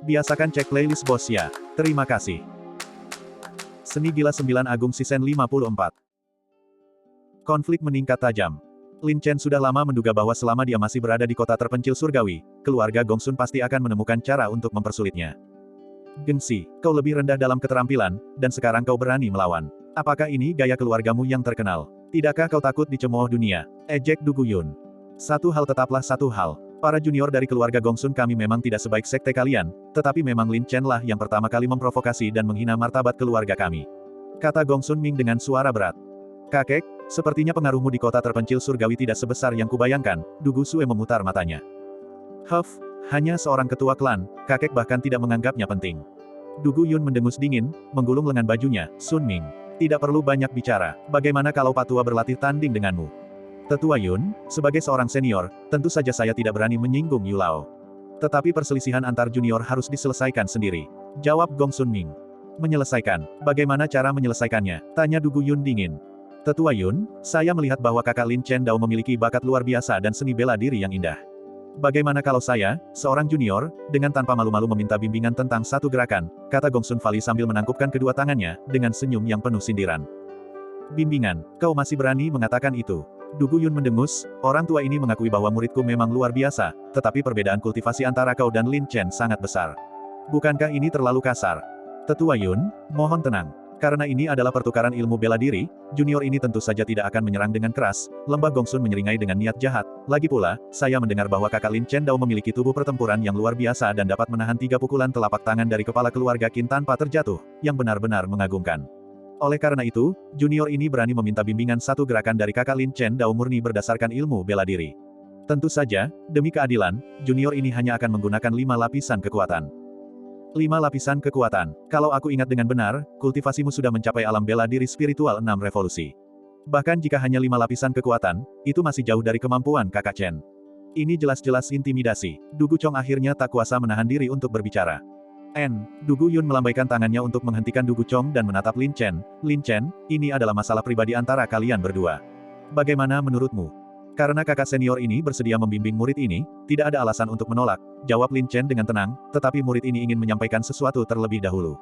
Biasakan cek playlist bos ya. Terima kasih. Seni Gila 9 Agung Season 54. Konflik meningkat tajam. Lin Chen sudah lama menduga bahwa selama dia masih berada di kota terpencil surgawi, keluarga Gongsun pasti akan menemukan cara untuk mempersulitnya. Gengsi, kau lebih rendah dalam keterampilan, dan sekarang kau berani melawan. Apakah ini gaya keluargamu yang terkenal? Tidakkah kau takut dicemooh dunia? Ejek Du Guyun. Satu hal tetaplah satu hal. Para junior dari keluarga Gongsun kami memang tidak sebaik sekte kalian, tetapi memang Lin Chen lah yang pertama kali memprovokasi dan menghina martabat keluarga kami. Kata Gongsun Ming dengan suara berat. Kakek, sepertinya pengaruhmu di kota terpencil surgawi tidak sebesar yang kubayangkan. Du Gusue memutar matanya. Huff, hanya seorang ketua klan, kakek bahkan tidak menganggapnya penting. Du Guyun mendengus dingin, menggulung lengan bajunya. Sun Ming, tidak perlu banyak bicara, bagaimana kalau Pak Tua berlatih tanding denganmu? Tetua Yun, sebagai seorang senior, tentu saja saya tidak berani menyinggung Yu Lao. Tetapi perselisihan antar junior harus diselesaikan sendiri. Jawab Gongsun Ming. Menyelesaikan? Bagaimana cara menyelesaikannya? Tanya Du Guyun dingin. Tetua Yun, saya melihat bahwa kakak Lin Chen Dao memiliki bakat luar biasa dan seni bela diri yang indah. Bagaimana kalau saya, seorang junior, dengan tanpa malu-malu meminta bimbingan tentang satu gerakan, kata Gongsun Fali sambil menangkupkan kedua tangannya, dengan senyum yang penuh sindiran. Bimbingan, kau masih berani mengatakan itu? Du Guyun mendengus, orang tua ini mengakui bahwa muridku memang luar biasa, tetapi perbedaan kultivasi antara kau dan Lin Chen sangat besar. Bukankah ini terlalu kasar? Tetua Yun, mohon tenang. Karena ini adalah pertukaran ilmu bela diri, junior ini tentu saja tidak akan menyerang dengan keras. Lembah Gongsun menyeringai dengan niat jahat. Lagi pula, saya mendengar bahwa kakak Lin Chen Dao memiliki tubuh pertempuran yang luar biasa dan dapat menahan 3 pukulan telapak tangan dari kepala keluarga Qin tanpa terjatuh, yang benar-benar mengagumkan. Oleh karena itu, junior ini berani meminta bimbingan satu gerakan dari kakak Lin Chen Dao murni berdasarkan ilmu bela diri. Tentu saja, demi keadilan, junior ini hanya akan menggunakan 5 lapisan kekuatan. 5 lapisan kekuatan. Kalau aku ingat dengan benar, kultivasimu sudah mencapai alam bela diri spiritual 6 revolusi. Bahkan jika hanya 5 lapisan kekuatan, itu masih jauh dari kemampuan kakak Chen. Ini jelas-jelas intimidasi. Du Guchong akhirnya tak kuasa menahan diri untuk berbicara. Du Guyun melambaikan tangannya untuk menghentikan Du Guchong dan menatap Lin Chen. Lin Chen, ini adalah masalah pribadi antara kalian berdua. Bagaimana menurutmu? Karena kakak senior ini bersedia membimbing murid ini, tidak ada alasan untuk menolak, jawab Lin Chen dengan tenang, tetapi murid ini ingin menyampaikan sesuatu terlebih dahulu.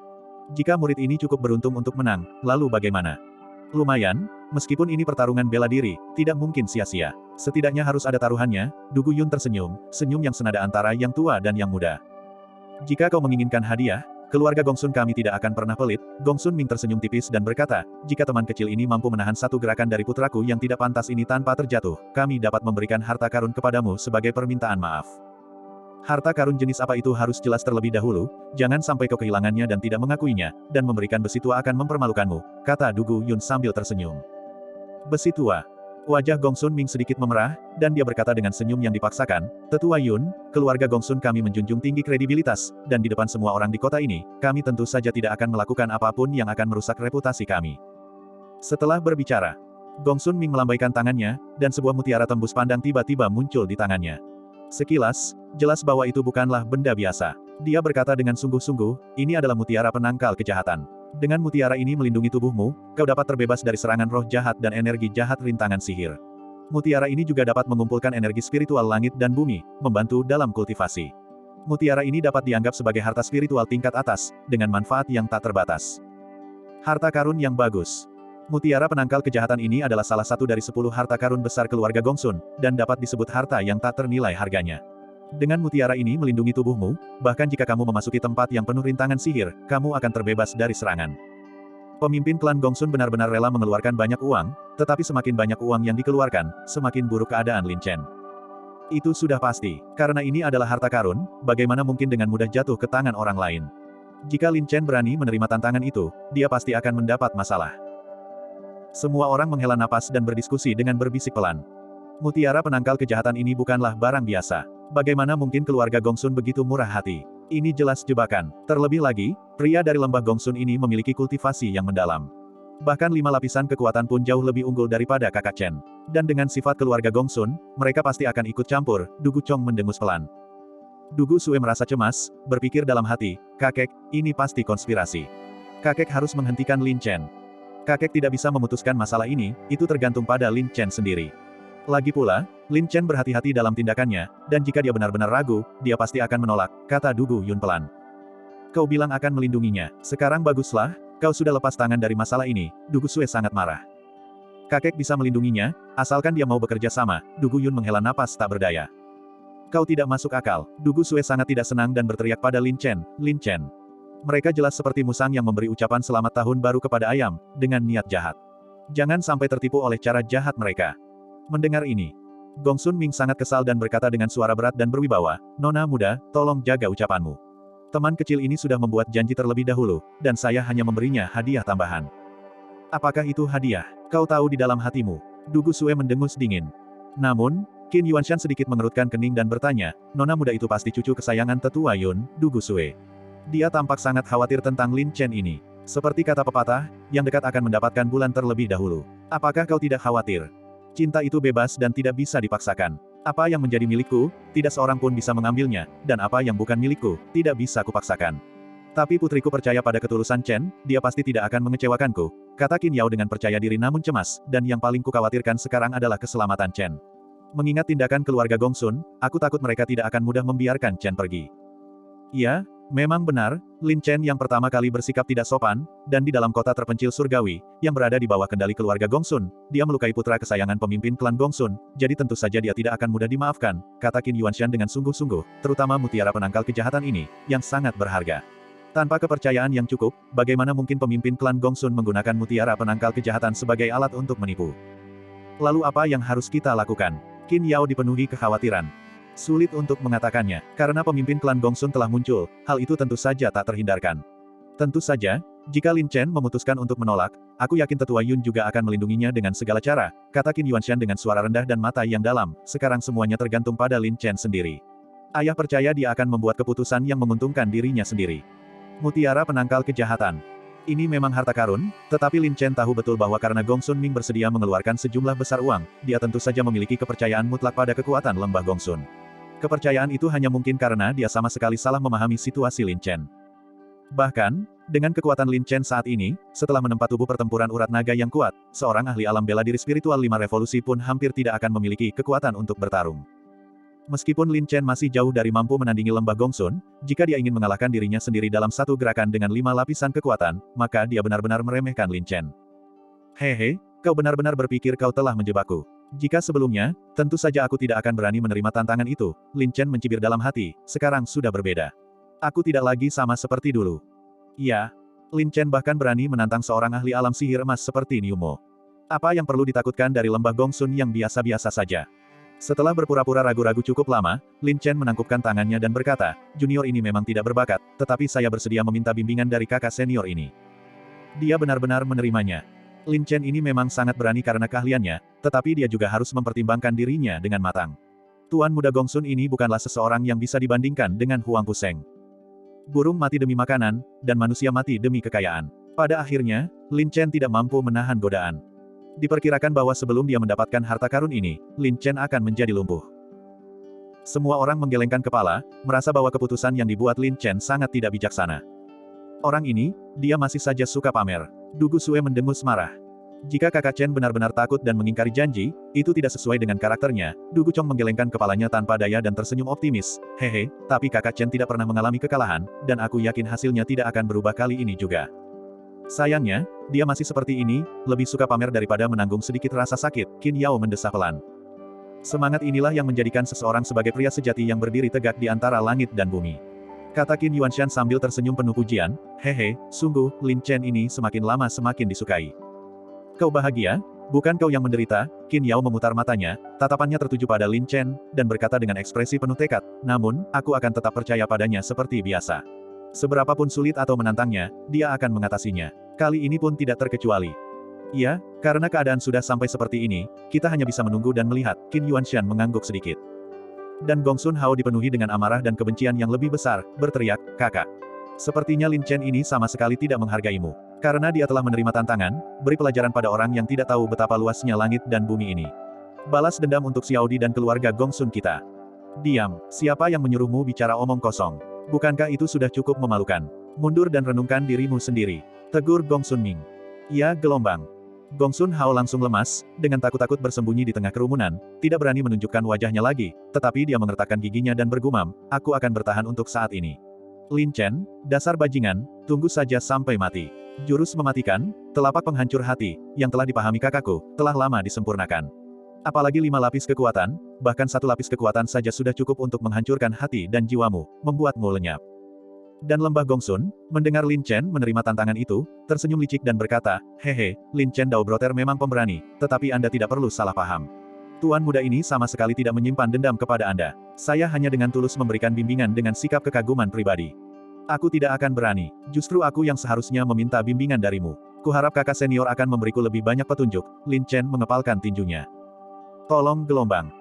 Jika murid ini cukup beruntung untuk menang, lalu bagaimana? Lumayan, meskipun ini pertarungan bela diri, tidak mungkin sia-sia. Setidaknya harus ada taruhannya. Du Guyun tersenyum, senyum yang senada antara yang tua dan yang muda. Jika kau menginginkan hadiah, keluarga Gongsun kami tidak akan pernah pelit. Gongsun Ming tersenyum tipis dan berkata, jika teman kecil ini mampu menahan satu gerakan dari putraku yang tidak pantas ini tanpa terjatuh, kami dapat memberikan harta karun kepadamu sebagai permintaan maaf. Harta karun jenis apa itu harus jelas terlebih dahulu, jangan sampai kau kehilangannya dan tidak mengakuinya, dan memberikan besi tua akan mempermalukanmu, kata Du Guyun sambil tersenyum. Besi tua. Wajah Gongsun Ming sedikit memerah, dan dia berkata dengan senyum yang dipaksakan, Tetua Yun, keluarga Gongsun kami menjunjung tinggi kredibilitas, dan di depan semua orang di kota ini, kami tentu saja tidak akan melakukan apapun yang akan merusak reputasi kami. Setelah berbicara, Gongsun Ming melambaikan tangannya, dan sebuah mutiara tembus pandang tiba-tiba muncul di tangannya. Sekilas, jelas bahwa itu bukanlah benda biasa. Dia berkata dengan sungguh-sungguh, ini adalah mutiara penangkal kejahatan. Dengan mutiara ini melindungi tubuhmu, kau dapat terbebas dari serangan roh jahat dan energi jahat rintangan sihir. Mutiara ini juga dapat mengumpulkan energi spiritual langit dan bumi, membantu dalam kultivasi. Mutiara ini dapat dianggap sebagai harta spiritual tingkat atas, dengan manfaat yang tak terbatas. Harta karun yang bagus. Mutiara penangkal kejahatan ini adalah salah satu dari 10 harta karun besar keluarga Gongsun, dan dapat disebut harta yang tak ternilai harganya. Dengan mutiara ini melindungi tubuhmu, bahkan jika kamu memasuki tempat yang penuh rintangan sihir, kamu akan terbebas dari serangan. Pemimpin klan Gongsun benar-benar rela mengeluarkan banyak uang, tetapi semakin banyak uang yang dikeluarkan, semakin buruk keadaan Lin Chen. Itu sudah pasti. Karena ini adalah harta karun, bagaimana mungkin dengan mudah jatuh ke tangan orang lain? Jika Lin Chen berani menerima tantangan itu, dia pasti akan mendapat masalah. Semua orang menghela napas dan berdiskusi dengan berbisik pelan. Mutiara penangkal kejahatan ini bukanlah barang biasa. Bagaimana mungkin keluarga Gongsun begitu murah hati? Ini jelas jebakan. Terlebih lagi, pria dari lembah Gongsun ini memiliki kultivasi yang mendalam. Bahkan 5 lapisan kekuatan pun jauh lebih unggul daripada kakak Chen. Dan dengan sifat keluarga Gongsun, mereka pasti akan ikut campur. Du Guchong mendengus pelan. Du Gusue merasa cemas, berpikir dalam hati, kakek, ini pasti konspirasi. Kakek harus menghentikan Lin Chen. Kakek tidak bisa memutuskan masalah ini, itu tergantung pada Lin Chen sendiri. Lagi pula, Lin Chen berhati-hati dalam tindakannya, dan jika dia benar-benar ragu, dia pasti akan menolak, kata Du Guyun pelan. Kau bilang akan melindunginya. Sekarang baguslah, kau sudah lepas tangan dari masalah ini. Du Gusue sangat marah. Kakek bisa melindunginya, asalkan dia mau bekerja sama. Du Guyun menghela napas tak berdaya. Kau tidak masuk akal. Du Gusue sangat tidak senang dan berteriak pada Lin Chen. Lin Chen. Mereka jelas seperti musang yang memberi ucapan selamat tahun baru kepada ayam, dengan niat jahat. Jangan sampai tertipu oleh cara jahat mereka. Mendengar ini, Gong Sun Ming sangat kesal dan berkata dengan suara berat dan berwibawa, Nona muda, tolong jaga ucapanmu. Teman kecil ini sudah membuat janji terlebih dahulu, dan saya hanya memberinya hadiah tambahan. Apakah itu hadiah? Kau tahu di dalam hatimu. Du Gusue mendengus dingin. Namun, Qin Yuanshan sedikit mengerutkan kening dan bertanya, Nona muda itu pasti cucu kesayangan tetua Yun, Du Gusue. Dia tampak sangat khawatir tentang Lin Chen ini. Seperti kata pepatah, yang dekat akan mendapatkan bulan terlebih dahulu. Apakah kau tidak khawatir? Cinta itu bebas dan tidak bisa dipaksakan. Apa yang menjadi milikku, tidak seorang pun bisa mengambilnya, dan apa yang bukan milikku, tidak bisa kupaksakan. Tapi putriku percaya pada ketulusan Chen, dia pasti tidak akan mengecewakanku, kata Qin Yao dengan percaya diri namun cemas, dan yang paling kukhawatirkan sekarang adalah keselamatan Chen. Mengingat tindakan keluarga Gong Sun, aku takut mereka tidak akan mudah membiarkan Chen pergi. Ya, memang benar, Lin Chen yang pertama kali bersikap tidak sopan, dan di dalam kota terpencil surgawi, yang berada di bawah kendali keluarga Gong Sun, dia melukai putra kesayangan pemimpin klan Gong Sun, jadi tentu saja dia tidak akan mudah dimaafkan, kata Qin Yuanshan dengan sungguh-sungguh, terutama mutiara penangkal kejahatan ini, yang sangat berharga. Tanpa kepercayaan yang cukup, bagaimana mungkin pemimpin klan Gong Sun menggunakan mutiara penangkal kejahatan sebagai alat untuk menipu? Lalu apa yang harus kita lakukan? Qin Yao dipenuhi kekhawatiran. Sulit untuk mengatakannya, karena pemimpin klan Gong Sun telah muncul, hal itu tentu saja tak terhindarkan. Tentu saja, jika Lin Chen memutuskan untuk menolak, aku yakin tetua Yun juga akan melindunginya dengan segala cara, kata Qin Yuanshan dengan suara rendah dan mata yang dalam, sekarang semuanya tergantung pada Lin Chen sendiri. Ayah percaya dia akan membuat keputusan yang menguntungkan dirinya sendiri. Mutiara penangkal kejahatan. Ini memang harta karun, tetapi Lin Chen tahu betul bahwa karena Gong Sun Ming bersedia mengeluarkan sejumlah besar uang, dia tentu saja memiliki kepercayaan mutlak pada kekuatan lembah Gong Sun. Kepercayaan itu hanya mungkin karena dia sama sekali salah memahami situasi Lin Chen. Bahkan, dengan kekuatan Lin Chen saat ini, setelah menempa tubuh pertempuran urat naga yang kuat, seorang ahli alam bela diri spiritual 5 revolusi pun hampir tidak akan memiliki kekuatan untuk bertarung. Meskipun Lin Chen masih jauh dari mampu menandingi lembah Gong Sun, jika dia ingin mengalahkan dirinya sendiri dalam satu gerakan dengan 5 lapisan kekuatan, maka dia benar-benar meremehkan Lin Chen. Hehe, kau benar-benar berpikir kau telah menjebakku. Jika sebelumnya, tentu saja aku tidak akan berani menerima tantangan itu, Lin Chen mencibir dalam hati, sekarang sudah berbeda. Aku tidak lagi sama seperti dulu. Iya, Lin Chen bahkan berani menantang seorang ahli alam sihir emas seperti Niu Mo. Apa yang perlu ditakutkan dari lembah Gong Sun yang biasa-biasa saja? Setelah berpura-pura ragu-ragu cukup lama, Lin Chen menangkupkan tangannya dan berkata, junior ini memang tidak berbakat, tetapi saya bersedia meminta bimbingan dari kakak senior ini. Dia benar-benar menerimanya. Lin Chen ini memang sangat berani karena keahliannya, tetapi dia juga harus mempertimbangkan dirinya dengan matang. Tuan muda Gong Sun ini bukanlah seseorang yang bisa dibandingkan dengan Huang Puseng. Burung mati demi makanan, dan manusia mati demi kekayaan. Pada akhirnya, Lin Chen tidak mampu menahan godaan. Diperkirakan bahwa sebelum dia mendapatkan harta karun ini, Lin Chen akan menjadi lumpuh. Semua orang menggelengkan kepala, merasa bahwa keputusan yang dibuat Lin Chen sangat tidak bijaksana. Orang ini, dia masih saja suka pamer. Du Gusue mendengus marah. Jika kakak Chen benar-benar takut dan mengingkari janji, itu tidak sesuai dengan karakternya. Du Guchong menggelengkan kepalanya tanpa daya dan tersenyum optimis. Hehe, tapi kakak Chen tidak pernah mengalami kekalahan, dan aku yakin hasilnya tidak akan berubah kali ini juga. Sayangnya, dia masih seperti ini, lebih suka pamer daripada menanggung sedikit rasa sakit, Qin Yao mendesah pelan. Semangat inilah yang menjadikan seseorang sebagai pria sejati yang berdiri tegak di antara langit dan bumi. Kata Qin Yuanshan sambil tersenyum penuh pujian, hehe, sungguh, Lin Chen ini semakin lama semakin disukai. Kau bahagia? Bukan kau yang menderita? Qin Yao memutar matanya, tatapannya tertuju pada Lin Chen, dan berkata dengan ekspresi penuh tekad, namun, aku akan tetap percaya padanya seperti biasa. Seberapapun sulit atau menantangnya, dia akan mengatasinya. Kali ini pun tidak terkecuali. Iya, karena keadaan sudah sampai seperti ini, kita hanya bisa menunggu dan melihat, Qin Yuanshan mengangguk sedikit. Dan Gong Sun Hao dipenuhi dengan amarah dan kebencian yang lebih besar, berteriak, kakak. Sepertinya Lin Chen ini sama sekali tidak menghargaimu. Karena dia telah menerima tantangan, beri pelajaran pada orang yang tidak tahu betapa luasnya langit dan bumi ini. Balas dendam untuk Xiaodi dan keluarga Gong Sun kita. Diam, siapa yang menyuruhmu bicara omong kosong? Bukankah itu sudah cukup memalukan? Mundur dan renungkan dirimu sendiri. Tegur Gong Sun Ming. Ia gelombang. Gong Sun Hao langsung lemas, dengan takut-takut bersembunyi di tengah kerumunan, tidak berani menunjukkan wajahnya lagi, tetapi dia mengertakkan giginya dan bergumam, aku akan bertahan untuk saat ini. Lin Chen, dasar bajingan, tunggu saja sampai mati. Jurus mematikan, telapak penghancur hati, yang telah dipahami kakakku, telah lama disempurnakan. Apalagi 5 lapis kekuatan, bahkan 1 lapis kekuatan saja sudah cukup untuk menghancurkan hati dan jiwamu, membuatmu lenyap. Dan Lembah Gongsun, mendengar Lin Chen menerima tantangan itu, tersenyum licik dan berkata, "Hehe, Lin Chen Daobroter memang pemberani, tetapi Anda tidak perlu salah paham. Tuan muda ini sama sekali tidak menyimpan dendam kepada Anda. Saya hanya dengan tulus memberikan bimbingan dengan sikap kekaguman pribadi. Aku tidak akan berani, justru aku yang seharusnya meminta bimbingan darimu. Kuharap kakak senior akan memberiku lebih banyak petunjuk." Lin Chen mengepalkan tinjunya. Tolong gelombang.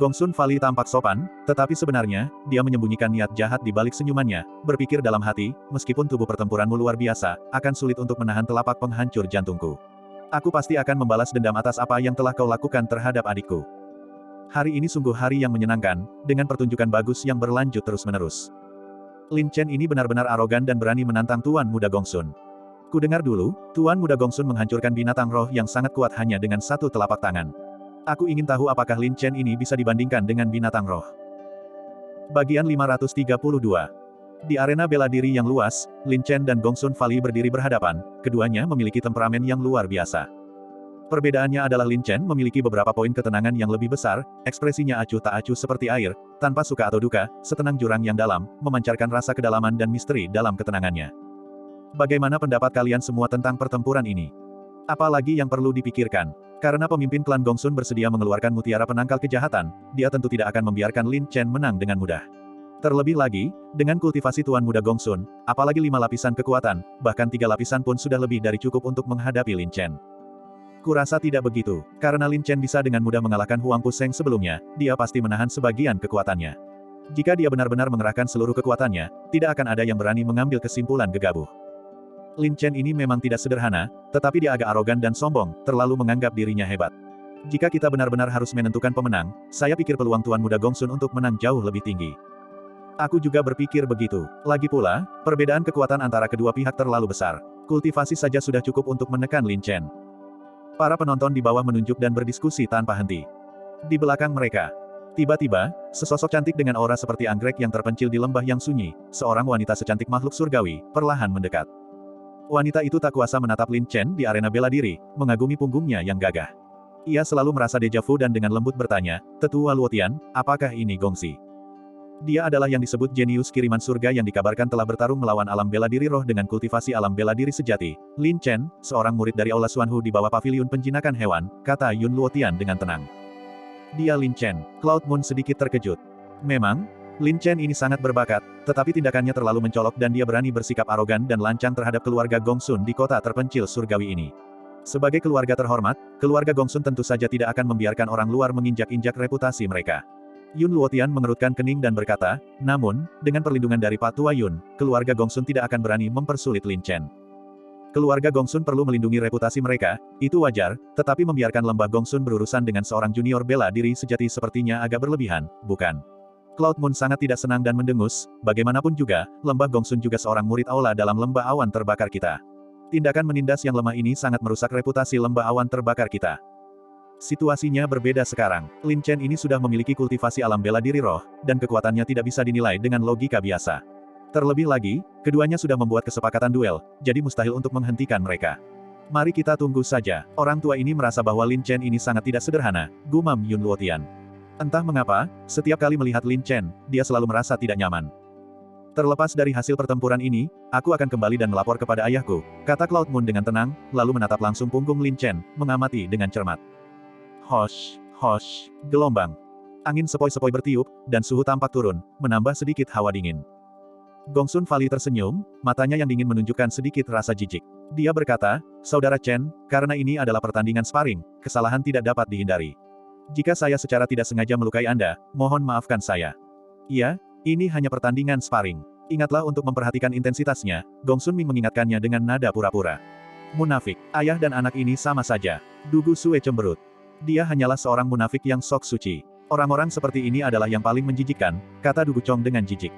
Gongsun Fali tampak sopan, tetapi sebenarnya, dia menyembunyikan niat jahat di balik senyumannya, berpikir dalam hati, meskipun tubuh pertempuranmu luar biasa, akan sulit untuk menahan telapak penghancur jantungku. Aku pasti akan membalas dendam atas apa yang telah kau lakukan terhadap adikku. Hari ini sungguh hari yang menyenangkan, dengan pertunjukan bagus yang berlanjut terus-menerus. Lin Chen ini benar-benar arogan dan berani menantang Tuan Muda Gongsun. Kudengar dulu, Tuan Muda Gongsun menghancurkan binatang roh yang sangat kuat hanya dengan 1 telapak tangan. Aku ingin tahu apakah Lin Chen ini bisa dibandingkan dengan binatang roh. Bagian 532. Di arena bela diri yang luas, Lin Chen dan Gongsun Fali berdiri berhadapan, keduanya memiliki temperamen yang luar biasa. Perbedaannya adalah Lin Chen memiliki beberapa poin ketenangan yang lebih besar, ekspresinya acuh tak acuh seperti air, tanpa suka atau duka, setenang jurang yang dalam, memancarkan rasa kedalaman dan misteri dalam ketenangannya. Bagaimana pendapat kalian semua tentang pertempuran ini? Apalagi yang perlu dipikirkan? Karena pemimpin klan Gongsun bersedia mengeluarkan mutiara penangkal kejahatan, dia tentu tidak akan membiarkan Lin Chen menang dengan mudah. Terlebih lagi, dengan kultivasi Tuan Muda Gongsun, apalagi 5 lapisan kekuatan, bahkan 3 lapisan pun sudah lebih dari cukup untuk menghadapi Lin Chen. Kurasa tidak begitu, karena Lin Chen bisa dengan mudah mengalahkan Huang Puseng sebelumnya, dia pasti menahan sebagian kekuatannya. Jika dia benar-benar mengerahkan seluruh kekuatannya, tidak akan ada yang berani mengambil kesimpulan gegabah. Lin Chen ini memang tidak sederhana, tetapi dia agak arogan dan sombong, terlalu menganggap dirinya hebat. Jika kita benar-benar harus menentukan pemenang, saya pikir peluang Tuan Muda Gongsun untuk menang jauh lebih tinggi. Aku juga berpikir begitu. Lagi pula, perbedaan kekuatan antara kedua pihak terlalu besar. Kultivasi saja sudah cukup untuk menekan Lin Chen. Para penonton di bawah menunjuk dan berdiskusi tanpa henti. Di belakang mereka, tiba-tiba, sesosok cantik dengan aura seperti anggrek yang terpencil di lembah yang sunyi, seorang wanita secantik makhluk surgawi, perlahan mendekat. Wanita itu tak kuasa menatap Lin Chen di arena bela diri, mengagumi punggungnya yang gagah. Ia selalu merasa dejavu dan dengan lembut bertanya, "Tetua Luotian, apakah ini Gongsi?" Dia adalah yang disebut jenius kiriman surga yang dikabarkan telah bertarung melawan alam bela diri roh dengan kultivasi alam bela diri sejati. Lin Chen, seorang murid dari Aula Xuanhu di bawah paviliun penjinakan hewan, kata Yun Luotian dengan tenang. Dia Lin Chen. Cloud Moon sedikit terkejut. Memang, Lin Chen ini sangat berbakat, tetapi tindakannya terlalu mencolok dan dia berani bersikap arogan dan lancang terhadap keluarga Gongsun di kota terpencil surgawi ini. Sebagai keluarga terhormat, keluarga Gongsun tentu saja tidak akan membiarkan orang luar menginjak-injak reputasi mereka. Yun Luotian mengerutkan kening dan berkata, namun, dengan perlindungan dari Pak Tua Yun, keluarga Gongsun tidak akan berani mempersulit Lin Chen. Keluarga Gongsun perlu melindungi reputasi mereka, itu wajar, tetapi membiarkan lembah Gongsun berurusan dengan seorang junior bela diri sejati sepertinya agak berlebihan, bukan? Cloud Moon sangat tidak senang dan mendengus, bagaimanapun juga, lembah Gongsun juga seorang murid aula dalam lembah awan terbakar kita. Tindakan menindas yang lemah ini sangat merusak reputasi lembah awan terbakar kita. Situasinya berbeda sekarang. Lin Chen ini sudah memiliki kultivasi alam bela diri roh, dan kekuatannya tidak bisa dinilai dengan logika biasa. Terlebih lagi, keduanya sudah membuat kesepakatan duel, jadi mustahil untuk menghentikan mereka. Mari kita tunggu saja. Orang tua ini merasa bahwa Lin Chen ini sangat tidak sederhana, gumam Yun Luotian. Entah mengapa, setiap kali melihat Lin Chen, dia selalu merasa tidak nyaman. Terlepas dari hasil pertempuran ini, aku akan kembali dan melapor kepada ayahku, kata Cloud Moon dengan tenang, lalu menatap langsung punggung Lin Chen, mengamati dengan cermat. Hosh, hosh, gelombang. Angin sepoi-sepoi bertiup, dan suhu tampak turun, menambah sedikit hawa dingin. Gongsun Fali tersenyum, matanya yang dingin menunjukkan sedikit rasa jijik. Dia berkata, Saudara Chen, karena ini adalah pertandingan sparring, kesalahan tidak dapat dihindari. Jika saya secara tidak sengaja melukai Anda, mohon maafkan saya. Iya, ini hanya pertandingan sparring. Ingatlah untuk memperhatikan intensitasnya, Gongsun Ming mengingatkannya dengan nada pura-pura. Munafik, ayah dan anak ini sama saja. Dugu Sue cemberut. Dia hanyalah seorang munafik yang sok suci. Orang-orang seperti ini adalah yang paling menjijikkan, kata Dugu Chong dengan jijik.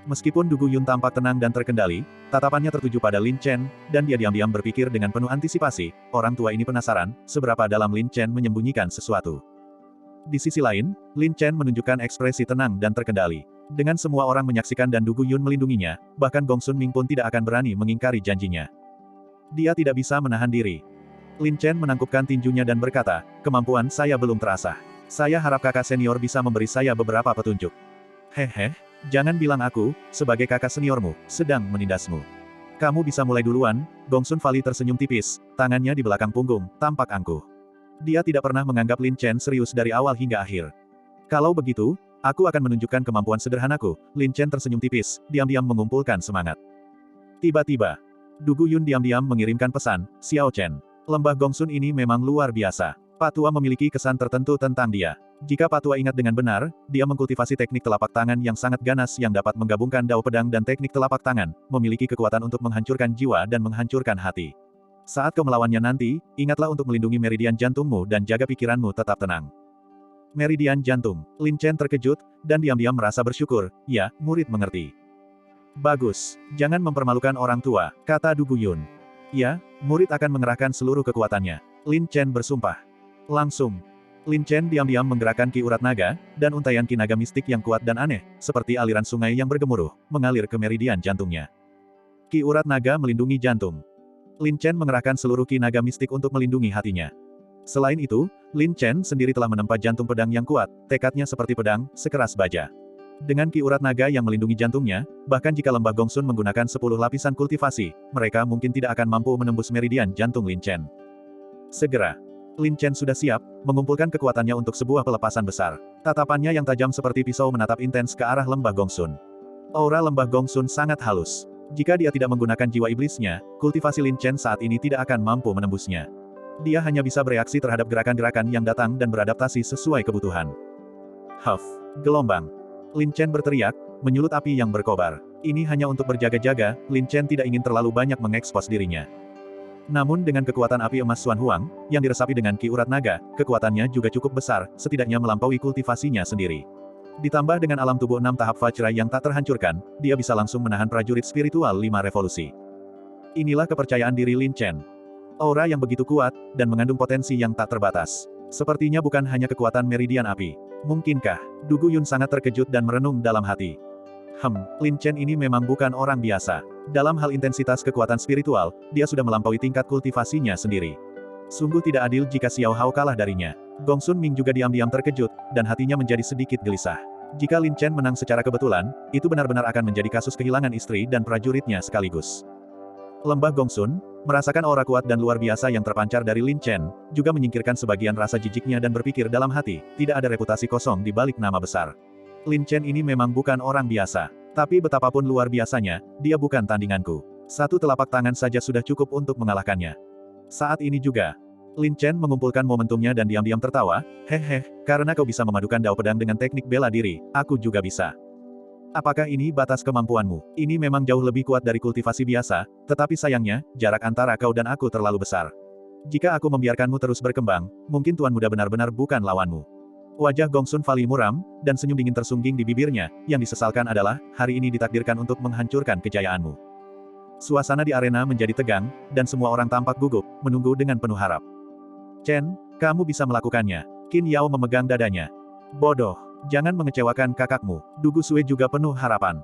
Meskipun Dugu Yun tampak tenang dan terkendali, tatapannya tertuju pada Lin Chen, dan dia diam-diam berpikir dengan penuh antisipasi, orang tua ini penasaran, seberapa dalam Lin Chen menyembunyikan sesuatu. Di sisi lain, Lin Chen menunjukkan ekspresi tenang dan terkendali. Dengan semua orang menyaksikan dan Du Guyun melindunginya, bahkan Gongsun Ming pun tidak akan berani mengingkari janjinya. Dia tidak bisa menahan diri. Lin Chen menangkupkan tinjunya dan berkata, kemampuan saya belum terasah. Saya harap kakak senior bisa memberi saya beberapa petunjuk. Hehe, jangan bilang aku, sebagai kakak seniormu, sedang menindasmu. Kamu bisa mulai duluan. Gongsun Fali tersenyum tipis, tangannya di belakang punggung, tampak angkuh. Dia tidak pernah menganggap Lin Chen serius dari awal hingga akhir. Kalau begitu, aku akan menunjukkan kemampuan sederhanaku. Lin Chen tersenyum tipis, diam-diam mengumpulkan semangat. Tiba-tiba, Du Guyun diam-diam mengirimkan pesan, Xiao Chen. Lembah Gongsun ini memang luar biasa. Pak Tua memiliki kesan tertentu tentang dia. Jika Pak Tua ingat dengan benar, dia mengkultivasi teknik telapak tangan yang sangat ganas yang dapat menggabungkan dao pedang dan teknik telapak tangan, memiliki kekuatan untuk menghancurkan jiwa dan menghancurkan hati. Saat kau melawannya nanti, ingatlah untuk melindungi meridian jantungmu dan jaga pikiranmu tetap tenang. Meridian jantung. Lin Chen terkejut, dan diam-diam merasa bersyukur, ya, murid mengerti. Bagus, jangan mempermalukan orang tua, kata Du Guyun. Ya, murid akan mengerahkan seluruh kekuatannya. Lin Chen bersumpah. Langsung. Lin Chen diam-diam menggerakkan ki urat naga, dan untaian ki naga mistik yang kuat dan aneh, seperti aliran sungai yang bergemuruh, mengalir ke meridian jantungnya. Ki urat naga melindungi jantung. Lin Chen mengerahkan seluruh ki naga mistik untuk melindungi hatinya. Selain itu, Lin Chen sendiri telah menempa jantung pedang yang kuat, tekadnya seperti pedang, sekeras baja. Dengan ki urat naga yang melindungi jantungnya, bahkan jika lembah Gongsun menggunakan 10 lapisan kultivasi, mereka mungkin tidak akan mampu menembus meridian jantung Lin Chen. Segera, Lin Chen sudah siap, mengumpulkan kekuatannya untuk sebuah pelepasan besar. Tatapannya yang tajam seperti pisau menatap intens ke arah lembah Gongsun. Aura lembah Gongsun sangat halus. Jika dia tidak menggunakan jiwa iblisnya, kultivasi Lin Chen saat ini tidak akan mampu menembusnya. Dia hanya bisa bereaksi terhadap gerakan-gerakan yang datang dan beradaptasi sesuai kebutuhan. Huff, gelombang. Lin Chen berteriak, menyulut api yang berkobar. Ini hanya untuk berjaga-jaga, Lin Chen tidak ingin terlalu banyak mengekspos dirinya. Namun dengan kekuatan api emas Xuan Huang, yang diresapi dengan ki urat naga, kekuatannya juga cukup besar, setidaknya melampaui kultivasinya sendiri. Ditambah dengan alam tubuh 6 tahap Vajra yang tak terhancurkan, dia bisa langsung menahan prajurit spiritual 5 revolusi. Inilah kepercayaan diri Lin Chen. Aura yang begitu kuat, dan mengandung potensi yang tak terbatas. Sepertinya bukan hanya kekuatan meridian api. Mungkinkah? Du Guyun sangat terkejut dan merenung dalam hati. Lin Chen ini memang bukan orang biasa. Dalam hal intensitas kekuatan spiritual, dia sudah melampaui tingkat kultivasinya sendiri. Sungguh tidak adil jika Xiao Hao kalah darinya. Gongsun Ming juga diam-diam terkejut, dan hatinya menjadi sedikit gelisah. Jika Lin Chen menang secara kebetulan, itu benar-benar akan menjadi kasus kehilangan istri dan prajuritnya sekaligus. Lembah Gongsun, merasakan aura kuat dan luar biasa yang terpancar dari Lin Chen, juga menyingkirkan sebagian rasa jijiknya dan berpikir dalam hati, tidak ada reputasi kosong di balik nama besar. Lin Chen ini memang bukan orang biasa. Tapi betapapun luar biasanya, dia bukan tandinganku. Satu telapak tangan saja sudah cukup untuk mengalahkannya. Saat ini juga, Lin Chen mengumpulkan momentumnya dan diam-diam tertawa, hehe, karena kau bisa memadukan dao pedang dengan teknik bela diri, aku juga bisa. Apakah ini batas kemampuanmu? Ini memang jauh lebih kuat dari kultivasi biasa, tetapi sayangnya, jarak antara kau dan aku terlalu besar. Jika aku membiarkanmu terus berkembang, mungkin Tuan Muda benar-benar bukan lawanmu. Wajah Gongsun Fali muram, dan senyum dingin tersungging di bibirnya, yang disesalkan adalah, hari ini ditakdirkan untuk menghancurkan kejayaanmu. Suasana di arena menjadi tegang, dan semua orang tampak gugup, menunggu dengan penuh harap. Chen, kamu bisa melakukannya. Qin Yao memegang dadanya. Bodoh. Jangan mengecewakan kakakmu. Du Gusue juga penuh harapan.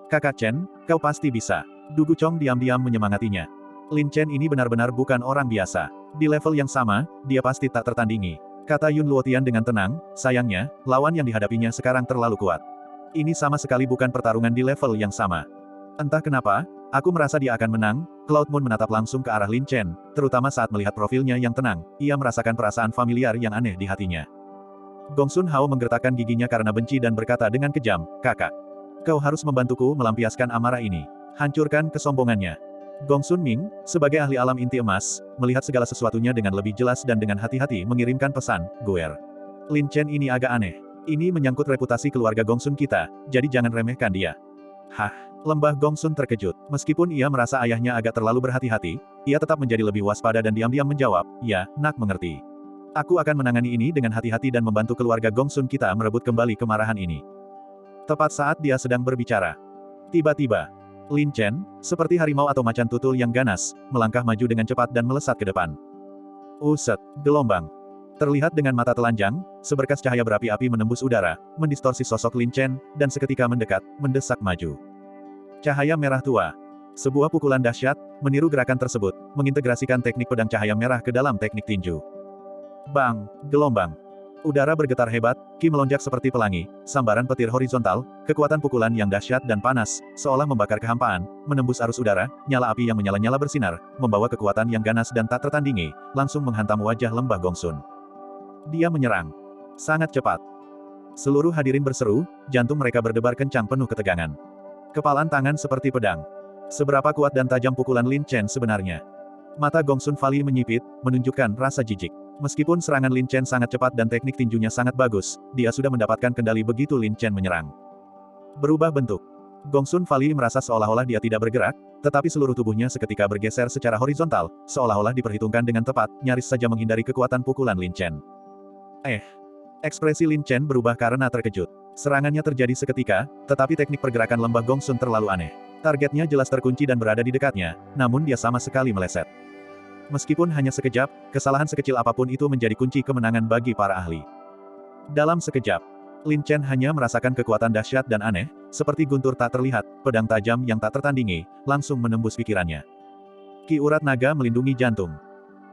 Kakak Chen, kau pasti bisa. Du Guchong diam-diam menyemangatinya. Lin Chen ini benar-benar bukan orang biasa. Di level yang sama, dia pasti tak tertandingi. Kata Yun Luotian dengan tenang, sayangnya, lawan yang dihadapinya sekarang terlalu kuat. Ini sama sekali bukan pertarungan di level yang sama. Entah kenapa, aku merasa dia akan menang. Cloud Moon menatap langsung ke arah Lin Chen, terutama saat melihat profilnya yang tenang, ia merasakan perasaan familiar yang aneh di hatinya. Gongsun Hao menggertakkan giginya karena benci dan berkata dengan kejam, kakak. Kau harus membantuku melampiaskan amarah ini. Hancurkan kesombongannya. Gongsun Ming, sebagai ahli alam inti emas, melihat segala sesuatunya dengan lebih jelas dan dengan hati-hati mengirimkan pesan, Guer. Lin Chen ini agak aneh. Ini menyangkut reputasi keluarga Gongsun kita, jadi jangan remehkan dia. Hah, lembah Gongsun terkejut. Meskipun ia merasa ayahnya agak terlalu berhati-hati, ia tetap menjadi lebih waspada dan diam-diam menjawab, ya, nak mengerti. Aku akan menangani ini dengan hati-hati dan membantu keluarga Gongsun kita merebut kembali kemarahan ini. Tepat saat dia sedang berbicara. Tiba-tiba, Lin Chen, seperti harimau atau macan tutul yang ganas, melangkah maju dengan cepat dan melesat ke depan. Uset, gelombang. Terlihat dengan mata telanjang, seberkas cahaya berapi-api menembus udara, mendistorsi sosok Lin Chen, dan seketika mendekat, mendesak maju. Cahaya merah tua. Sebuah pukulan dahsyat, meniru gerakan tersebut, mengintegrasikan teknik pedang cahaya merah ke dalam teknik tinju. Bang! Gelombang. Udara bergetar hebat, Ki melonjak seperti pelangi, sambaran petir horizontal, kekuatan pukulan yang dahsyat dan panas, seolah membakar kehampaan, menembus arus udara, nyala api yang menyala-nyala bersinar, membawa kekuatan yang ganas dan tak tertandingi, langsung menghantam wajah lembah Gongsun. Dia menyerang. Sangat cepat. Seluruh hadirin berseru, jantung mereka berdebar kencang penuh ketegangan. Kepalan tangan seperti pedang. Seberapa kuat dan tajam pukulan Lin Chen sebenarnya? Mata Gongsun Valley menyipit, menunjukkan rasa jijik. Meskipun serangan Lin Chen sangat cepat dan teknik tinjunya sangat bagus, dia sudah mendapatkan kendali begitu Lin Chen menyerang. Berubah bentuk. Gongsun Valley merasa seolah-olah dia tidak bergerak, tetapi seluruh tubuhnya seketika bergeser secara horizontal, seolah-olah diperhitungkan dengan tepat, nyaris saja menghindari kekuatan pukulan Lin Chen. Ekspresi Lin Chen berubah karena terkejut. Serangannya terjadi seketika, tetapi teknik pergerakan lembah Gongsun terlalu aneh. Targetnya jelas terkunci dan berada di dekatnya, namun dia sama sekali meleset. Meskipun hanya sekejap, kesalahan sekecil apapun itu menjadi kunci kemenangan bagi para ahli. Dalam sekejap, Lin Chen hanya merasakan kekuatan dahsyat dan aneh, seperti guntur tak terlihat, pedang tajam yang tak tertandingi, langsung menembus pikirannya. Ki urat naga melindungi jantung.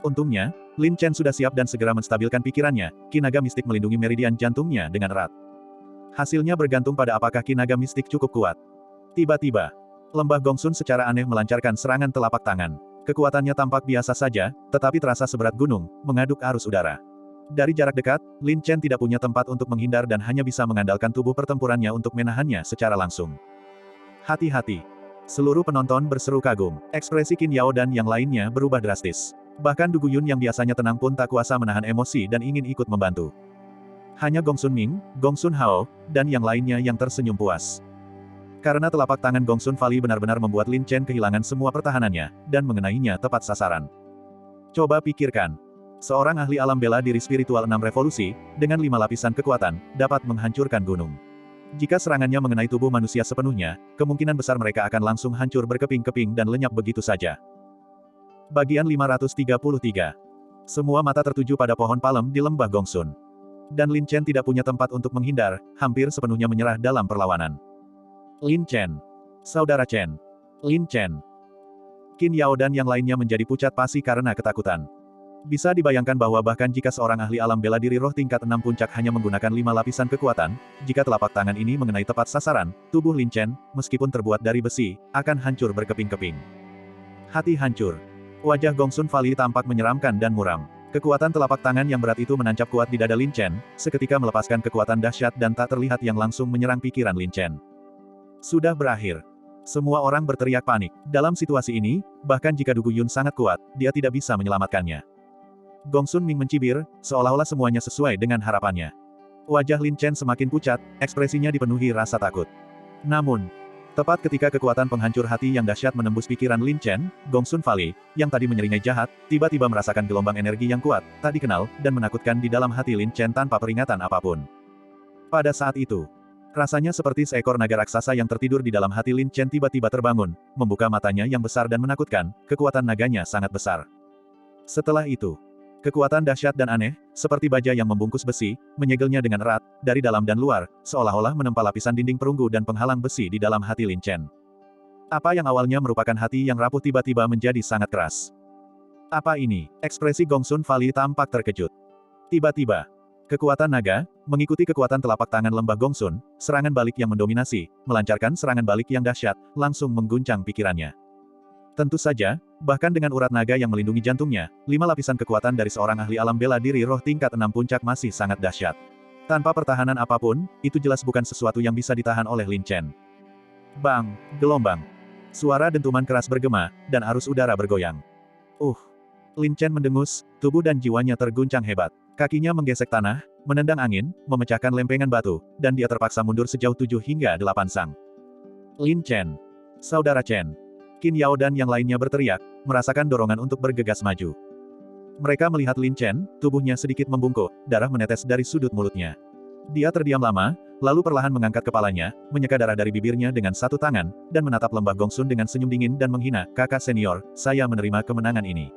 Untungnya, Lin Chen sudah siap dan segera menstabilkan pikirannya, ki naga mistik melindungi meridian jantungnya dengan erat. Hasilnya bergantung pada apakah ki naga mistik cukup kuat. Tiba-tiba, lembah Gongsun secara aneh melancarkan serangan telapak tangan. Kekuatannya tampak biasa saja, tetapi terasa seberat gunung, mengaduk arus udara. Dari jarak dekat, Lin Chen tidak punya tempat untuk menghindar dan hanya bisa mengandalkan tubuh pertempurannya untuk menahannya secara langsung. Hati-hati! Seluruh penonton berseru kagum. Ekspresi Qin Yao dan yang lainnya berubah drastis. Bahkan Du Guyun yang biasanya tenang pun tak kuasa menahan emosi dan ingin ikut membantu. Hanya Gongsun Ming, Gongsun Hao, dan yang lainnya yang tersenyum puas. Karena telapak tangan Gongsun Valley benar-benar membuat Lin Chen kehilangan semua pertahanannya, dan mengenainya tepat sasaran. Coba pikirkan. Seorang ahli alam bela diri spiritual 6 revolusi, dengan 5 lapisan kekuatan, dapat menghancurkan gunung. Jika serangannya mengenai tubuh manusia sepenuhnya, kemungkinan besar mereka akan langsung hancur berkeping-keping dan lenyap begitu saja. Bagian 533. Semua mata tertuju pada pohon palem di lembah Gongsun. Dan Lin Chen tidak punya tempat untuk menghindar, hampir sepenuhnya menyerah dalam perlawanan. Lin Chen. Saudara Chen. Lin Chen. Qin Yao dan yang lainnya menjadi pucat pasi karena ketakutan. Bisa dibayangkan bahwa bahkan jika seorang ahli alam bela diri roh tingkat 6 puncak hanya menggunakan 5 lapisan kekuatan, jika telapak tangan ini mengenai tepat sasaran, tubuh Lin Chen, meskipun terbuat dari besi, akan hancur berkeping-keping. Hati hancur. Wajah Gongsun Valley tampak menyeramkan dan muram. Kekuatan telapak tangan yang berat itu menancap kuat di dada Lin Chen, seketika melepaskan kekuatan dahsyat dan tak terlihat yang langsung menyerang pikiran Lin Chen. Sudah berakhir. Semua orang berteriak panik. Dalam situasi ini, bahkan jika Du Guyun sangat kuat, dia tidak bisa menyelamatkannya. Gongsun Ming mencibir, seolah-olah semuanya sesuai dengan harapannya. Wajah Lin Chen semakin pucat, ekspresinya dipenuhi rasa takut. Namun, tepat ketika kekuatan penghancur hati yang dahsyat menembus pikiran Lin Chen, Gongsun Valley, yang tadi menyeringai jahat, tiba-tiba merasakan gelombang energi yang kuat, tak dikenal, dan menakutkan di dalam hati Lin Chen tanpa peringatan apapun. Pada saat itu, rasanya seperti seekor naga raksasa yang tertidur di dalam hati Lin Chen tiba-tiba terbangun, membuka matanya yang besar dan menakutkan, kekuatan naganya sangat besar. Setelah itu, kekuatan dahsyat dan aneh, seperti baja yang membungkus besi, menyegelnya dengan erat, dari dalam dan luar, seolah-olah menempa lapisan dinding perunggu dan penghalang besi di dalam hati Lin Chen. Apa yang awalnya merupakan hati yang rapuh tiba-tiba menjadi sangat keras. Apa ini? Ekspresi Gongsun Valley tampak terkejut. Tiba-tiba, kekuatan naga, mengikuti kekuatan telapak tangan lembah Gongsun, serangan balik yang mendominasi, melancarkan serangan balik yang dahsyat, langsung mengguncang pikirannya. Tentu saja, bahkan dengan urat naga yang melindungi jantungnya, 5 lapisan kekuatan dari seorang ahli alam bela diri roh tingkat 6 puncak masih sangat dahsyat. Tanpa pertahanan apapun, itu jelas bukan sesuatu yang bisa ditahan oleh Lin Chen. Bang! Gelombang! Suara dentuman keras bergema, dan arus udara bergoyang. Lin Chen mendengus, tubuh dan jiwanya terguncang hebat. Kakinya menggesek tanah, menendang angin, memecahkan lempengan batu, dan dia terpaksa mundur sejauh 7 hingga 8 sang. Lin Chen. Saudara Chen. Qin Yao dan yang lainnya berteriak, merasakan dorongan untuk bergegas maju. Mereka melihat Lin Chen, tubuhnya sedikit membungkuk, darah menetes dari sudut mulutnya. Dia terdiam lama, lalu perlahan mengangkat kepalanya, menyeka darah dari bibirnya dengan satu tangan, dan menatap lembah Gongsun dengan senyum dingin dan menghina, kakak senior, saya menerima kemenangan ini.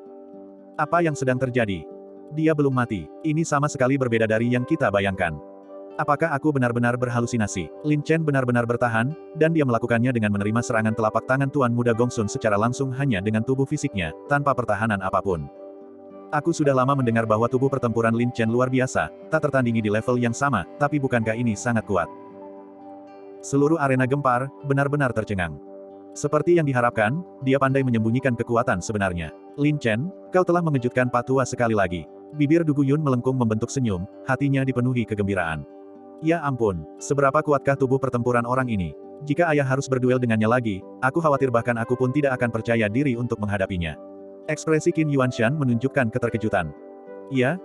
Apa yang sedang terjadi? Dia belum mati. Ini sama sekali berbeda dari yang kita bayangkan. Apakah aku benar-benar berhalusinasi? Lin Chen benar-benar bertahan, dan dia melakukannya dengan menerima serangan telapak tangan Tuan Muda Gongsun secara langsung hanya dengan tubuh fisiknya, tanpa pertahanan apapun. Aku sudah lama mendengar bahwa tubuh pertempuran Lin Chen luar biasa, tak tertandingi di level yang sama, tapi bukankah ini sangat kuat? Seluruh arena gempar, benar-benar tercengang. Seperti yang diharapkan, dia pandai menyembunyikan kekuatan sebenarnya. Lin Chen, kau telah mengejutkan Pak Tua sekali lagi. Bibir Du Guyun melengkung membentuk senyum, hatinya dipenuhi kegembiraan. Ya ampun, seberapa kuatkah tubuh pertempuran orang ini? Jika ayah harus berduel dengannya lagi, aku khawatir bahkan aku pun tidak akan percaya diri untuk menghadapinya. Ekspresi Qin Yuanshan menunjukkan keterkejutan. Ya,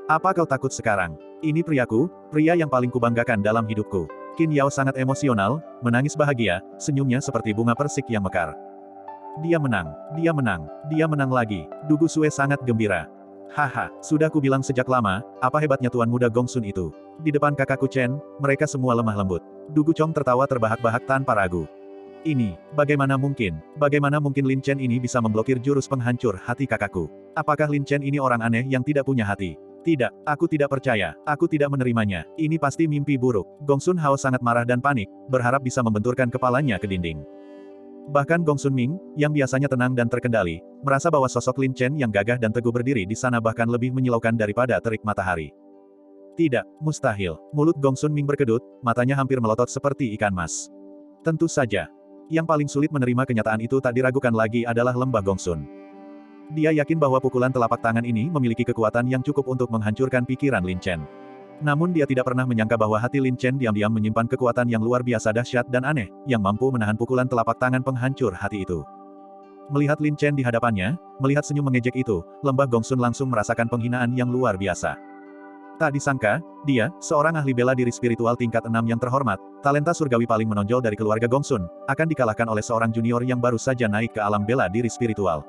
apa kau takut sekarang? Ini priaku, pria yang paling kubanggakan dalam hidupku. Qin Yao sangat emosional, menangis bahagia, senyumnya seperti bunga persik yang mekar. Dia menang lagi. Du Gusue sangat gembira. Haha, sudah kubilang sejak lama, apa hebatnya Tuan Muda Gongsun itu. Di depan kakakku Chen, mereka semua lemah lembut. Du Guchong tertawa terbahak-bahak tanpa ragu. Ini, bagaimana mungkin Lin Chen ini bisa memblokir jurus penghancur hati kakakku? Apakah Lin Chen ini orang aneh yang tidak punya hati? Tidak, aku tidak percaya, aku tidak menerimanya, ini pasti mimpi buruk. Gongsun Hao sangat marah dan panik, berharap bisa membenturkan kepalanya ke dinding. Bahkan Gongsun Ming, yang biasanya tenang dan terkendali, merasa bahwa sosok Lin Chen yang gagah dan teguh berdiri di sana bahkan lebih menyilaukan daripada terik matahari. Tidak, mustahil. Mulut Gongsun Ming berkedut, matanya hampir melotot seperti ikan mas. Tentu saja. Yang paling sulit menerima kenyataan itu tak diragukan lagi adalah Lembah Gongsun. Dia yakin bahwa pukulan telapak tangan ini memiliki kekuatan yang cukup untuk menghancurkan pikiran Lin Chen. Namun dia tidak pernah menyangka bahwa hati Lin Chen diam-diam menyimpan kekuatan yang luar biasa dahsyat dan aneh, yang mampu menahan pukulan telapak tangan penghancur hati itu. Melihat Lin Chen di hadapannya, melihat senyum mengejek itu, Lembah Gongsun langsung merasakan penghinaan yang luar biasa. Tak disangka, dia, seorang ahli bela diri spiritual tingkat 6 yang terhormat, talenta surgawi paling menonjol dari keluarga Gongsun, akan dikalahkan oleh seorang junior yang baru saja naik ke alam bela diri spiritual.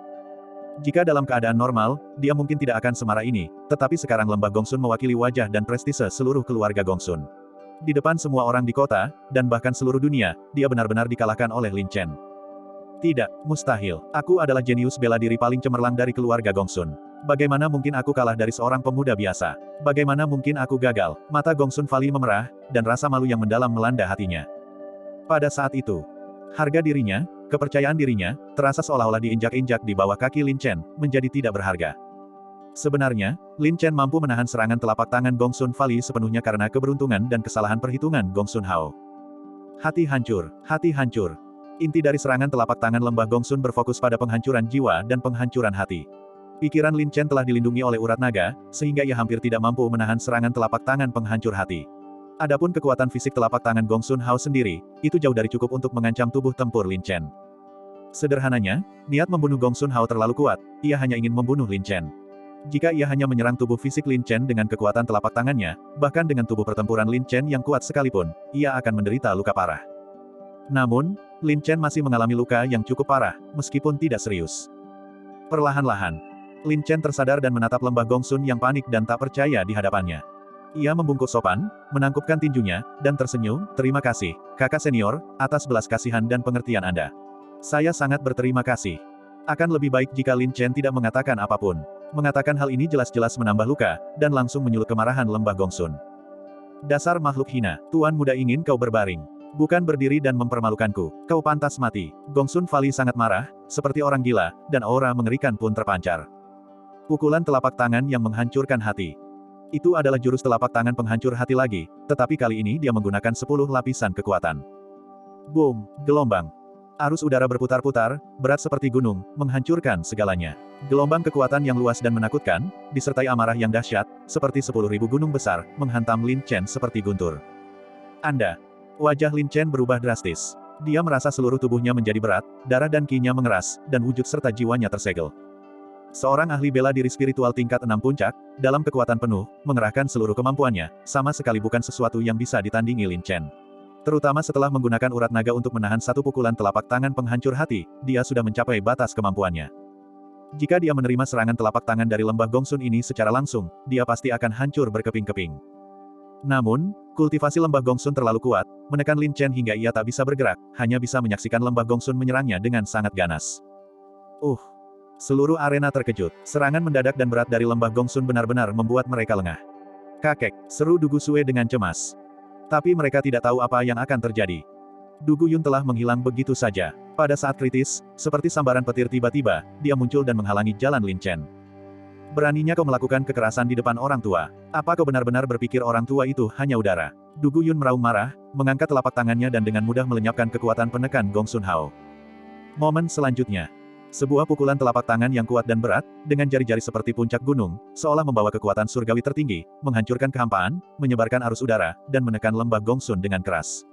Jika dalam keadaan normal, dia mungkin tidak akan semarah ini, tetapi sekarang Lembah Gongsun mewakili wajah dan prestise seluruh keluarga Gongsun. Di depan semua orang di kota, dan bahkan seluruh dunia, dia benar-benar dikalahkan oleh Lin Chen. Tidak, mustahil. Aku adalah jenius bela diri paling cemerlang dari keluarga Gongsun. Bagaimana mungkin aku kalah dari seorang pemuda biasa? Bagaimana mungkin aku gagal? Mata Gongsun Fali memerah, dan rasa malu yang mendalam melanda hatinya. Pada saat itu, harga dirinya, kepercayaan dirinya, terasa seolah-olah diinjak-injak di bawah kaki Lin Chen, menjadi tidak berharga. Sebenarnya, Lin Chen mampu menahan serangan telapak tangan Gongsun Fali sepenuhnya karena keberuntungan dan kesalahan perhitungan Gongsun Hao. Hati hancur, hati hancur. Inti dari serangan telapak tangan Lembah Gongsun berfokus pada penghancuran jiwa dan penghancuran hati. Pikiran Lin Chen telah dilindungi oleh urat naga, sehingga ia hampir tidak mampu menahan serangan telapak tangan penghancur hati. Adapun kekuatan fisik telapak tangan Gongsun Hao sendiri, itu jauh dari cukup untuk mengancam tubuh tempur Lin Chen. Sederhananya, niat membunuh Gongsun Hao terlalu kuat, ia hanya ingin membunuh Lin Chen. Jika ia hanya menyerang tubuh fisik Lin Chen dengan kekuatan telapak tangannya, bahkan dengan tubuh pertempuran Lin Chen yang kuat sekalipun, ia akan menderita luka parah. Namun, Lin Chen masih mengalami luka yang cukup parah, meskipun tidak serius. Perlahan-lahan, Lin Chen tersadar dan menatap Lembah Gongsun yang panik dan tak percaya di hadapannya. Ia membungkuk sopan, menangkupkan tinjunya, dan tersenyum, "Terima kasih, kakak senior, atas belas kasihan dan pengertian Anda. Saya sangat berterima kasih. Akan lebih baik jika Lin Chen tidak mengatakan apapun." Mengatakan hal ini jelas-jelas menambah luka, dan langsung menyulut kemarahan Lembah Gongsun. "Dasar makhluk hina, Tuan Muda ingin kau berbaring. Bukan berdiri dan mempermalukanku, kau pantas mati." Gongsun Fali sangat marah, seperti orang gila, dan aura mengerikan pun terpancar. Pukulan telapak tangan yang menghancurkan hati. Itu adalah jurus telapak tangan penghancur hati lagi, tetapi kali ini dia menggunakan 10 lapisan kekuatan. Boom, gelombang. Arus udara berputar-putar, berat seperti gunung, menghancurkan segalanya. Gelombang kekuatan yang luas dan menakutkan, disertai amarah yang dahsyat, seperti 10.000 gunung besar, menghantam Lin Chen seperti guntur. Wajah Lin Chen berubah drastis. Dia merasa seluruh tubuhnya menjadi berat, darah dan ki-nya mengeras, dan wujud serta jiwanya tersegel. Seorang ahli bela diri spiritual tingkat 6 puncak, dalam kekuatan penuh, mengerahkan seluruh kemampuannya, sama sekali bukan sesuatu yang bisa ditandingi Lin Chen. Terutama setelah menggunakan urat naga untuk menahan satu pukulan telapak tangan penghancur hati, dia sudah mencapai batas kemampuannya. Jika dia menerima serangan telapak tangan dari Lembah Gongsun ini secara langsung, dia pasti akan hancur berkeping-keping. Namun, kultivasi Lembah Gongsun terlalu kuat, menekan Lin Chen hingga ia tak bisa bergerak, hanya bisa menyaksikan Lembah Gongsun menyerangnya dengan sangat ganas. Seluruh arena terkejut. Serangan mendadak dan berat dari lembah Gongsun benar-benar membuat mereka lengah. Kakek, seru Du Gusue dengan cemas. Tapi mereka tidak tahu apa yang akan terjadi. Du Guyun telah menghilang begitu saja. Pada saat kritis, seperti sambaran petir tiba-tiba, dia muncul dan menghalangi jalan Lin Chen. Beraninya kau melakukan kekerasan di depan orang tua. Apa kau benar-benar berpikir orang tua itu hanya udara? Du Guyun meraung marah, mengangkat telapak tangannya dan dengan mudah melenyapkan kekuatan penekan Gong Sun Hao. Momen selanjutnya. Sebuah pukulan telapak tangan yang kuat dan berat, dengan jari-jari seperti puncak gunung, seolah membawa kekuatan surgawi tertinggi, menghancurkan kehampaan, menyebarkan arus udara, dan menekan lembah Gongsun dengan keras.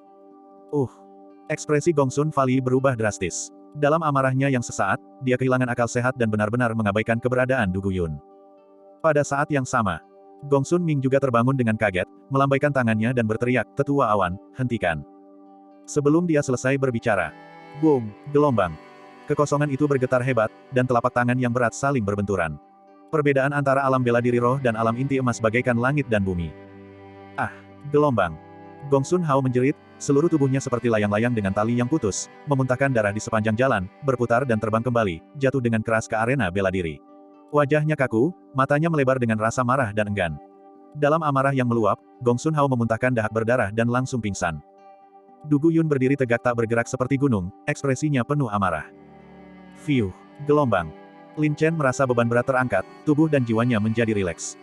Ekspresi Gongsun Valley berubah drastis. Dalam amarahnya yang sesaat, dia kehilangan akal sehat dan benar-benar mengabaikan keberadaan Du Guyun. Pada saat yang sama, Gongsun Ming juga terbangun dengan kaget, melambaikan tangannya dan berteriak, "Tetua awan, hentikan." Sebelum dia selesai berbicara, boom, gelombang. Kekosongan itu bergetar hebat, dan telapak tangan yang berat saling berbenturan. Perbedaan antara alam bela diri roh dan alam inti emas bagaikan langit dan bumi. Gelombang. Gong Sun Hao menjerit, seluruh tubuhnya seperti layang-layang dengan tali yang putus, memuntahkan darah di sepanjang jalan, berputar dan terbang kembali, jatuh dengan keras ke arena bela diri. Wajahnya kaku, matanya melebar dengan rasa marah dan enggan. Dalam amarah yang meluap, Gong Sun Hao memuntahkan dahak berdarah dan langsung pingsan. Du Guyun berdiri tegak tak bergerak seperti gunung, ekspresinya penuh amarah. Gelombang. Lin Chen merasa beban berat terangkat, tubuh dan jiwanya menjadi rileks.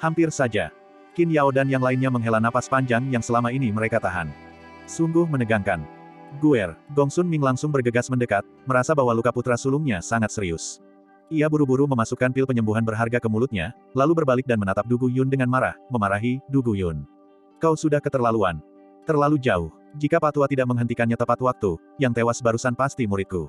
Hampir saja. Qin Yao dan yang lainnya menghela napas panjang yang selama ini mereka tahan. Sungguh menegangkan. Guer, Gong Sun Ming langsung bergegas mendekat, merasa bahwa luka putra sulungnya sangat serius. Ia buru-buru memasukkan pil penyembuhan berharga ke mulutnya, lalu berbalik dan menatap Du Guyun dengan marah, memarahi, "Du Guyun. Kau sudah keterlaluan. Terlalu jauh. Jika Patua tidak menghentikannya tepat waktu, yang tewas barusan pasti muridku."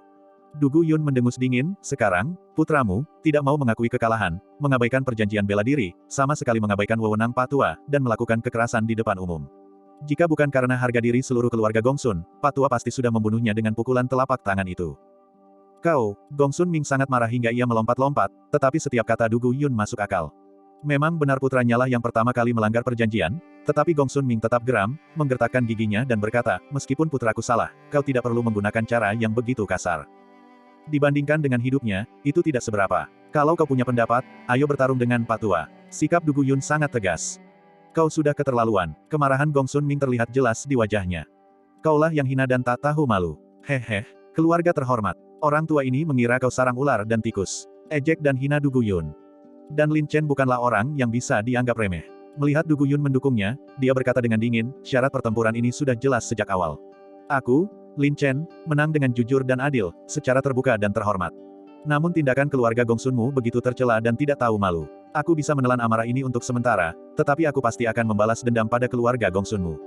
Du Guyun mendengus dingin, "Sekarang, putramu, tidak mau mengakui kekalahan, mengabaikan perjanjian bela diri, sama sekali mengabaikan wewenang Patua, dan melakukan kekerasan di depan umum. Jika bukan karena harga diri seluruh keluarga Gongsun, Patua pasti sudah membunuhnya dengan pukulan telapak tangan itu." Gongsun Ming sangat marah hingga ia melompat-lompat, tetapi setiap kata Du Guyun masuk akal. Memang benar putranya lah yang pertama kali melanggar perjanjian, tetapi Gongsun Ming tetap geram, menggertakkan giginya dan berkata, "Meskipun putraku salah, kau tidak perlu menggunakan cara yang begitu kasar. Dibandingkan dengan hidupnya, itu tidak seberapa. Kalau kau punya pendapat, ayo bertarung dengan Patua." Sikap Du Guyun sangat tegas. "Kau sudah keterlaluan." Kemarahan Gongsun Ming terlihat jelas di wajahnya. "Kaulah yang hina dan tak tahu malu. Hehe, keluarga terhormat. Orang tua ini mengira kau sarang ular dan tikus." Ejek dan hina Du Guyun. Dan Lin Chen bukanlah orang yang bisa dianggap remeh. Melihat Du Guyun mendukungnya, dia berkata dengan dingin, "Syarat pertempuran ini sudah jelas sejak awal. Aku, Lin Chen, menang dengan jujur dan adil, secara terbuka dan terhormat. Namun tindakan keluarga Gongsunmu begitu tercela dan tidak tahu malu. Aku bisa menelan amarah ini untuk sementara, tetapi aku pasti akan membalas dendam pada keluarga Gongsunmu."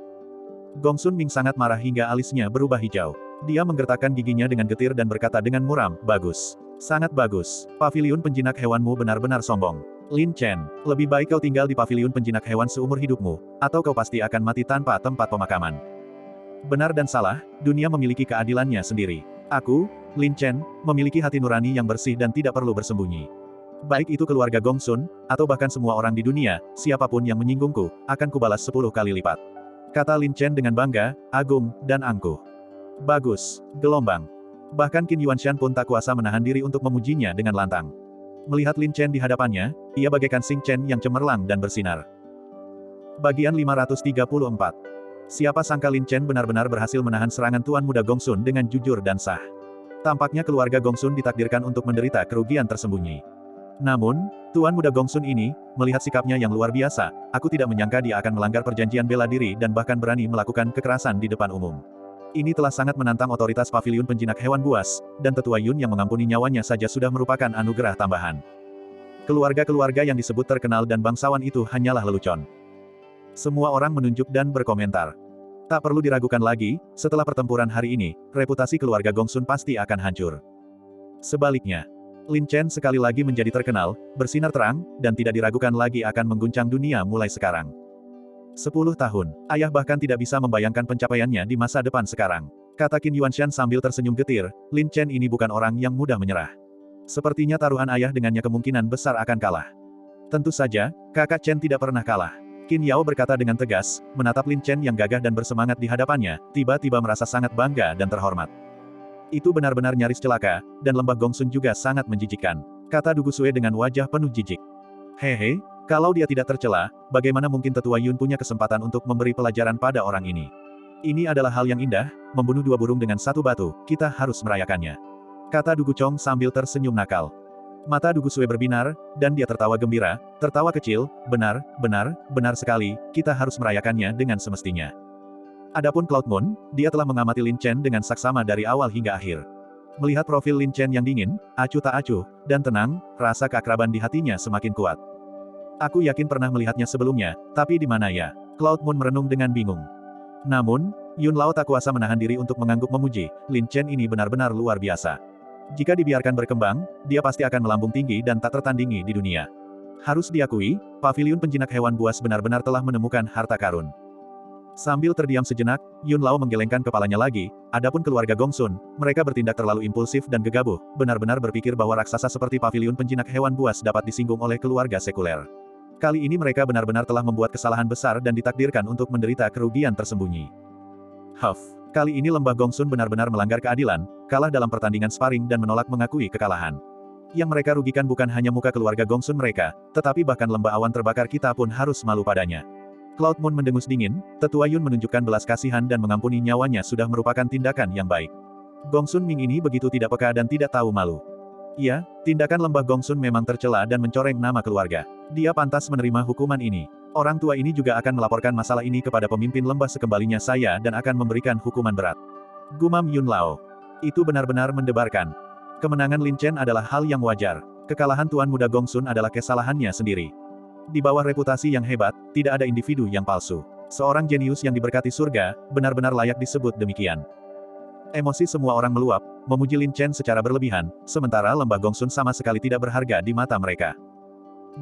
Gongsun Ming sangat marah hingga alisnya berubah hijau. Dia menggertakkan giginya dengan getir dan berkata dengan muram, "Bagus. Sangat bagus. Paviliun penjinak hewanmu benar-benar sombong. Lin Chen, lebih baik kau tinggal di paviliun penjinak hewan seumur hidupmu, atau kau pasti akan mati tanpa tempat pemakaman. Benar dan salah, dunia memiliki keadilannya sendiri. Aku, Lin Chen, memiliki hati nurani yang bersih dan tidak perlu bersembunyi. Baik itu keluarga Gongsun, atau bahkan semua orang di dunia, siapapun yang menyinggungku, akan kubalas 10 kali lipat." Kata Lin Chen dengan bangga, agung, dan angkuh. "Bagus, gelombang." Bahkan Qin Yuanshan pun tak kuasa menahan diri untuk memujinya dengan lantang. Melihat Lin Chen di hadapannya, ia bagaikan Xing Chen yang cemerlang dan bersinar. Bagian 534. Siapa sangka Lin Chen benar-benar berhasil menahan serangan Tuan Muda Gongsun dengan jujur dan sah. Tampaknya keluarga Gongsun ditakdirkan untuk menderita kerugian tersembunyi. Namun, Tuan Muda Gongsun ini, melihat sikapnya yang luar biasa, aku tidak menyangka dia akan melanggar perjanjian bela diri dan bahkan berani melakukan kekerasan di depan umum. Ini telah sangat menantang otoritas paviliun penjinak hewan buas, dan Tetua Yun yang mengampuni nyawanya saja sudah merupakan anugerah tambahan. Keluarga-keluarga yang disebut terkenal dan bangsawan itu hanyalah lelucon. Semua orang menunjuk dan berkomentar. Tak perlu diragukan lagi, setelah pertempuran hari ini, reputasi keluarga Gongsun pasti akan hancur. Sebaliknya, Lin Chen sekali lagi menjadi terkenal, bersinar terang, dan tidak diragukan lagi akan mengguncang dunia mulai sekarang. 10 tahun, ayah bahkan tidak bisa membayangkan pencapaiannya di masa depan sekarang. Kata Qin Yuanshan sambil tersenyum getir, Lin Chen ini bukan orang yang mudah menyerah. Sepertinya taruhan ayah dengannya kemungkinan besar akan kalah. Tentu saja, kakak Chen tidak pernah kalah. Qin Yao berkata dengan tegas, menatap Lin Chen yang gagah dan bersemangat di hadapannya, tiba-tiba merasa sangat bangga dan terhormat. Itu benar-benar nyaris celaka, dan lembah Gongsun juga sangat menjijikkan, kata Du Gusue dengan wajah penuh jijik. Hehe, kalau dia tidak tercela, bagaimana mungkin Tetua Yun punya kesempatan untuk memberi pelajaran pada orang ini? Ini adalah hal yang indah, membunuh dua burung dengan satu batu, kita harus merayakannya. Kata Du Guchong sambil tersenyum nakal. Mata Du Gusue berbinar, dan dia tertawa gembira, tertawa kecil, benar sekali, kita harus merayakannya dengan semestinya. Adapun Cloud Moon, dia telah mengamati Lin Chen dengan saksama dari awal hingga akhir. Melihat profil Lin Chen yang dingin, acuh tak acuh, dan tenang, rasa keakraban di hatinya semakin kuat. Aku yakin pernah melihatnya sebelumnya, tapi di mana ya? Cloud Moon merenung dengan bingung. Namun, Yun Lao tak kuasa menahan diri untuk mengangguk memuji, Lin Chen ini benar-benar luar biasa. Jika dibiarkan berkembang, dia pasti akan melambung tinggi dan tak tertandingi di dunia. Harus diakui, paviliun penjinak hewan buas benar-benar telah menemukan harta karun. Sambil terdiam sejenak, Yun Lao menggelengkan kepalanya lagi, adapun keluarga Gongsun, mereka bertindak terlalu impulsif dan gegabah, benar-benar berpikir bahwa raksasa seperti paviliun penjinak hewan buas dapat disinggung oleh keluarga sekuler. Kali ini mereka benar-benar telah membuat kesalahan besar dan ditakdirkan untuk menderita kerugian tersembunyi. Kali ini lembah Gongsun benar-benar melanggar keadilan, kalah dalam pertandingan sparring dan menolak mengakui kekalahan. Yang mereka rugikan bukan hanya muka keluarga Gongsun mereka, tetapi bahkan lembah awan terbakar kita pun harus malu padanya. Cloud Moon mendengus dingin, Tetua Yun menunjukkan belas kasihan dan mengampuni nyawanya sudah merupakan tindakan yang baik. Gongsun Ming ini begitu tidak peka dan tidak tahu malu. Iya, tindakan lembah Gongsun memang tercela dan mencoreng nama keluarga. Dia pantas menerima hukuman ini. Orang tua ini juga akan melaporkan masalah ini kepada pemimpin lembah sekembalinya saya dan akan memberikan hukuman berat. Gumam Yun Lao. Itu benar-benar mendebarkan. Kemenangan Lin Chen adalah hal yang wajar. Kekalahan Tuan Muda Gongsun adalah kesalahannya sendiri. Di bawah reputasi yang hebat, tidak ada individu yang palsu. Seorang jenius yang diberkati surga, benar-benar layak disebut demikian. Emosi semua orang meluap, memuji Lin Chen secara berlebihan, sementara lembah Gongsun sama sekali tidak berharga di mata mereka.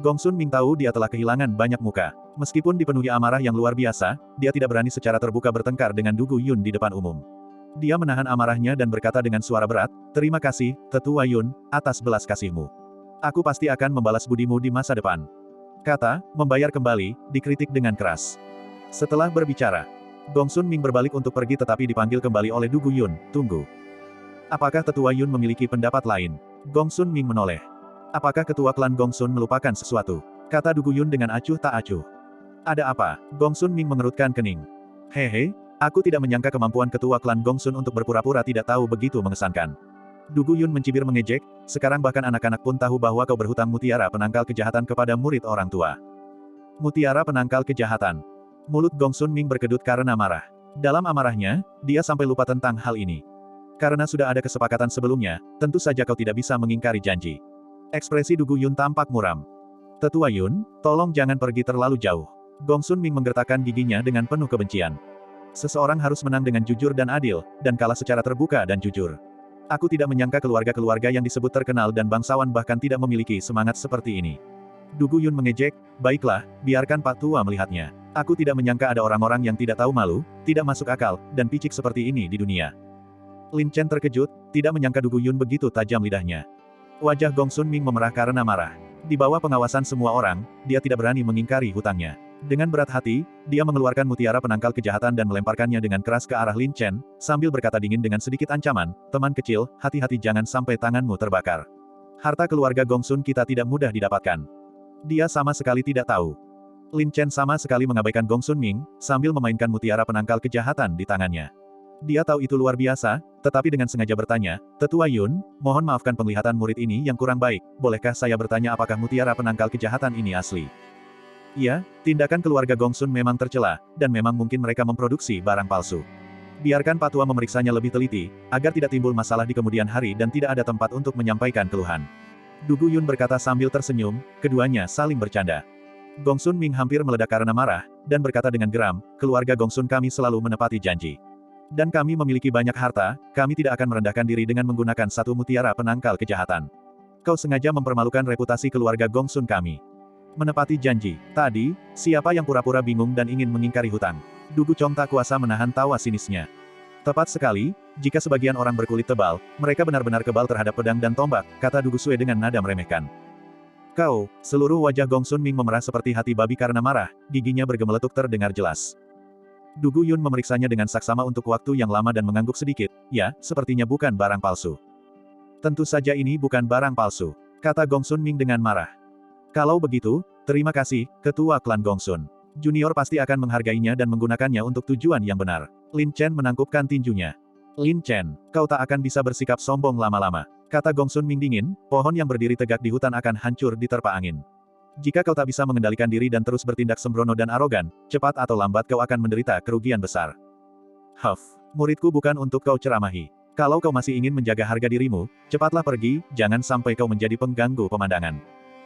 Gongsun Ming tahu dia telah kehilangan banyak muka. Meskipun dipenuhi amarah yang luar biasa, dia tidak berani secara terbuka bertengkar dengan Du Gu Yun di depan umum. Dia menahan amarahnya dan berkata dengan suara berat, "Terima kasih, Tetua Yun, atas belas kasihmu. Aku pasti akan membalas budimu di masa depan." Kata, membayar kembali, dikritik dengan keras. Setelah berbicara, Gongsun Ming berbalik untuk pergi tetapi dipanggil kembali oleh Du Gu Yun, "Tunggu. Apakah Tetua Yun memiliki pendapat lain?" Gongsun Ming menoleh. "Apakah ketua klan Gongsun melupakan sesuatu?" Kata Du Gu Yun dengan acuh tak acuh. "Ada apa?" Gongsun Ming mengerutkan kening. "Hehe, aku tidak menyangka kemampuan ketua klan Gongsun untuk berpura-pura tidak tahu begitu mengesankan." Du Gu Yun mencibir mengejek, "Sekarang bahkan anak-anak pun tahu bahwa kau berhutang mutiara penangkal kejahatan kepada murid orang tua." Mutiara penangkal kejahatan. Mulut Gongsun Ming berkedut karena marah. Dalam amarahnya, dia sampai lupa tentang hal ini. Karena sudah ada kesepakatan sebelumnya, tentu saja kau tidak bisa mengingkari janji. Ekspresi Du Gu Yun tampak muram. "Tetua Yun, tolong jangan pergi terlalu jauh." Gongsun Ming menggertakkan giginya dengan penuh kebencian. Seseorang harus menang dengan jujur dan adil, dan kalah secara terbuka dan jujur. Aku tidak menyangka keluarga-keluarga yang disebut terkenal dan bangsawan bahkan tidak memiliki semangat seperti ini. Du Gu Yun mengejek, "Baiklah, biarkan Pak Tua melihatnya. Aku tidak menyangka ada orang-orang yang tidak tahu malu, tidak masuk akal, dan picik seperti ini di dunia." Lin Chen terkejut, tidak menyangka Du Gu Yun begitu tajam lidahnya. Wajah Gongsun Ming memerah karena marah. Di bawah pengawasan semua orang, dia tidak berani mengingkari hutangnya. Dengan berat hati, dia mengeluarkan mutiara penangkal kejahatan dan melemparkannya dengan keras ke arah Lin Chen, sambil berkata dingin dengan sedikit ancaman, "Teman kecil, hati-hati jangan sampai tanganmu terbakar. Harta keluarga Gongsun kita tidak mudah didapatkan." Dia sama sekali tidak tahu. Lin Chen sama sekali mengabaikan Gongsun Ming, sambil memainkan mutiara penangkal kejahatan di tangannya. Dia tahu itu luar biasa, tetapi dengan sengaja bertanya, "Tetua Yun, mohon maafkan penglihatan murid ini yang kurang baik, bolehkah saya bertanya apakah mutiara penangkal kejahatan ini asli?" "Iya, tindakan keluarga Gongsun memang tercela, dan memang mungkin mereka memproduksi barang palsu. Biarkan Pak Tua memeriksanya lebih teliti, agar tidak timbul masalah di kemudian hari dan tidak ada tempat untuk menyampaikan keluhan." Du Gu Yun berkata sambil tersenyum, keduanya saling bercanda. Gongsun Ming hampir meledak karena marah, dan berkata dengan geram, "Keluarga Gongsun kami selalu menepati janji. Dan kami memiliki banyak harta, kami tidak akan merendahkan diri dengan menggunakan satu mutiara penangkal kejahatan. Kau sengaja mempermalukan reputasi keluarga Gongsun kami. Menepati janji. Tadi, siapa yang pura-pura bingung dan ingin mengingkari hutang?" Du Guchong tak kuasa menahan tawa sinisnya. "Tepat sekali, jika sebagian orang berkulit tebal, mereka benar-benar kebal terhadap pedang dan tombak," kata Du Gusue dengan nada meremehkan. "Kau," seluruh wajah Gongsun Ming memerah seperti hati babi karena marah, giginya bergemeletuk terdengar jelas. Du Guyun memeriksanya dengan saksama untuk waktu yang lama dan mengangguk sedikit. Ya, sepertinya bukan barang palsu. Tentu saja ini bukan barang palsu, kata Gongsun Ming dengan marah. Kalau begitu, terima kasih, Ketua Klan Gongsun. Junior pasti akan menghargainya dan menggunakannya untuk tujuan yang benar. Lin Chen menangkupkan tinjunya. Lin Chen, kau tak akan bisa bersikap sombong lama-lama. Kata Gongsun Ming dingin, pohon yang berdiri tegak di hutan akan hancur diterpa angin. Jika kau tak bisa mengendalikan diri dan terus bertindak sembrono dan arogan, cepat atau lambat kau akan menderita kerugian besar. Huff, muridku bukan untuk kau ceramahi. Kalau kau masih ingin menjaga harga dirimu, cepatlah pergi, jangan sampai kau menjadi pengganggu pemandangan.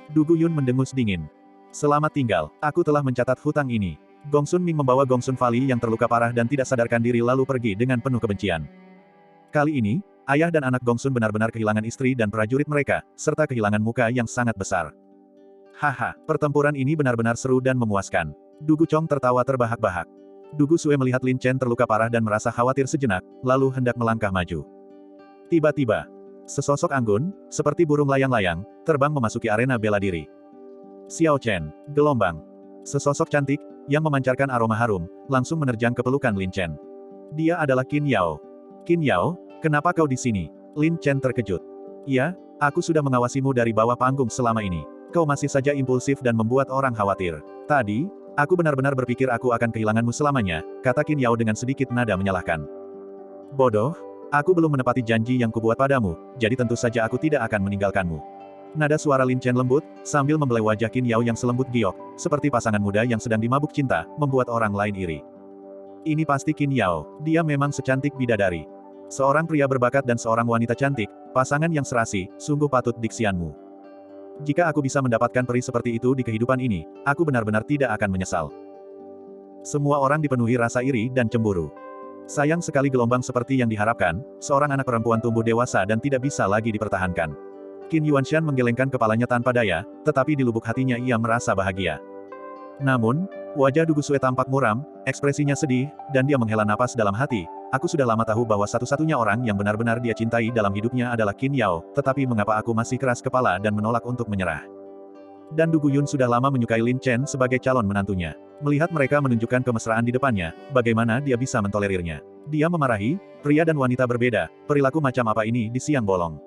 Du Guyun mendengus dingin. Selamat tinggal, aku telah mencatat hutang ini. Gongsun Ming membawa Gongsun Fali yang terluka parah dan tidak sadarkan diri lalu pergi dengan penuh kebencian. Kali ini, ayah dan anak Gongsun benar-benar kehilangan istri dan prajurit mereka, serta kehilangan muka yang sangat besar. Haha, pertempuran ini benar-benar seru dan memuaskan. Du Guchong tertawa terbahak-bahak. Du Gusue melihat Lin Chen terluka parah dan merasa khawatir sejenak, lalu hendak melangkah maju. Tiba-tiba, sesosok anggun, seperti burung layang-layang, terbang memasuki arena bela diri. Xiao Chen, gelombang. Sesosok cantik, yang memancarkan aroma harum, langsung menerjang ke pelukan Lin Chen. Dia adalah Qin Yao. Qin Yao, kenapa kau di sini? Lin Chen terkejut. Iya, aku sudah mengawasimu dari bawah panggung selama ini. Kau masih saja impulsif dan membuat orang khawatir. Tadi, aku benar-benar berpikir aku akan kehilanganmu selamanya, kata Qin Yao dengan sedikit nada menyalahkan. Bodoh, aku belum menepati janji yang kubuat padamu, jadi tentu saja aku tidak akan meninggalkanmu. Nada suara Lin Chen lembut, sambil membelai wajah Qin Yao yang selembut giok, seperti pasangan muda yang sedang dimabuk cinta, membuat orang lain iri. Ini pasti Qin Yao, dia memang secantik bidadari. Seorang pria berbakat dan seorang wanita cantik, pasangan yang serasi, sungguh patut diksianmu. Jika aku bisa mendapatkan peri seperti itu di kehidupan ini, aku benar-benar tidak akan menyesal. Semua orang dipenuhi rasa iri dan cemburu. Sayang sekali gelombang seperti yang diharapkan, seorang anak perempuan tumbuh dewasa dan tidak bisa lagi dipertahankan. Qin Yuanshan menggelengkan kepalanya tanpa daya, tetapi di lubuk hatinya ia merasa bahagia. Namun, wajah Du Gusue tampak muram, ekspresinya sedih, dan dia menghela napas dalam hati. Aku sudah lama tahu bahwa satu-satunya orang yang benar-benar dia cintai dalam hidupnya adalah Qin Yao, tetapi mengapa aku masih keras kepala dan menolak untuk menyerah? Dan Du Guyun sudah lama menyukai Lin Chen sebagai calon menantunya. Melihat mereka menunjukkan kemesraan di depannya, bagaimana dia bisa mentolerirnya? Dia memarahi, pria dan wanita berbeda, perilaku macam apa ini di siang bolong?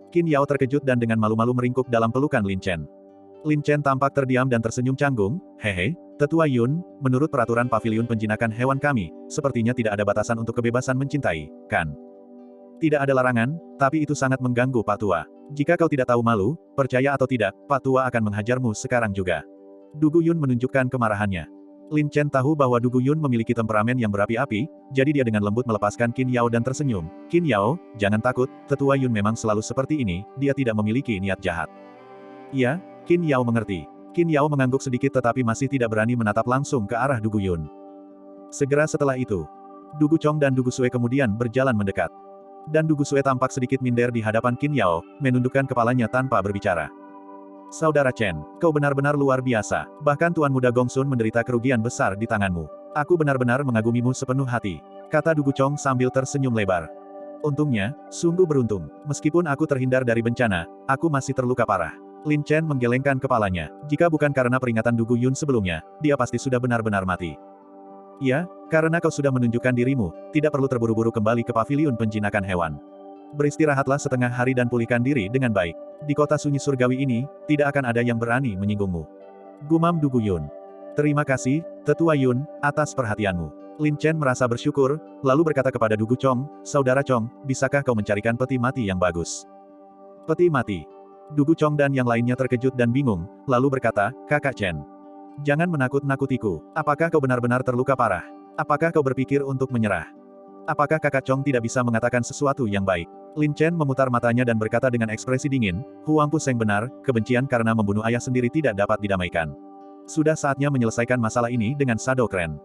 Qin Yao terkejut dan dengan malu-malu meringkuk dalam pelukan Lin Chen. Lin Chen tampak terdiam dan tersenyum canggung, hehe, Tetua Yun, menurut peraturan paviliun penjinakan hewan kami, sepertinya tidak ada batasan untuk kebebasan mencintai, kan? Tidak ada larangan, tapi itu sangat mengganggu Pak Tua. Jika kau tidak tahu malu, percaya atau tidak, Pak Tua akan menghajarmu sekarang juga. Du Guyun menunjukkan kemarahannya. Lin Chen tahu bahwa Du Guyun memiliki temperamen yang berapi-api, jadi dia dengan lembut melepaskan Qin Yao dan tersenyum. Qin Yao, jangan takut, Tetua Yun memang selalu seperti ini, dia tidak memiliki niat jahat. Iya, Qin Yao mengerti. Qin Yao mengangguk sedikit tetapi masih tidak berani menatap langsung ke arah Du Guyun. Segera setelah itu, Du Guchong dan Du Gusue kemudian berjalan mendekat. Dan Du Gusue tampak sedikit minder di hadapan Qin Yao, menundukkan kepalanya tanpa berbicara. Saudara Chen, kau benar-benar luar biasa, bahkan Tuan Muda Gongsun menderita kerugian besar di tanganmu. Aku benar-benar mengagumimu sepenuh hati, kata Du Guchong sambil tersenyum lebar. Untungnya, sungguh beruntung, meskipun aku terhindar dari bencana, aku masih terluka parah. Lin Chen menggelengkan kepalanya, jika bukan karena peringatan Du Guyun sebelumnya, dia pasti sudah benar-benar mati. Ya, karena kau sudah menunjukkan dirimu, tidak perlu terburu-buru kembali ke paviliun penjinakan hewan. Beristirahatlah setengah hari dan pulihkan diri dengan baik. Di kota sunyi surgawi ini, tidak akan ada yang berani menyinggungmu. Gumam Du Guyun. Terima kasih, Tetua Yun, atas perhatianmu. Lin Chen merasa bersyukur, lalu berkata kepada Du Guchong, Saudara Chong, bisakah kau mencarikan peti mati yang bagus? Peti mati. Du Guchong dan yang lainnya terkejut dan bingung, lalu berkata, Kakak Chen. Jangan menakut-nakutiku, apakah kau benar-benar terluka parah? Apakah kau berpikir untuk menyerah? Apakah kakak Chong tidak bisa mengatakan sesuatu yang baik? Lin Chen memutar matanya dan berkata dengan ekspresi dingin, Huang Puseng benar, kebencian karena membunuh ayah sendiri tidak dapat didamaikan. Sudah saatnya menyelesaikan masalah ini dengan Shadow Clan.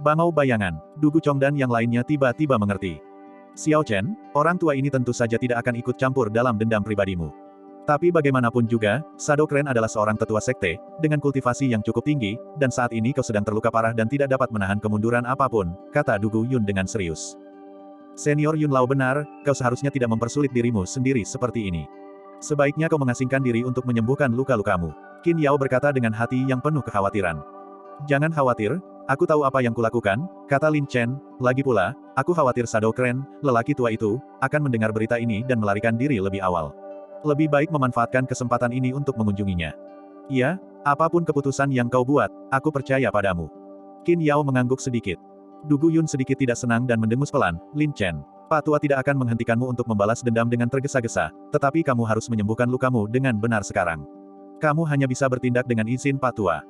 Bangau bayangan, Du Guchong dan yang lainnya tiba-tiba mengerti. Xiao Chen, orang tua ini tentu saja tidak akan ikut campur dalam dendam pribadimu. Tapi bagaimanapun juga, Shadow Clan adalah seorang tetua sekte, dengan kultivasi yang cukup tinggi, dan saat ini kau sedang terluka parah dan tidak dapat menahan kemunduran apapun, kata Du Guyun dengan serius. Senior Yun Lao benar, kau seharusnya tidak mempersulit dirimu sendiri seperti ini. Sebaiknya kau mengasingkan diri untuk menyembuhkan luka-lukamu. Qin Yao berkata dengan hati yang penuh kekhawatiran. Jangan khawatir, Aku tahu apa yang kulakukan, kata Lin Chen. Lagi pula, aku khawatir Shadow Crane, lelaki tua itu, akan mendengar berita ini dan melarikan diri lebih awal. Lebih baik memanfaatkan kesempatan ini untuk mengunjunginya. Ya, apapun keputusan yang kau buat, aku percaya padamu. Qin Yao mengangguk sedikit. Du Guyun sedikit tidak senang dan mendengus pelan. Lin Chen, Pak Tua tidak akan menghentikanmu untuk membalas dendam dengan tergesa-gesa, tetapi kamu harus menyembuhkan lukamu dengan benar sekarang. Kamu hanya bisa bertindak dengan izin Pak Tua.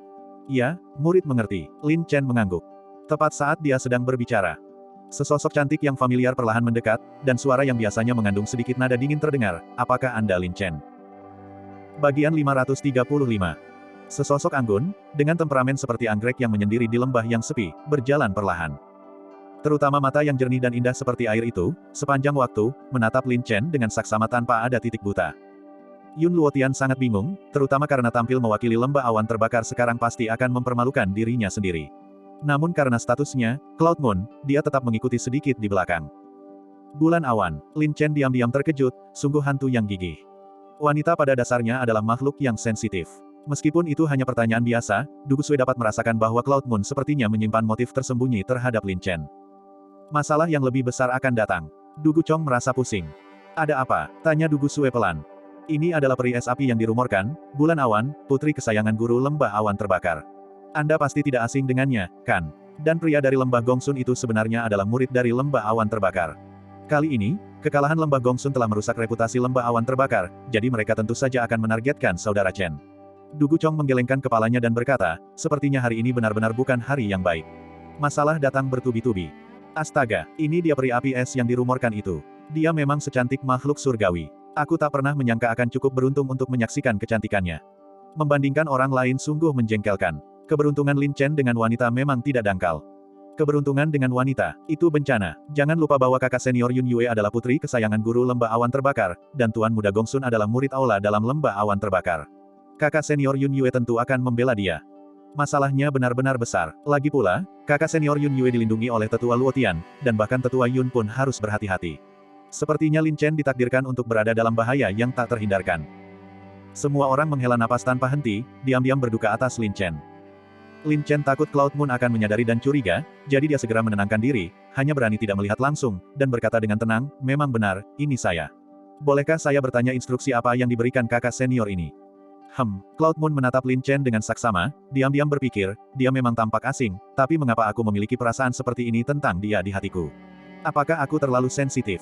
Ya, murid mengerti. Lin Chen mengangguk. Tepat saat dia sedang berbicara, sesosok cantik yang familiar perlahan mendekat, dan suara yang biasanya mengandung sedikit nada dingin terdengar. Apakah Anda Lin Chen? Bagian 535. Sesosok anggun, dengan temperamen seperti anggrek yang menyendiri di lembah yang sepi, berjalan perlahan. Terutama mata yang jernih dan indah seperti air itu, sepanjang waktu, menatap Lin Chen dengan saksama tanpa ada titik buta. Yun Luotian sangat bingung, terutama karena tampil mewakili lembah awan terbakar sekarang pasti akan mempermalukan dirinya sendiri. Namun karena statusnya, Cloud Moon, dia tetap mengikuti sedikit di belakang. Bulan awan, Lin Chen diam-diam terkejut, sungguh hantu yang gigih. Wanita pada dasarnya adalah makhluk yang sensitif. Meskipun itu hanya pertanyaan biasa, Du Gusui dapat merasakan bahwa Cloud Moon sepertinya menyimpan motif tersembunyi terhadap Lin Chen. Masalah yang lebih besar akan datang. Du Guchong merasa pusing. Ada apa? Tanya Du Gusui pelan. Ini adalah peri es api yang dirumorkan, Bulan Awan, putri kesayangan guru lembah awan terbakar. Anda pasti tidak asing dengannya, kan? Dan pria dari lembah Gongsun itu sebenarnya adalah murid dari lembah awan terbakar. Kali ini, kekalahan lembah Gongsun telah merusak reputasi lembah awan terbakar, jadi mereka tentu saja akan menargetkan saudara Chen. Du Guchong menggelengkan kepalanya dan berkata, sepertinya hari ini benar-benar bukan hari yang baik. Masalah datang bertubi-tubi. Astaga, ini dia peri api es yang dirumorkan itu. Dia memang secantik makhluk surgawi. Aku tak pernah menyangka akan cukup beruntung untuk menyaksikan kecantikannya. Membandingkan orang lain sungguh menjengkelkan. Keberuntungan Lin Chen dengan wanita memang tidak dangkal. Keberuntungan dengan wanita, itu bencana. Jangan lupa bahwa kakak senior Yun Yue adalah putri kesayangan guru lembah awan terbakar, dan Tuan Muda Gongsun adalah murid aula dalam lembah awan terbakar. Kakak senior Yun Yue tentu akan membela dia. Masalahnya benar-benar besar. Lagi pula, kakak senior Yun Yue dilindungi oleh tetua Luotian, dan bahkan tetua Yun pun harus berhati-hati. Sepertinya Lin Chen ditakdirkan untuk berada dalam bahaya yang tak terhindarkan. Semua orang menghela napas tanpa henti, diam-diam berduka atas Lin Chen. Lin Chen takut Cloud Moon akan menyadari dan curiga, jadi dia segera menenangkan diri, hanya berani tidak melihat langsung, dan berkata dengan tenang, memang benar, ini saya. Bolehkah saya bertanya instruksi apa yang diberikan kakak senior ini? Cloud Moon menatap Lin Chen dengan saksama, diam-diam berpikir, dia memang tampak asing, tapi mengapa aku memiliki perasaan seperti ini tentang dia di hatiku? Apakah aku terlalu sensitif?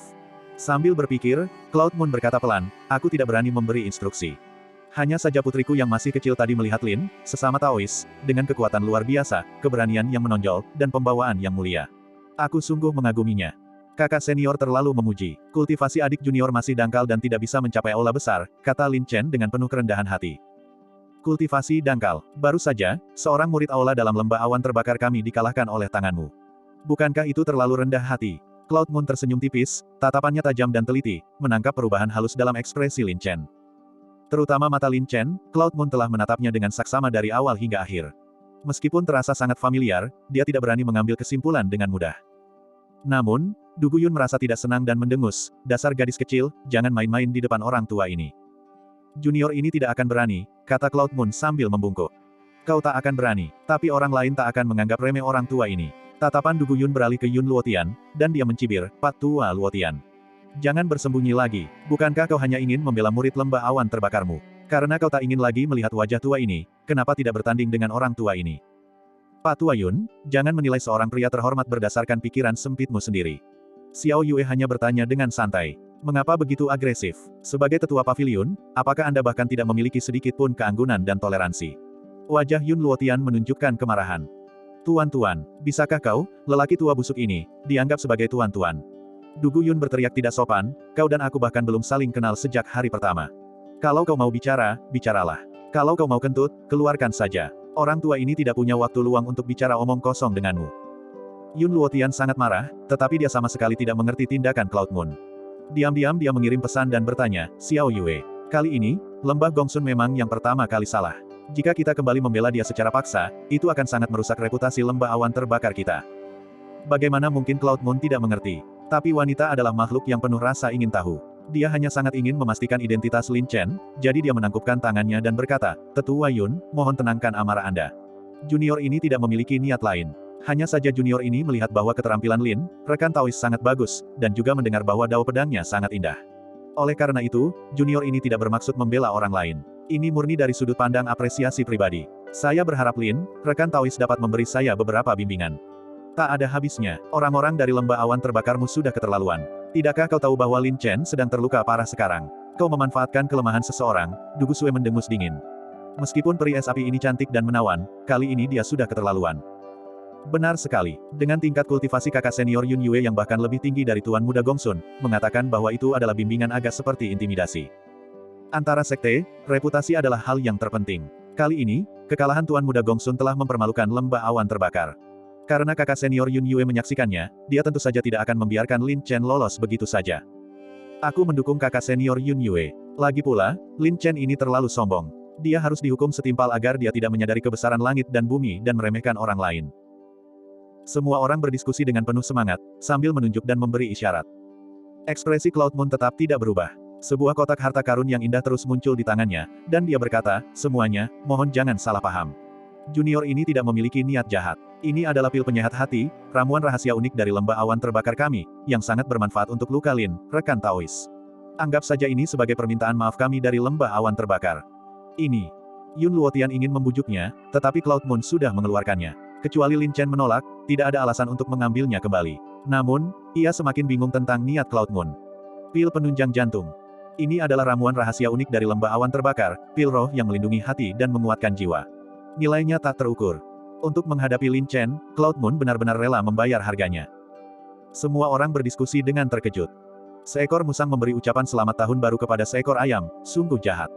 Sambil berpikir, Cloud Moon berkata pelan, aku tidak berani memberi instruksi. Hanya saja putriku yang masih kecil tadi melihat Lin, sesama Taois, dengan kekuatan luar biasa, keberanian yang menonjol, dan pembawaan yang mulia. Aku sungguh mengaguminya. Kakak senior terlalu memuji. Kultivasi adik junior masih dangkal dan tidak bisa mencapai aula besar, kata Lin Chen dengan penuh kerendahan hati. Kultivasi dangkal. Baru saja, seorang murid aula dalam lembah awan terbakar kami dikalahkan oleh tanganmu. Bukankah itu terlalu rendah hati? Cloud Moon tersenyum tipis, tatapannya tajam dan teliti, menangkap perubahan halus dalam ekspresi Lin Chen. Terutama mata Lin Chen, Cloud Moon telah menatapnya dengan saksama dari awal hingga akhir. Meskipun terasa sangat familiar, dia tidak berani mengambil kesimpulan dengan mudah. Namun, Du Guyun merasa tidak senang dan mendengus, dasar gadis kecil, jangan main-main di depan orang tua ini. Junior ini tidak akan berani, kata Cloud Moon sambil membungkuk. Kau tak akan berani, tapi orang lain tak akan menganggap remeh orang tua ini. Tatapan Du Guyun beralih ke Yun Luotian, dan dia mencibir, Pak Tua Luotian. Jangan bersembunyi lagi, bukankah kau hanya ingin membela murid lembah awan terbakarmu? Karena kau tak ingin lagi melihat wajah tua ini, kenapa tidak bertanding dengan orang tua ini? Pak Tua Yun, jangan menilai seorang pria terhormat berdasarkan pikiran sempitmu sendiri. Xiao Yue hanya bertanya dengan santai. Mengapa begitu agresif? Sebagai tetua pavilion, apakah Anda bahkan tidak memiliki sedikit pun keanggunan dan toleransi? Wajah Yun Luotian menunjukkan kemarahan. Tuan-tuan, bisakah kau, lelaki tua busuk ini, dianggap sebagai tuan-tuan? Du Guyun berteriak tidak sopan, kau dan aku bahkan belum saling kenal sejak hari pertama. Kalau kau mau bicara, bicaralah. Kalau kau mau kentut, keluarkan saja. Orang tua ini tidak punya waktu luang untuk bicara omong kosong denganmu. Yun Luotian sangat marah, tetapi dia sama sekali tidak mengerti tindakan Cloud Moon. Diam-diam dia mengirim pesan dan bertanya, Xiao Yue, kali ini, lembah Gongsun memang yang pertama kali salah. Jika kita kembali membela dia secara paksa, itu akan sangat merusak reputasi lembah awan terbakar kita. Bagaimana mungkin Cloud Moon tidak mengerti? Tapi wanita adalah makhluk yang penuh rasa ingin tahu. Dia hanya sangat ingin memastikan identitas Lin Chen, jadi dia menangkupkan tangannya dan berkata, Tetua Yun, mohon tenangkan amarah Anda. Junior ini tidak memiliki niat lain. Hanya saja junior ini melihat bahwa keterampilan Lin, rekan Taois sangat bagus, dan juga mendengar bahwa dao pedangnya sangat indah. Oleh karena itu, junior ini tidak bermaksud membela orang lain. Ini murni dari sudut pandang apresiasi pribadi. Saya berharap Lin, rekan Taois dapat memberi saya beberapa bimbingan. Tak ada habisnya, orang-orang dari lembah awan terbakarmu sudah keterlaluan. Tidakkah kau tahu bahwa Lin Chen sedang terluka parah sekarang? Kau memanfaatkan kelemahan seseorang, Du Gusue mendengus dingin. Meskipun peri es api ini cantik dan menawan, kali ini dia sudah keterlaluan. Benar sekali, dengan tingkat kultivasi kakak senior Yun Yue yang bahkan lebih tinggi dari Tuan Muda Gongsun, mengatakan bahwa itu adalah bimbingan agak seperti intimidasi. Antara sekte, reputasi adalah hal yang terpenting. Kali ini, kekalahan Tuan Muda Gongsun telah mempermalukan lembah awan terbakar. Karena kakak senior Yun Yue menyaksikannya, dia tentu saja tidak akan membiarkan Lin Chen lolos begitu saja. Aku mendukung kakak senior Yun Yue. Lagi pula, Lin Chen ini terlalu sombong. Dia harus dihukum setimpal agar dia tidak menyadari kebesaran langit dan bumi dan meremehkan orang lain. Semua orang berdiskusi dengan penuh semangat, sambil menunjuk dan memberi isyarat. Ekspresi Cloud Moon tetap tidak berubah. Sebuah kotak harta karun yang indah terus muncul di tangannya, dan dia berkata, semuanya, mohon jangan salah paham. Junior ini tidak memiliki niat jahat. Ini adalah pil penyehat hati, ramuan rahasia unik dari lembah awan terbakar kami, yang sangat bermanfaat untuk luka Lin, rekan Taois. Anggap saja ini sebagai permintaan maaf kami dari lembah awan terbakar. Ini. Yun Luotian ingin membujuknya, tetapi Cloud Moon sudah mengeluarkannya. Kecuali Lin Chen menolak, tidak ada alasan untuk mengambilnya kembali. Namun, ia semakin bingung tentang niat Cloud Moon. Pil penunjang jantung. Ini adalah ramuan rahasia unik dari lembah awan terbakar, pil roh yang melindungi hati dan menguatkan jiwa. Nilainya tak terukur. Untuk menghadapi Lin Chen, Cloud Moon benar-benar rela membayar harganya. Semua orang berdiskusi dengan terkejut. Seekor musang memberi ucapan selamat tahun baru kepada seekor ayam, sungguh jahat.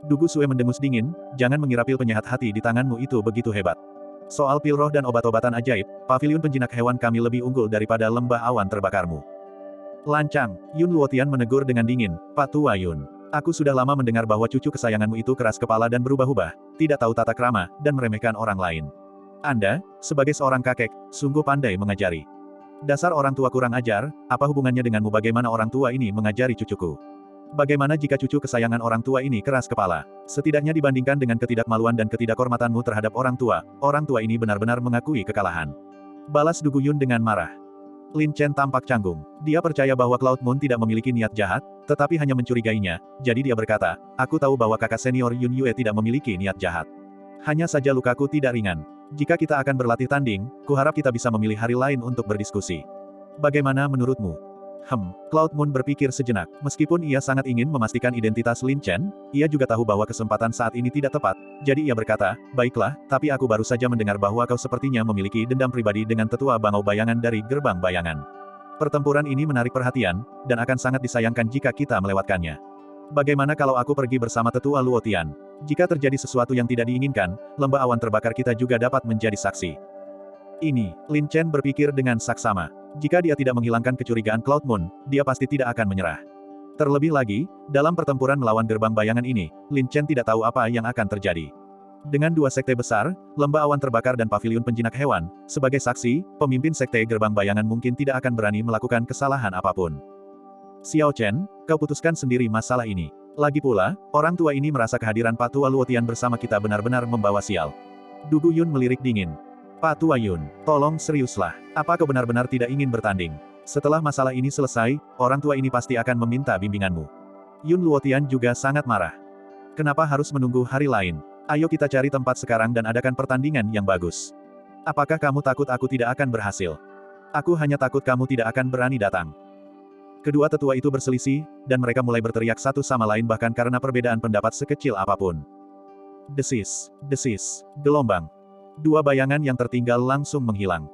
Du Gusue mendengus dingin, jangan mengira pil penyehat hati di tanganmu itu begitu hebat. Soal pil roh dan obat-obatan ajaib, paviliun penjinak hewan kami lebih unggul daripada lembah awan terbakarmu. Lancang, Yun Luotian menegur dengan dingin, Pak Tua Yun. Aku sudah lama mendengar bahwa cucu kesayanganmu itu keras kepala dan berubah-ubah, tidak tahu tata krama, dan meremehkan orang lain. Anda, sebagai seorang kakek, sungguh pandai mengajari. Dasar orang tua kurang ajar, apa hubungannya denganmu bagaimana orang tua ini mengajari cucuku? Bagaimana jika cucu kesayangan orang tua ini keras kepala? Setidaknya dibandingkan dengan ketidakmaluan dan ketidakhormatanmu terhadap orang tua ini benar-benar mengakui kekalahan. Balas Du Guyun dengan marah. Lin Chen tampak canggung. Dia percaya bahwa Cloud Moon tidak memiliki niat jahat, tetapi hanya mencurigainya, jadi dia berkata, aku tahu bahwa kakak senior Yun Yue tidak memiliki niat jahat. Hanya saja lukaku tidak ringan. Jika kita akan berlatih tanding, kuharap kita bisa memilih hari lain untuk berdiskusi. Bagaimana menurutmu? Cloud Moon berpikir sejenak. Meskipun ia sangat ingin memastikan identitas Lin Chen, ia juga tahu bahwa kesempatan saat ini tidak tepat, jadi ia berkata, baiklah, tapi aku baru saja mendengar bahwa kau sepertinya memiliki dendam pribadi dengan tetua Bangau Bayangan dari Gerbang Bayangan. Pertempuran ini menarik perhatian, dan akan sangat disayangkan jika kita melewatkannya. Bagaimana kalau aku pergi bersama tetua Luotian? Jika terjadi sesuatu yang tidak diinginkan, lembah awan terbakar kita juga dapat menjadi saksi. Ini, Lin Chen berpikir dengan saksama. Jika dia tidak menghilangkan kecurigaan Cloud Moon, dia pasti tidak akan menyerah. Terlebih lagi, dalam pertempuran melawan Gerbang Bayangan ini, Lin Chen tidak tahu apa yang akan terjadi. Dengan dua sekte besar, lembah awan terbakar dan paviliun penjinak hewan, sebagai saksi, pemimpin sekte Gerbang Bayangan mungkin tidak akan berani melakukan kesalahan apapun. Xiao Chen, kau putuskan sendiri masalah ini. Lagi pula, orang tua ini merasa kehadiran Pak Tua Luotian bersama kita benar-benar membawa sial. Du Guyun melirik dingin. Pak Tua Yun, tolong seriuslah. Apa kau benar-benar tidak ingin bertanding? Setelah masalah ini selesai, orang tua ini pasti akan meminta bimbinganmu. Yun Luotian juga sangat marah. Kenapa harus menunggu hari lain? Ayo kita cari tempat sekarang dan adakan pertandingan yang bagus. Apakah kamu takut aku tidak akan berhasil? Aku hanya takut kamu tidak akan berani datang. Kedua tetua itu berselisih, dan mereka mulai berteriak satu sama lain bahkan karena perbedaan pendapat sekecil apapun. Desis, gelombang. Dua bayangan yang tertinggal langsung menghilang.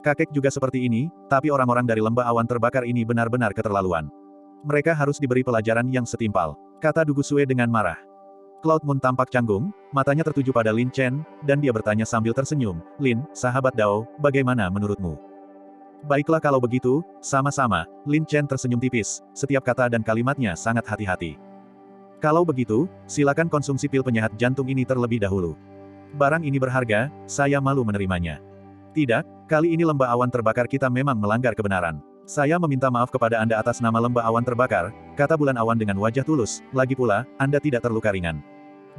Kakek juga seperti ini, tapi orang-orang dari lembah awan terbakar ini benar-benar keterlaluan. Mereka harus diberi pelajaran yang setimpal, kata Du Gusue dengan marah. Cloud Moon tampak canggung, matanya tertuju pada Lin Chen, dan dia bertanya sambil tersenyum, Lin, sahabat Dao, bagaimana menurutmu? Baiklah kalau begitu, sama-sama, Lin Chen tersenyum tipis, setiap kata dan kalimatnya sangat hati-hati. Kalau begitu, silakan konsumsi pil penyehat jantung ini terlebih dahulu. Barang ini berharga, saya malu menerimanya. Tidak, kali ini lembah awan terbakar kita memang melanggar kebenaran. Saya meminta maaf kepada Anda atas nama lembah awan terbakar, kata Bulan Awan dengan wajah tulus, lagi pula, Anda tidak terluka ringan.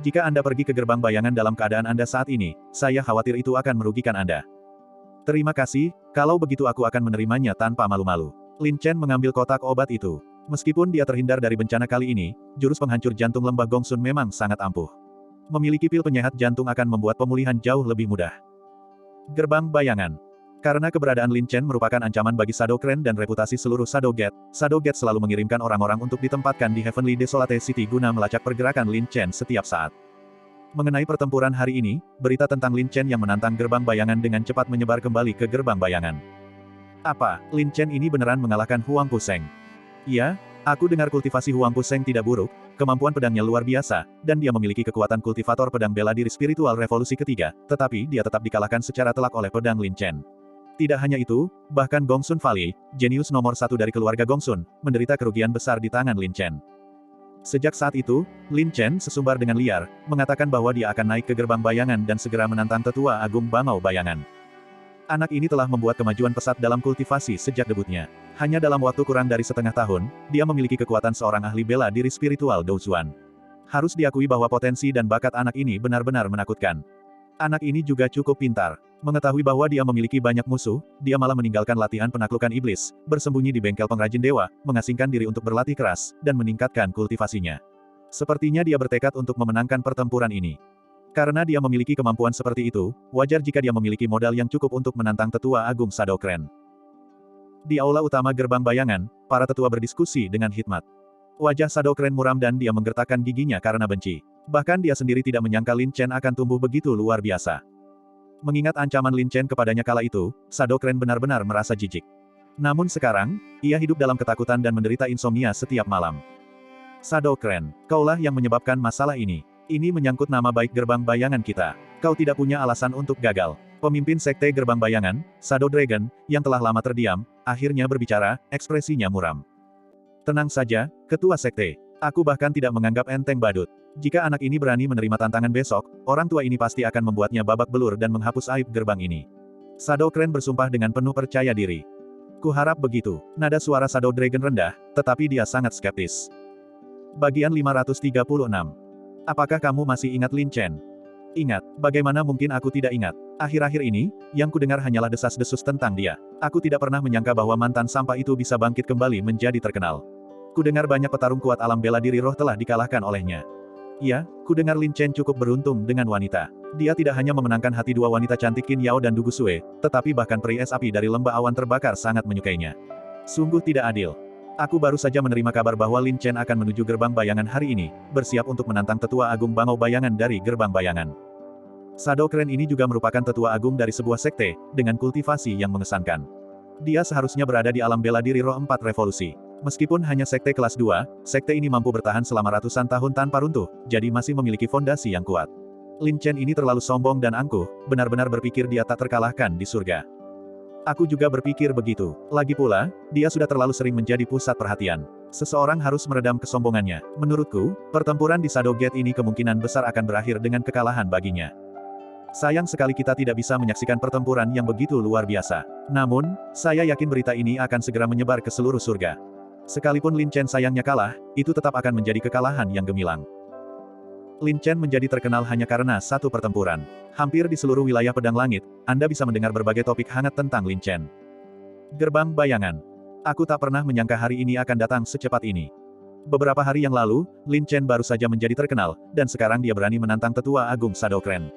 Jika Anda pergi ke Gerbang Bayangan dalam keadaan Anda saat ini, saya khawatir itu akan merugikan Anda. Terima kasih, kalau begitu aku akan menerimanya tanpa malu-malu. Lin Chen mengambil kotak obat itu. Meskipun dia terhindar dari bencana kali ini, jurus penghancur jantung lembah Gongsun memang sangat ampuh. Memiliki pil penyehat jantung akan membuat pemulihan jauh lebih mudah. Gerbang bayangan. Karena keberadaan Lin Chen merupakan ancaman bagi Shadow Clan dan reputasi seluruh Shadow Gate selalu mengirimkan orang-orang untuk ditempatkan di Heavenly Desolate City guna melacak pergerakan Lin Chen setiap saat. Mengenai pertempuran hari ini, berita tentang Lin Chen yang menantang gerbang bayangan dengan cepat menyebar kembali ke gerbang bayangan. Apa, Lin Chen ini beneran mengalahkan Huang Puseng? Iya, aku dengar kultivasi Huang Puseng tidak buruk, kemampuan pedangnya luar biasa, dan dia memiliki kekuatan kultivator pedang bela diri spiritual revolusi ketiga, tetapi dia tetap dikalahkan secara telak oleh pedang Lin Chen. Tidak hanya itu, bahkan Gongsun Valley, jenius nomor satu dari keluarga Gongsun, menderita kerugian besar di tangan Lin Chen. Sejak saat itu, Lin Chen sesumbar dengan liar, mengatakan bahwa dia akan naik ke gerbang bayangan dan segera menantang tetua agung Bangau Bayangan. Anak ini telah membuat kemajuan pesat dalam kultivasi sejak debutnya. Hanya dalam waktu kurang dari setengah tahun, dia memiliki kekuatan seorang ahli bela diri spiritual Douzuan. Harus diakui bahwa potensi dan bakat anak ini benar-benar menakutkan. Anak ini juga cukup pintar. Mengetahui bahwa dia memiliki banyak musuh, dia malah meninggalkan latihan penaklukan iblis, bersembunyi di bengkel pengrajin dewa, mengasingkan diri untuk berlatih keras, dan meningkatkan kultivasinya. Sepertinya dia bertekad untuk memenangkan pertempuran ini. Karena dia memiliki kemampuan seperti itu, wajar jika dia memiliki modal yang cukup untuk menantang tetua agung Shadow Clan. Di aula utama gerbang bayangan, para tetua berdiskusi dengan hikmat. Wajah Shadow Clan muram dan dia menggertakkan giginya karena benci. Bahkan dia sendiri tidak menyangka Lin Chen akan tumbuh begitu luar biasa. Mengingat ancaman Lin Chen kepadanya kala itu, Shadow Clan benar-benar merasa jijik. Namun sekarang, ia hidup dalam ketakutan dan menderita insomnia setiap malam. Shadow Clan, kaulah yang menyebabkan masalah ini. Ini menyangkut nama baik gerbang bayangan kita. Kau tidak punya alasan untuk gagal. Pemimpin sekte gerbang bayangan, Shadow Dragon, yang telah lama terdiam, akhirnya berbicara, ekspresinya muram. Tenang saja, ketua sekte. Aku bahkan tidak menganggap enteng badut. Jika anak ini berani menerima tantangan besok, orang tua ini pasti akan membuatnya babak belur dan menghapus aib gerbang ini. Shadow Clan bersumpah dengan penuh percaya diri. Kuharap begitu. Nada suara Shadow Dragon rendah, tetapi dia sangat skeptis. Bagian 536. Apakah kamu masih ingat Lin Chen? Ingat, bagaimana mungkin aku tidak ingat? Akhir-akhir ini, yang kudengar hanyalah desas-desus tentang dia. Aku tidak pernah menyangka bahwa mantan sampah itu bisa bangkit kembali menjadi terkenal. Kudengar banyak petarung kuat alam bela diri roh telah dikalahkan olehnya. Ya, kudengar Lin Chen cukup beruntung dengan wanita. Dia tidak hanya memenangkan hati dua wanita cantik Qin Yao dan Dugu Sue, tetapi bahkan peri es api dari lembah awan terbakar sangat menyukainya. Sungguh tidak adil. Aku baru saja menerima kabar bahwa Lin Chen akan menuju gerbang bayangan hari ini, bersiap untuk menantang tetua agung Bangau Bayangan dari gerbang bayangan. Shadow Clan ini juga merupakan tetua agung dari sebuah sekte, dengan kultivasi yang mengesankan. Dia seharusnya berada di alam bela diri roh 4 revolusi. Meskipun hanya sekte kelas 2, sekte ini mampu bertahan selama ratusan tahun tanpa runtuh, jadi masih memiliki fondasi yang kuat. Lin Chen ini terlalu sombong dan angkuh, benar-benar berpikir dia tak terkalahkan di surga. Aku juga berpikir begitu. Lagi pula, dia sudah terlalu sering menjadi pusat perhatian. Seseorang harus meredam kesombongannya. Menurutku, pertempuran di Shadow Gate ini kemungkinan besar akan berakhir dengan kekalahan baginya. Sayang sekali kita tidak bisa menyaksikan pertempuran yang begitu luar biasa. Namun, saya yakin berita ini akan segera menyebar ke seluruh surga. Sekalipun Lin Chen sayangnya kalah, itu tetap akan menjadi kekalahan yang gemilang. Lin Chen menjadi terkenal hanya karena satu pertempuran. Hampir di seluruh wilayah Pedang Langit, Anda bisa mendengar berbagai topik hangat tentang Lin Chen. Gerbang bayangan. Aku tak pernah menyangka hari ini akan datang secepat ini. Beberapa hari yang lalu, Lin Chen baru saja menjadi terkenal, dan sekarang dia berani menantang tetua agung Shadow Clan.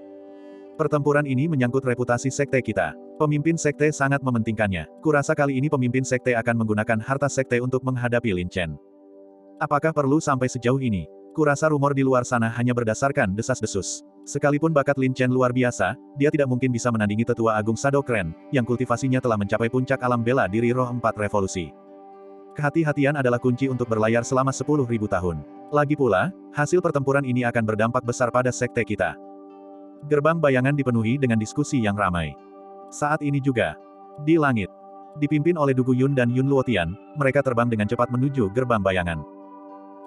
Pertempuran ini menyangkut reputasi sekte kita. Pemimpin sekte sangat mementingkannya. Kurasa kali ini pemimpin sekte akan menggunakan harta sekte untuk menghadapi Lin Chen. Apakah perlu sampai sejauh ini? Kurasa rumor di luar sana hanya berdasarkan desas-desus. Sekalipun bakat Lin Chen luar biasa, dia tidak mungkin bisa menandingi tetua agung Shadow Clan, yang kultivasinya telah mencapai puncak alam bela diri roh 4 revolusi. Kehati-hatian adalah kunci untuk berlayar selama 10.000 tahun. Lagi pula, hasil pertempuran ini akan berdampak besar pada sekte kita. Gerbang bayangan dipenuhi dengan diskusi yang ramai. Saat ini juga, di langit, dipimpin oleh Dugu Yun dan Yun Luotian, mereka terbang dengan cepat menuju gerbang bayangan.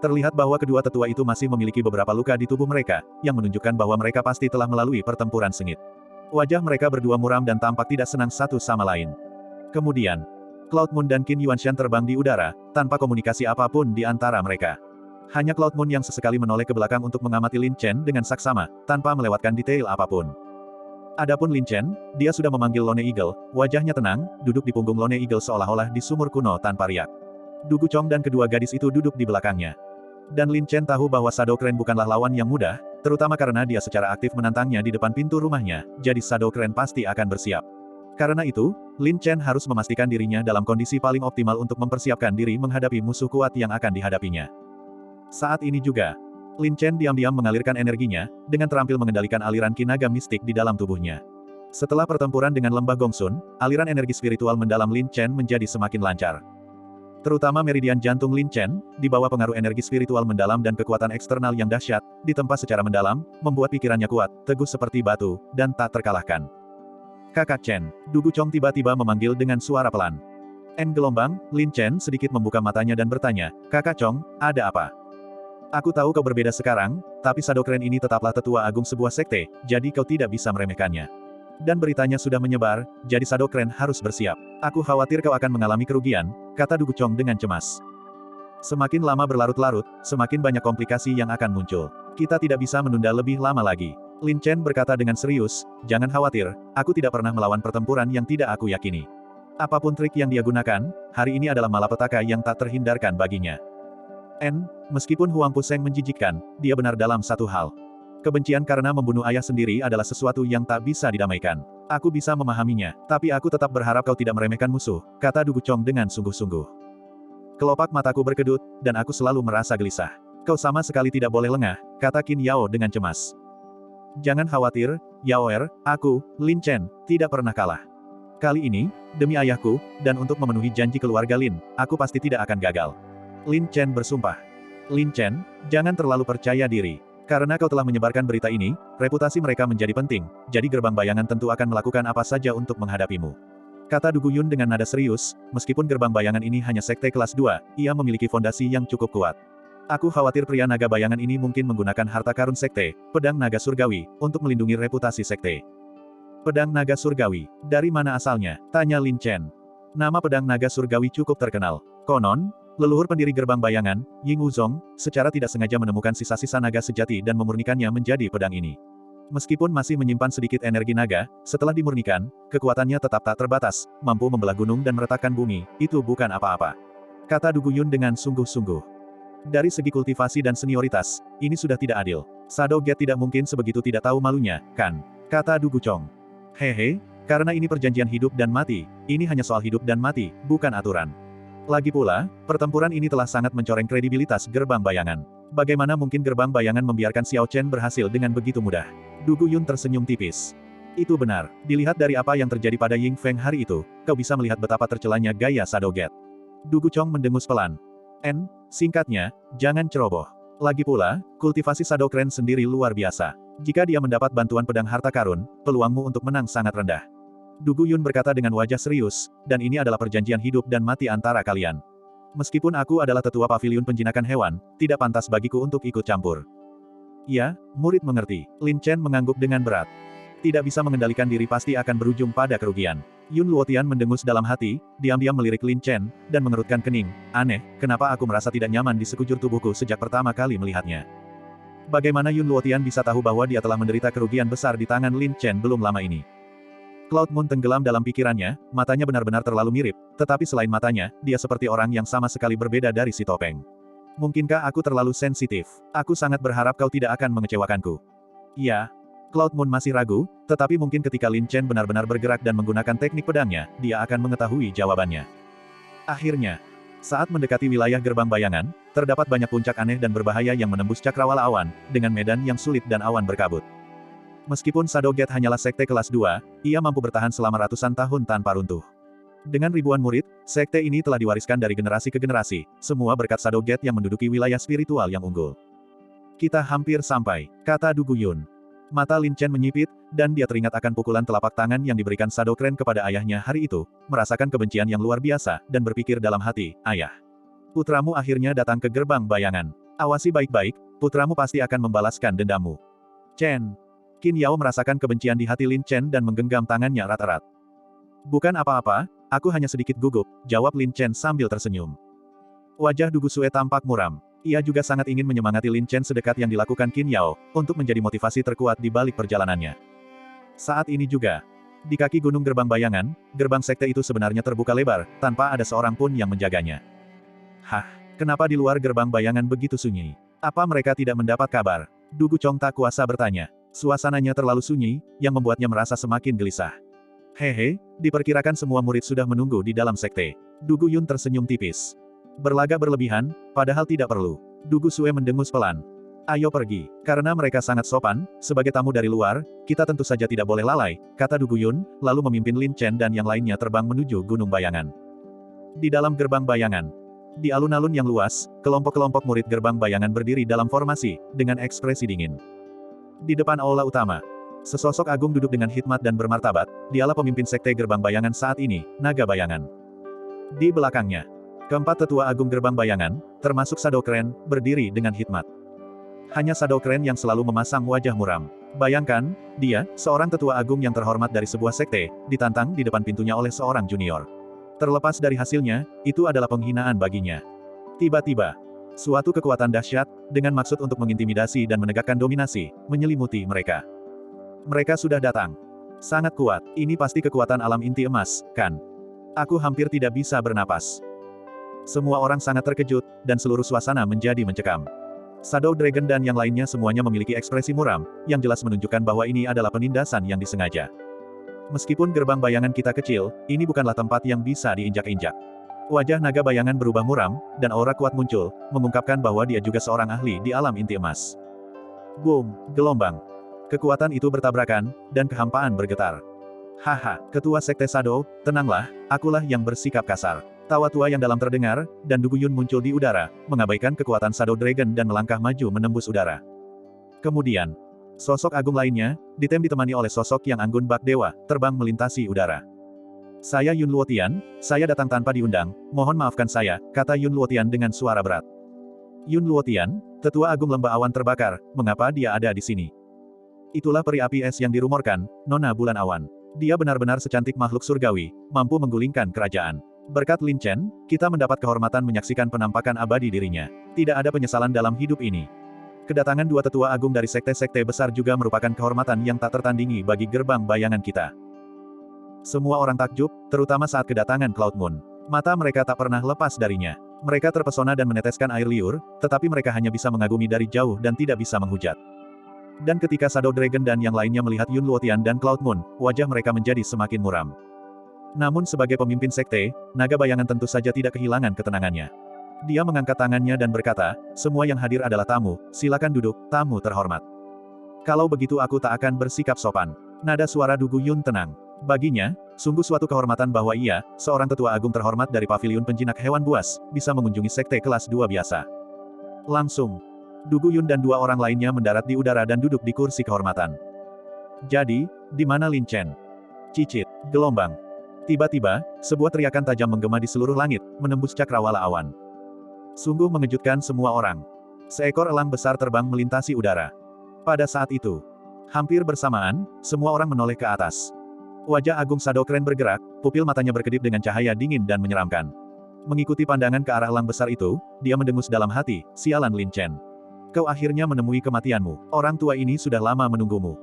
Terlihat bahwa kedua tetua itu masih memiliki beberapa luka di tubuh mereka, yang menunjukkan bahwa mereka pasti telah melalui pertempuran sengit. Wajah mereka berdua muram dan tampak tidak senang satu sama lain. Kemudian, Cloud Moon dan Qin Yuanshan terbang di udara, tanpa komunikasi apapun di antara mereka. Hanya Cloud Moon yang sesekali menoleh ke belakang untuk mengamati Lin Chen dengan saksama, tanpa melewatkan detail apapun. Adapun Lin Chen, dia sudah memanggil Lone Eagle, wajahnya tenang, duduk di punggung Lone Eagle seolah-olah di sumur kuno tanpa riak. Du Guchong dan kedua gadis itu duduk di belakangnya. Dan Lin Chen tahu bahwa Shadow Crane bukanlah lawan yang mudah, terutama karena dia secara aktif menantangnya di depan pintu rumahnya, jadi Shadow Crane pasti akan bersiap. Karena itu, Lin Chen harus memastikan dirinya dalam kondisi paling optimal untuk mempersiapkan diri menghadapi musuh kuat yang akan dihadapinya. Saat ini juga, Lin Chen diam-diam mengalirkan energinya, dengan terampil mengendalikan aliran ki naga mistik di dalam tubuhnya. Setelah pertempuran dengan lembah Gongsun, aliran energi spiritual mendalam Lin Chen menjadi semakin lancar. Terutama meridian jantung Lin Chen, di bawah pengaruh energi spiritual mendalam dan kekuatan eksternal yang dahsyat, ditempa secara mendalam, membuat pikirannya kuat, teguh seperti batu, dan tak terkalahkan. Kakak Chen, Du Guchong tiba-tiba memanggil dengan suara pelan. Gelombang, Lin Chen sedikit membuka matanya dan bertanya, Kakak Chong, ada apa? Aku tahu kau berbeda sekarang, tapi Shadow Crane ini tetaplah tetua agung sebuah sekte, jadi kau tidak bisa meremehkannya. Dan beritanya sudah menyebar, jadi Shadow Crane harus bersiap. Aku khawatir kau akan mengalami kerugian, kata Du Guchong dengan cemas. Semakin lama berlarut-larut, semakin banyak komplikasi yang akan muncul. Kita tidak bisa menunda lebih lama lagi. Lin Chen berkata dengan serius, jangan khawatir, aku tidak pernah melawan pertempuran yang tidak aku yakini. Apapun trik yang dia gunakan, hari ini adalah malapetaka yang tak terhindarkan baginya. Meskipun Huang Puseng menjijikkan, dia benar dalam satu hal. Kebencian karena membunuh ayah sendiri adalah sesuatu yang tak bisa didamaikan. Aku bisa memahaminya, tapi aku tetap berharap kau tidak meremehkan musuh, kata Du Guchong dengan sungguh-sungguh. Kelopak mataku berkedut, dan aku selalu merasa gelisah. Kau sama sekali tidak boleh lengah, kata Qin Yao dengan cemas. Jangan khawatir, Yaoer, aku, Lin Chen, tidak pernah kalah. Kali ini, demi ayahku, dan untuk memenuhi janji keluarga Lin, aku pasti tidak akan gagal. Lin Chen bersumpah. Lin Chen, jangan terlalu percaya diri. Karena kau telah menyebarkan berita ini, reputasi mereka menjadi penting, jadi gerbang bayangan tentu akan melakukan apa saja untuk menghadapimu. Kata Du Guyun dengan nada serius, meskipun gerbang bayangan ini hanya sekte kelas 2, ia memiliki fondasi yang cukup kuat. Aku khawatir pria naga bayangan ini mungkin menggunakan harta karun sekte, pedang naga surgawi, untuk melindungi reputasi sekte. Pedang naga surgawi, dari mana asalnya? Tanya Lin Chen. Nama pedang naga surgawi cukup terkenal. Konon, leluhur pendiri gerbang bayangan, Ying Wuzong, secara tidak sengaja menemukan sisa-sisa naga sejati dan memurnikannya menjadi pedang ini. Meskipun masih menyimpan sedikit energi naga, setelah dimurnikan, kekuatannya tetap tak terbatas, mampu membelah gunung dan meretakkan bumi, itu bukan apa-apa. Kata Du Guyun dengan sungguh-sungguh. Dari segi kultivasi dan senioritas, ini sudah tidak adil. Shadow Gate tidak mungkin sebegitu tidak tahu malunya, kan? Kata Du Guchong. Hehe, karena ini perjanjian hidup dan mati, ini hanya soal hidup dan mati, bukan aturan. Lagi pula, pertempuran ini telah sangat mencoreng kredibilitas gerbang bayangan. Bagaimana mungkin gerbang bayangan membiarkan Xiao Chen berhasil dengan begitu mudah? Du Guyun tersenyum tipis. Itu benar, dilihat dari apa yang terjadi pada Ying Feng hari itu, kau bisa melihat betapa tercelanya gaya Shadow Gate. Du Guchong mendengus pelan. Singkatnya, jangan ceroboh. Lagi pula, kultivasi Shadow Crane sendiri luar biasa. Jika dia mendapat bantuan pedang harta karun, peluangmu untuk menang sangat rendah. Du Guyun berkata dengan wajah serius, dan ini adalah perjanjian hidup dan mati antara kalian. Meskipun aku adalah tetua paviliun penjinakan hewan, tidak pantas bagiku untuk ikut campur. Ya, murid mengerti. Lin Chen mengangguk dengan berat. Tidak bisa mengendalikan diri pasti akan berujung pada kerugian. Yun Luotian mendengus dalam hati, diam-diam melirik Lin Chen, dan mengerutkan kening. Aneh, kenapa aku merasa tidak nyaman di sekujur tubuhku sejak pertama kali melihatnya. Bagaimana Yun Luotian bisa tahu bahwa dia telah menderita kerugian besar di tangan Lin Chen belum lama ini? Cloud Moon tenggelam dalam pikirannya, matanya benar-benar terlalu mirip, tetapi selain matanya, dia seperti orang yang sama sekali berbeda dari si topeng. Mungkinkah aku terlalu sensitif? Aku sangat berharap kau tidak akan mengecewakanku. Ya. Cloud Moon masih ragu, tetapi mungkin ketika Lin Chen benar-benar bergerak dan menggunakan teknik pedangnya, dia akan mengetahui jawabannya. Akhirnya, saat mendekati wilayah gerbang bayangan, terdapat banyak puncak aneh dan berbahaya yang menembus cakrawala awan, dengan medan yang sulit dan awan berkabut. Meskipun Shadow Gate hanyalah sekte kelas 2, ia mampu bertahan selama ratusan tahun tanpa runtuh. Dengan ribuan murid, sekte ini telah diwariskan dari generasi ke generasi, semua berkat Shadow Gate yang menduduki wilayah spiritual yang unggul. Kita hampir sampai, kata Du Guyun. Mata Lin Chen menyipit, dan dia teringat akan pukulan telapak tangan yang diberikan Shadow Crane kepada ayahnya hari itu, merasakan kebencian yang luar biasa, dan berpikir dalam hati, ayah. Putramu akhirnya datang ke gerbang bayangan. Awasi baik-baik, putramu pasti akan membalaskan dendammu. Chen. Qin Yao merasakan kebencian di hati Lin Chen dan menggenggam tangannya erat-erat. Bukan apa-apa, aku hanya sedikit gugup, jawab Lin Chen sambil tersenyum. Wajah Du Gusue tampak muram. Ia juga sangat ingin menyemangati Lin Chen sedekat yang dilakukan Qin Yao, untuk menjadi motivasi terkuat di balik perjalanannya. Saat ini juga, di kaki Gunung Gerbang Bayangan, gerbang sekte itu sebenarnya terbuka lebar, tanpa ada seorang pun yang menjaganya. Hah, kenapa di luar gerbang bayangan begitu sunyi? Apa mereka tidak mendapat kabar? Dugu Chong tak kuasa bertanya. Suasananya terlalu sunyi, yang membuatnya merasa semakin gelisah. Hehe, diperkirakan semua murid sudah menunggu di dalam sekte. Dugu Yun tersenyum tipis. Berlagak berlebihan, padahal tidak perlu. Dugu Sue mendengus pelan. Ayo pergi, karena mereka sangat sopan, sebagai tamu dari luar, kita tentu saja tidak boleh lalai, kata Dugu Yun, lalu memimpin Lin Chen dan yang lainnya terbang menuju Gunung Bayangan. Di dalam gerbang bayangan, di alun-alun yang luas, kelompok-kelompok murid gerbang bayangan berdiri dalam formasi, dengan ekspresi dingin. Di depan aula utama, sesosok agung duduk dengan hikmat dan bermartabat, dialah pemimpin sekte gerbang bayangan saat ini, Naga Bayangan. Di belakangnya, keempat tetua agung gerbang bayangan, termasuk Sadokren, berdiri dengan hikmat. Hanya Sadokren yang selalu memasang wajah muram. Bayangkan, dia, seorang tetua agung yang terhormat dari sebuah sekte, ditantang di depan pintunya oleh seorang junior. Terlepas dari hasilnya, itu adalah penghinaan baginya. Tiba-tiba, suatu kekuatan dahsyat, dengan maksud untuk mengintimidasi dan menegakkan dominasi, menyelimuti mereka. Mereka sudah datang. Sangat kuat, ini pasti kekuatan alam inti emas, kan? Aku hampir tidak bisa bernapas. Semua orang sangat terkejut, dan seluruh suasana menjadi mencekam. Shadow Dragon dan yang lainnya semuanya memiliki ekspresi muram, yang jelas menunjukkan bahwa ini adalah penindasan yang disengaja. Meskipun gerbang bayangan kita kecil, ini bukanlah tempat yang bisa diinjak-injak. Wajah naga bayangan berubah muram, dan aura kuat muncul, mengungkapkan bahwa dia juga seorang ahli di alam inti emas. Boom, gelombang. Kekuatan itu bertabrakan, dan kehampaan bergetar. Haha, ketua sekte Shadow, tenanglah, akulah yang bersikap kasar. Tawa tua yang dalam terdengar, dan Dugu Yun muncul di udara, mengabaikan kekuatan Shadow Dragon dan melangkah maju menembus udara. Kemudian, sosok agung lainnya, ditemani oleh sosok yang anggun bak dewa, terbang melintasi udara. Saya Yun Luotian, saya datang tanpa diundang, mohon maafkan saya, kata Yun Luotian dengan suara berat. Yun Luotian, tetua agung lembah awan terbakar, mengapa dia ada di sini? Itulah peri api es yang dirumorkan, Nona Bulan Awan. Dia benar-benar secantik makhluk surgawi, mampu menggulingkan kerajaan. Berkat Lin Chen, kita mendapat kehormatan menyaksikan penampakan abadi dirinya. Tidak ada penyesalan dalam hidup ini. Kedatangan dua tetua agung dari sekte-sekte besar juga merupakan kehormatan yang tak tertandingi bagi gerbang bayangan kita. Semua orang takjub, terutama saat kedatangan Cloud Moon. Mata mereka tak pernah lepas darinya. Mereka terpesona dan meneteskan air liur, tetapi mereka hanya bisa mengagumi dari jauh dan tidak bisa menghujat. Dan ketika Shadow Dragon dan yang lainnya melihat Yun Luotian dan Cloud Moon, wajah mereka menjadi semakin muram. Namun sebagai pemimpin sekte, naga bayangan tentu saja tidak kehilangan ketenangannya. Dia mengangkat tangannya dan berkata, semua yang hadir adalah tamu, silakan duduk, tamu terhormat. Kalau begitu aku tak akan bersikap sopan. Nada suara Dugu Yun tenang. Baginya, sungguh suatu kehormatan bahwa ia, seorang tetua agung terhormat dari paviliun penjinak hewan buas, bisa mengunjungi sekte kelas 2 biasa. Langsung, Dugu Yun dan dua orang lainnya mendarat di udara dan duduk di kursi kehormatan. Jadi, di mana Lin Chen? Cicit, gelombang. Tiba-tiba, sebuah teriakan tajam menggema di seluruh langit, menembus cakrawala awan. Sungguh mengejutkan semua orang. Seekor elang besar terbang melintasi udara. Pada saat itu, hampir bersamaan, semua orang menoleh ke atas. Wajah agung Sadokren bergerak, pupil matanya berkedip dengan cahaya dingin dan menyeramkan. Mengikuti pandangan ke arah elang besar itu, dia mendengus dalam hati, sialan Lin Chen. Kau akhirnya menemui kematianmu. Orang tua ini sudah lama menunggumu.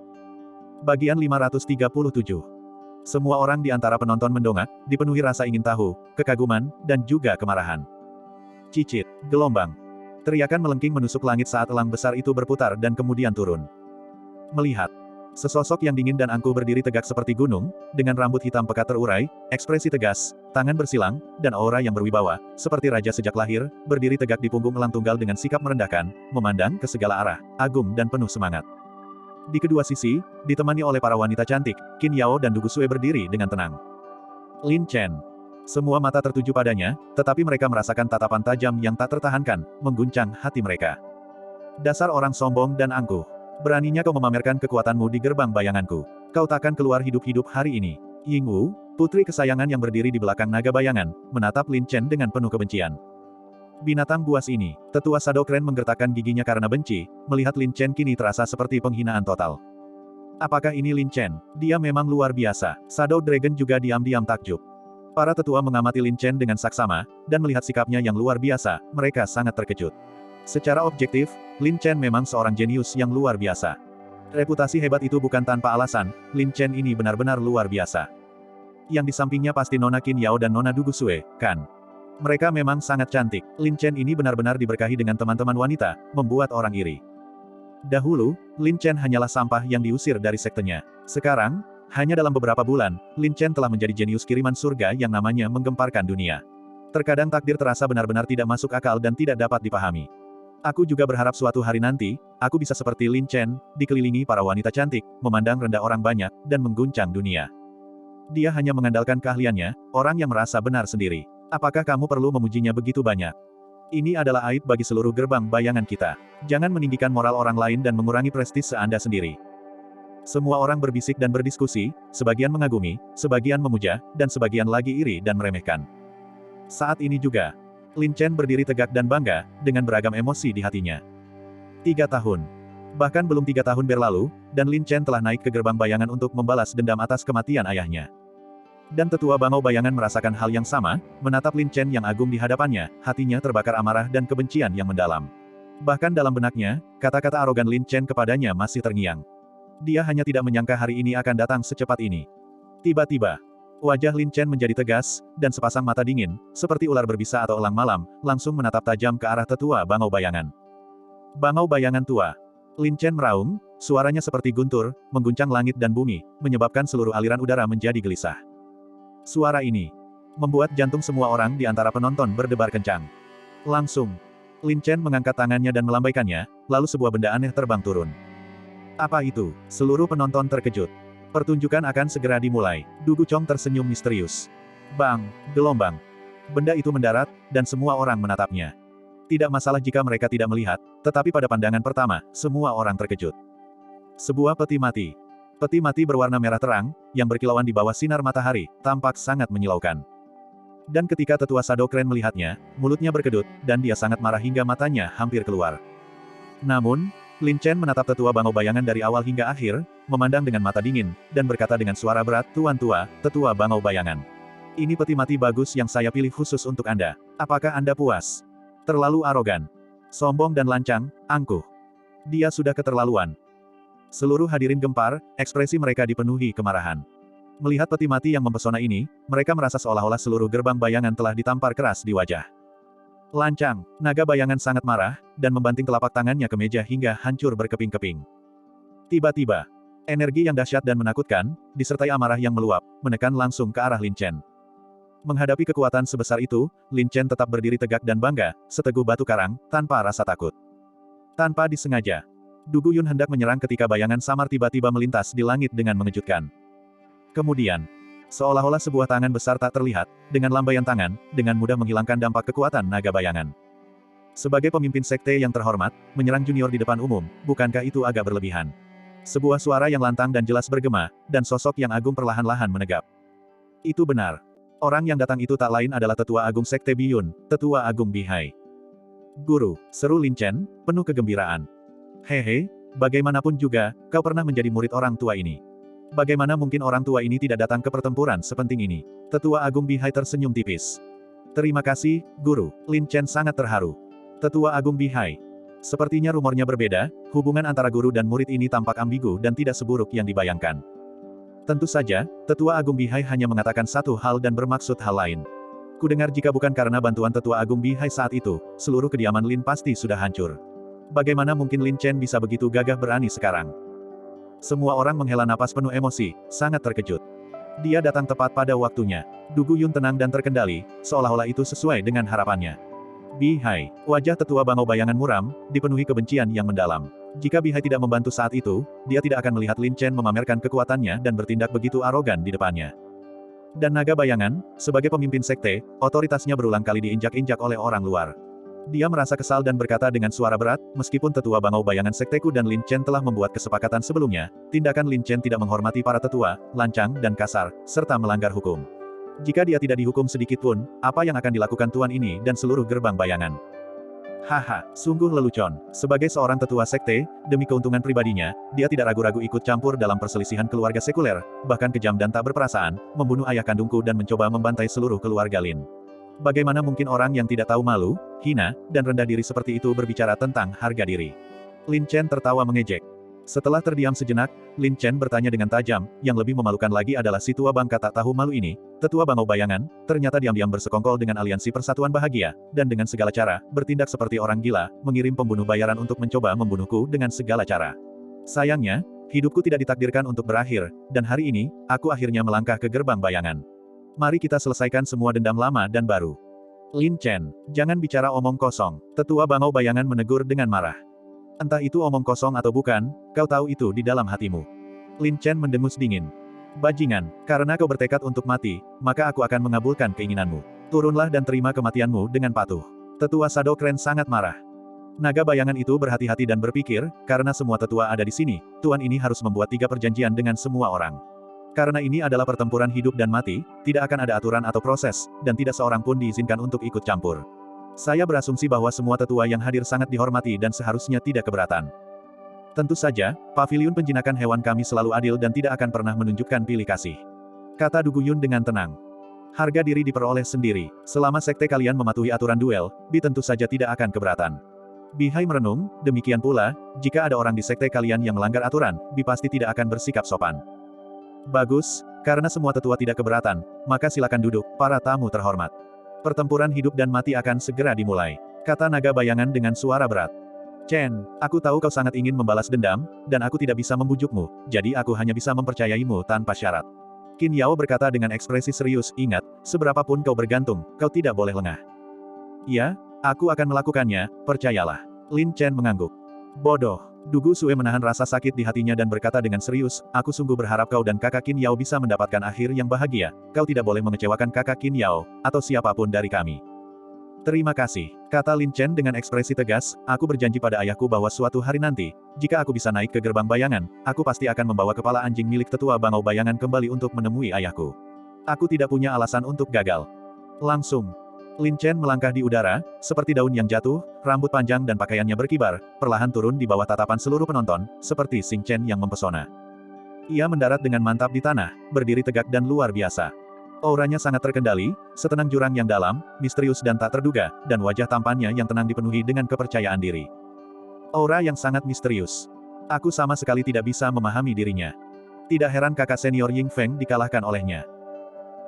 Bagian 537. Semua orang di antara penonton mendongak, dipenuhi rasa ingin tahu, kekaguman, dan juga kemarahan. Cicit, gelombang. Teriakan melengking menusuk langit saat elang besar itu berputar dan kemudian turun. Melihat sesosok yang dingin dan angkuh berdiri tegak seperti gunung, dengan rambut hitam pekat terurai, ekspresi tegas, tangan bersilang, dan aura yang berwibawa, seperti raja sejak lahir, berdiri tegak di punggung elang tunggal dengan sikap merendahkan, memandang ke segala arah, agung dan penuh semangat. Di kedua sisi, ditemani oleh para wanita cantik, Qin Yao dan Dugu Sue berdiri dengan tenang. Lin Chen. Semua mata tertuju padanya, tetapi mereka merasakan tatapan tajam yang tak tertahankan, mengguncang hati mereka. Dasar orang sombong dan angkuh. Beraninya kau memamerkan kekuatanmu di gerbang bayanganku. Kau takkan keluar hidup-hidup hari ini. Ying Wu, putri kesayangan yang berdiri di belakang naga bayangan, menatap Lin Chen dengan penuh kebencian. Binatang buas ini, tetua Sadokren menggertakkan giginya karena benci, melihat Lin Chen kini terasa seperti penghinaan total. Apakah ini Lin Chen? Dia memang luar biasa. Shadow Dragon juga diam-diam takjub. Para tetua mengamati Lin Chen dengan saksama, dan melihat sikapnya yang luar biasa, mereka sangat terkejut. Secara objektif, Lin Chen memang seorang jenius yang luar biasa. Reputasi hebat itu bukan tanpa alasan, Lin Chen ini benar-benar luar biasa. Yang di sampingnya pasti Nona Qin Yao dan Nona Dugusue, kan? Mereka memang sangat cantik. Lin Chen ini benar-benar diberkahi dengan teman-teman wanita, membuat orang iri. Dahulu, Lin Chen hanyalah sampah yang diusir dari sektenya. Sekarang, hanya dalam beberapa bulan, Lin Chen telah menjadi jenius kiriman surga yang namanya menggemparkan dunia. Terkadang takdir terasa benar-benar tidak masuk akal dan tidak dapat dipahami. Aku juga berharap suatu hari nanti, aku bisa seperti Lin Chen, dikelilingi para wanita cantik, memandang rendah orang banyak, dan mengguncang dunia. Dia hanya mengandalkan keahliannya, orang yang merasa benar sendiri. Apakah kamu perlu memujinya begitu banyak? Ini adalah aib bagi seluruh gerbang bayangan kita. Jangan meninggikan moral orang lain dan mengurangi prestise Anda sendiri. Semua orang berbisik dan berdiskusi, sebagian mengagumi, sebagian memuja, dan sebagian lagi iri dan meremehkan. Saat ini juga, Lin Chen berdiri tegak dan bangga, dengan beragam emosi di hatinya. 3 tahun. Bahkan belum 3 tahun berlalu, dan Lin Chen telah naik ke gerbang bayangan untuk membalas dendam atas kematian ayahnya. Dan tetua bangau bayangan merasakan hal yang sama, menatap Lin Chen yang agung di hadapannya, hatinya terbakar amarah dan kebencian yang mendalam. Bahkan dalam benaknya, kata-kata arogan Lin Chen kepadanya masih terngiang. Dia hanya tidak menyangka hari ini akan datang secepat ini. Tiba-tiba, wajah Lin Chen menjadi tegas, dan sepasang mata dingin, seperti ular berbisa atau elang malam, langsung menatap tajam ke arah tetua bangau bayangan. Bangau bayangan tua. Lin Chen meraung, suaranya seperti guntur, mengguncang langit dan bumi, menyebabkan seluruh aliran udara menjadi gelisah. Suara ini membuat jantung semua orang di antara penonton berdebar kencang. Langsung, Lin Chen mengangkat tangannya dan melambaikannya, lalu sebuah benda aneh terbang turun. Apa itu? Seluruh penonton terkejut. Pertunjukan akan segera dimulai. Du Guchong tersenyum misterius. Bang, gelombang. Benda itu mendarat, dan semua orang menatapnya. Tidak masalah jika mereka tidak melihat, tetapi pada pandangan pertama, semua orang terkejut. Sebuah peti mati. Peti mati berwarna merah terang, yang berkilauan di bawah sinar matahari, tampak sangat menyilaukan. Dan ketika tetua Shadowclan melihatnya, mulutnya berkedut, dan dia sangat marah hingga matanya hampir keluar. Namun, Lin Chen menatap tetua bangau bayangan dari awal hingga akhir, memandang dengan mata dingin, dan berkata dengan suara berat, "Tuan tua, tetua bangau bayangan. Ini peti mati bagus yang saya pilih khusus untuk Anda. Apakah Anda puas?" Terlalu arogan, sombong dan lancang, angkuh. Dia sudah keterlaluan. Seluruh hadirin gempar, ekspresi mereka dipenuhi kemarahan. Melihat peti mati yang mempesona ini, mereka merasa seolah-olah seluruh gerbang bayangan telah ditampar keras di wajah. Lancang, naga bayangan sangat marah, dan membanting telapak tangannya ke meja hingga hancur berkeping-keping. Tiba-tiba, energi yang dahsyat dan menakutkan, disertai amarah yang meluap, menekan langsung ke arah Lin Chen. Menghadapi kekuatan sebesar itu, Lin Chen tetap berdiri tegak dan bangga, seteguh batu karang, tanpa rasa takut. Tanpa disengaja, Du Guyun hendak menyerang ketika bayangan samar tiba-tiba melintas di langit dengan mengejutkan. Kemudian, seolah-olah sebuah tangan besar tak terlihat, dengan lambaian tangan, dengan mudah menghilangkan dampak kekuatan naga bayangan. Sebagai pemimpin sekte yang terhormat, menyerang junior di depan umum, bukankah itu agak berlebihan? Sebuah suara yang lantang dan jelas bergema, dan sosok yang agung perlahan-lahan menegap. Itu benar. Orang yang datang itu tak lain adalah Tetua Agung Sekte Biyun, Tetua Agung Bihai. "Guru," seru Lin Chen, penuh kegembiraan. "Hehe, bagaimanapun juga, kau pernah menjadi murid orang tua ini. Bagaimana mungkin orang tua ini tidak datang ke pertempuran sepenting ini?" Tetua Agung Bihai tersenyum tipis. "Terima kasih, Guru." Lin Chen sangat terharu. Tetua Agung Bihai. Sepertinya rumornya berbeda, hubungan antara guru dan murid ini tampak ambigu dan tidak seburuk yang dibayangkan. Tentu saja, Tetua Agung Bihai hanya mengatakan satu hal dan bermaksud hal lain. Kudengar jika bukan karena bantuan Tetua Agung Bihai saat itu, seluruh kediaman Lin pasti sudah hancur. Bagaimana mungkin Lin Chen bisa begitu gagah berani sekarang? Semua orang menghela napas penuh emosi, sangat terkejut. Dia datang tepat pada waktunya. Du Guyun tenang dan terkendali, seolah-olah itu sesuai dengan harapannya. "Bihai," wajah tetua bangau bayangan muram, dipenuhi kebencian yang mendalam. Jika Bihai tidak membantu saat itu, dia tidak akan melihat Lin Chen memamerkan kekuatannya dan bertindak begitu arogan di depannya. Dan naga bayangan, sebagai pemimpin sekte, otoritasnya berulang kali diinjak-injak oleh orang luar. Dia merasa kesal dan berkata dengan suara berat, "Meskipun tetua bangau bayangan sekteku dan Lin Chen telah membuat kesepakatan sebelumnya, tindakan Lin Chen tidak menghormati para tetua, lancang dan kasar, serta melanggar hukum. Jika dia tidak dihukum sedikit pun, apa yang akan dilakukan tuan ini dan seluruh gerbang bayangan?" Haha, sungguh lelucon. Sebagai seorang tetua sekte, demi keuntungan pribadinya, dia tidak ragu-ragu ikut campur dalam perselisihan keluarga sekuler, bahkan kejam dan tak berperasaan, membunuh ayah kandungku dan mencoba membantai seluruh keluarga Lin. Bagaimana mungkin orang yang tidak tahu malu, hina, dan rendah diri seperti itu berbicara tentang harga diri? Lin Chen tertawa mengejek. Setelah terdiam sejenak, Lin Chen bertanya dengan tajam, yang lebih memalukan lagi adalah si tua bangka tak tahu malu ini, tetua Bangau Bayangan, ternyata diam-diam bersekongkol dengan aliansi Persatuan Bahagia, dan dengan segala cara, bertindak seperti orang gila, mengirim pembunuh bayaran untuk mencoba membunuhku dengan segala cara. Sayangnya, hidupku tidak ditakdirkan untuk berakhir, dan hari ini, aku akhirnya melangkah ke gerbang bayangan. Mari kita selesaikan semua dendam lama dan baru. Lin Chen, jangan bicara omong kosong, tetua Bangau Bayangan menegur dengan marah. Entah itu omong kosong atau bukan, kau tahu itu di dalam hatimu. Lin Chen mendengus dingin. Bajingan, karena kau bertekad untuk mati, maka aku akan mengabulkan keinginanmu. Turunlah dan terima kematianmu dengan patuh. Tetua Shadow Clan sangat marah. Naga bayangan itu berhati-hati dan berpikir, karena semua tetua ada di sini, tuan ini harus membuat 3 perjanjian dengan semua orang. Karena ini adalah pertempuran hidup dan mati, tidak akan ada aturan atau proses, dan tidak seorang pun diizinkan untuk ikut campur. Saya berasumsi bahwa semua tetua yang hadir sangat dihormati dan seharusnya tidak keberatan. Tentu saja, paviliun penjinakan hewan kami selalu adil dan tidak akan pernah menunjukkan pilih kasih. Kata Du Guyun dengan tenang. Harga diri diperoleh sendiri. Selama sekte kalian mematuhi aturan duel, Bi tentu saja tidak akan keberatan. Bihai merenung, demikian pula, jika ada orang di sekte kalian yang melanggar aturan, Bi pasti tidak akan bersikap sopan. Bagus, karena semua tetua tidak keberatan, maka silakan duduk, para tamu terhormat. Pertempuran hidup dan mati akan segera dimulai, kata naga bayangan dengan suara berat. Chen, aku tahu kau sangat ingin membalas dendam, dan aku tidak bisa membujukmu, jadi aku hanya bisa mempercayaimu tanpa syarat. Qin Yao berkata dengan ekspresi serius, ingat, seberapapun kau bergantung, kau tidak boleh lengah. Ya, aku akan melakukannya, percayalah. Lin Chen mengangguk. Bodoh. Dugu Sue menahan rasa sakit di hatinya dan berkata dengan serius, aku sungguh berharap kau dan kakak Qin Yao bisa mendapatkan akhir yang bahagia, kau tidak boleh mengecewakan kakak Qin Yao, atau siapapun dari kami. Terima kasih, kata Lin Chen dengan ekspresi tegas, aku berjanji pada ayahku bahwa suatu hari nanti, jika aku bisa naik ke gerbang bayangan, aku pasti akan membawa kepala anjing milik tetua Bangau Bayangan kembali untuk menemui ayahku. Aku tidak punya alasan untuk gagal. Langsung. Lin Chen melangkah di udara, seperti daun yang jatuh, rambut panjang dan pakaiannya berkibar, perlahan turun di bawah tatapan seluruh penonton, seperti Xing Chen yang mempesona. Ia mendarat dengan mantap di tanah, berdiri tegak dan luar biasa. Auranya sangat terkendali, setenang jurang yang dalam, misterius dan tak terduga, dan wajah tampannya yang tenang dipenuhi dengan kepercayaan diri. Aura yang sangat misterius. Aku sama sekali tidak bisa memahami dirinya. Tidak heran kakak senior Ying Feng dikalahkan olehnya.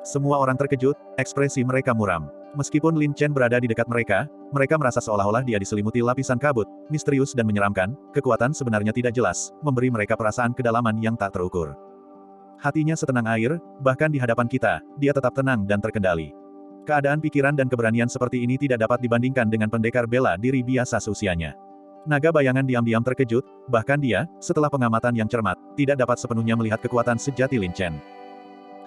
Semua orang terkejut, ekspresi mereka muram. Meskipun Lin Chen berada di dekat mereka, mereka merasa seolah-olah dia diselimuti lapisan kabut, misterius dan menyeramkan, kekuatan sebenarnya tidak jelas, memberi mereka perasaan kedalaman yang tak terukur. Hatinya setenang air, bahkan di hadapan kita, dia tetap tenang dan terkendali. Keadaan pikiran dan keberanian seperti ini tidak dapat dibandingkan dengan pendekar bela diri biasa seusianya. Naga bayangan diam-diam terkejut, bahkan dia, setelah pengamatan yang cermat, tidak dapat sepenuhnya melihat kekuatan sejati Lin Chen.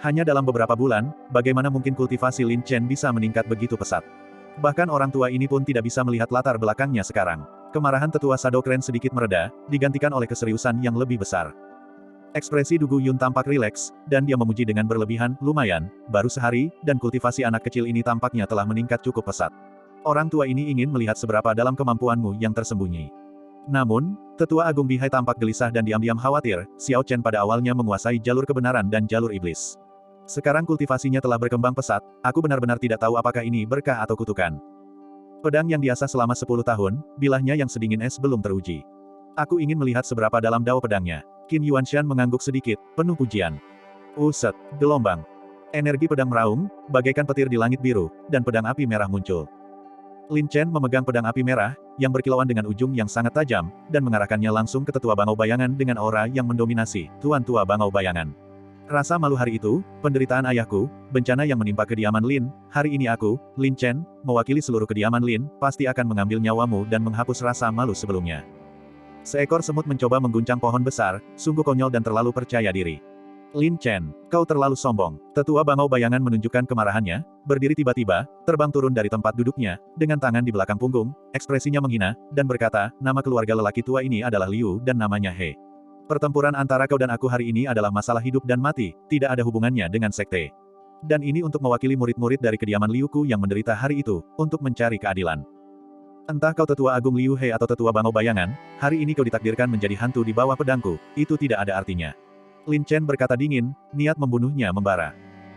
Hanya dalam beberapa bulan, bagaimana mungkin kultivasi Lin Chen bisa meningkat begitu pesat? Bahkan orang tua ini pun tidak bisa melihat latar belakangnya sekarang. Kemarahan tetua Shadow Clan sedikit mereda, digantikan oleh keseriusan yang lebih besar. Ekspresi Du Guyun tampak rileks, dan dia memuji dengan berlebihan, lumayan, baru sehari, dan kultivasi anak kecil ini tampaknya telah meningkat cukup pesat. Orang tua ini ingin melihat seberapa dalam kemampuanmu yang tersembunyi. Namun, tetua Agung Bihai tampak gelisah dan diam-diam khawatir, Xiao Chen pada awalnya menguasai jalur kebenaran dan jalur iblis. Sekarang kultivasinya telah berkembang pesat, aku benar-benar tidak tahu apakah ini berkah atau kutukan. Pedang yang diasah selama 10 tahun, bilahnya yang sedingin es belum teruji. Aku ingin melihat seberapa dalam dao pedangnya. Qin Yuanshan mengangguk sedikit, penuh pujian. Uset, gelombang. Energi pedang meraung, bagaikan petir di langit biru, dan pedang api merah muncul. Lin Chen memegang pedang api merah, yang berkilauan dengan ujung yang sangat tajam, dan mengarahkannya langsung ke tetua Bangau Bayangan dengan aura yang mendominasi, Tuan Tua Bangau Bayangan. Rasa malu hari itu, penderitaan ayahku, bencana yang menimpa kediaman Lin, hari ini aku, Lin Chen, mewakili seluruh kediaman Lin, pasti akan mengambil nyawamu dan menghapus rasa malu sebelumnya. Seekor semut mencoba mengguncang pohon besar, sungguh konyol dan terlalu percaya diri. Lin Chen, kau terlalu sombong. Tetua Bangau Bayangan menunjukkan kemarahannya, berdiri tiba-tiba, terbang turun dari tempat duduknya, dengan tangan di belakang punggung, ekspresinya menghina, dan berkata, nama keluarga lelaki tua ini adalah Liu dan namanya He. Pertempuran antara kau dan aku hari ini adalah masalah hidup dan mati, tidak ada hubungannya dengan sekte. Dan ini untuk mewakili murid-murid dari kediaman Liuku yang menderita hari itu, untuk mencari keadilan. Entah kau tetua Agung Liu He atau tetua Bangau Bayangan, hari ini kau ditakdirkan menjadi hantu di bawah pedangku, itu tidak ada artinya. Lin Chen berkata dingin, niat membunuhnya membara.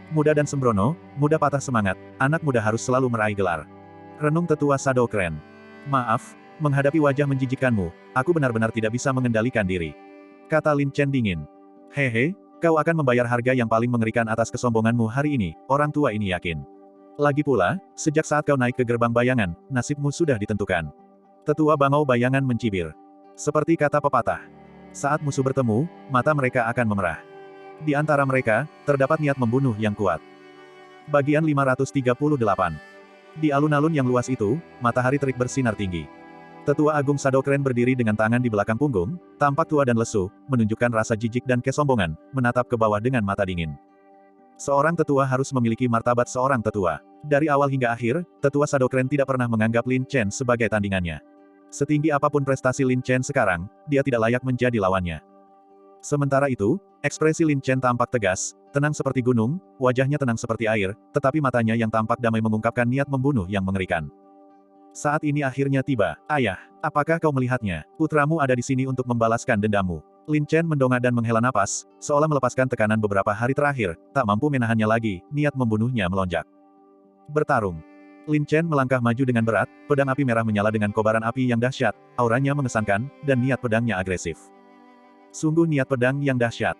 Muda dan sembrono, muda patah semangat, anak muda harus selalu meraih gelar. Renung tetua Shadow Clan. Maaf, menghadapi wajah menjijikkanmu, aku benar-benar tidak bisa mengendalikan diri. Kata Lin Chen dingin. Hehe, kau akan membayar harga yang paling mengerikan atas kesombonganmu hari ini, orang tua ini yakin. Lagi pula, sejak saat kau naik ke gerbang bayangan, nasibmu sudah ditentukan. Tetua Bangau Bayangan mencibir. Seperti kata pepatah. Saat musuh bertemu, mata mereka akan memerah. Di antara mereka, terdapat niat membunuh yang kuat. Bagian 538. Di alun-alun yang luas itu, matahari terik bersinar tinggi. Tetua Agung Sadokren berdiri dengan tangan di belakang punggung, tampak tua dan lesu, menunjukkan rasa jijik dan kesombongan, menatap ke bawah dengan mata dingin. Seorang tetua harus memiliki martabat seorang tetua. Dari awal hingga akhir, Tetua Sadokren tidak pernah menganggap Lin Chen sebagai tandingannya. Setinggi apapun prestasi Lin Chen sekarang, dia tidak layak menjadi lawannya. Sementara itu, ekspresi Lin Chen tampak tegas, tenang seperti gunung, wajahnya tenang seperti air, tetapi matanya yang tampak damai mengungkapkan niat membunuh yang mengerikan. Saat ini akhirnya tiba. Ayah, apakah kau melihatnya? Putramu ada di sini untuk membalaskan dendammu. Lin Chen mendongak dan menghela napas, seolah melepaskan tekanan beberapa hari terakhir, tak mampu menahannya lagi, niat membunuhnya melonjak. Bertarung. Lin Chen melangkah maju dengan berat, pedang api merah menyala dengan kobaran api yang dahsyat, auranya mengesankan, dan niat pedangnya agresif. Sungguh niat pedang yang dahsyat.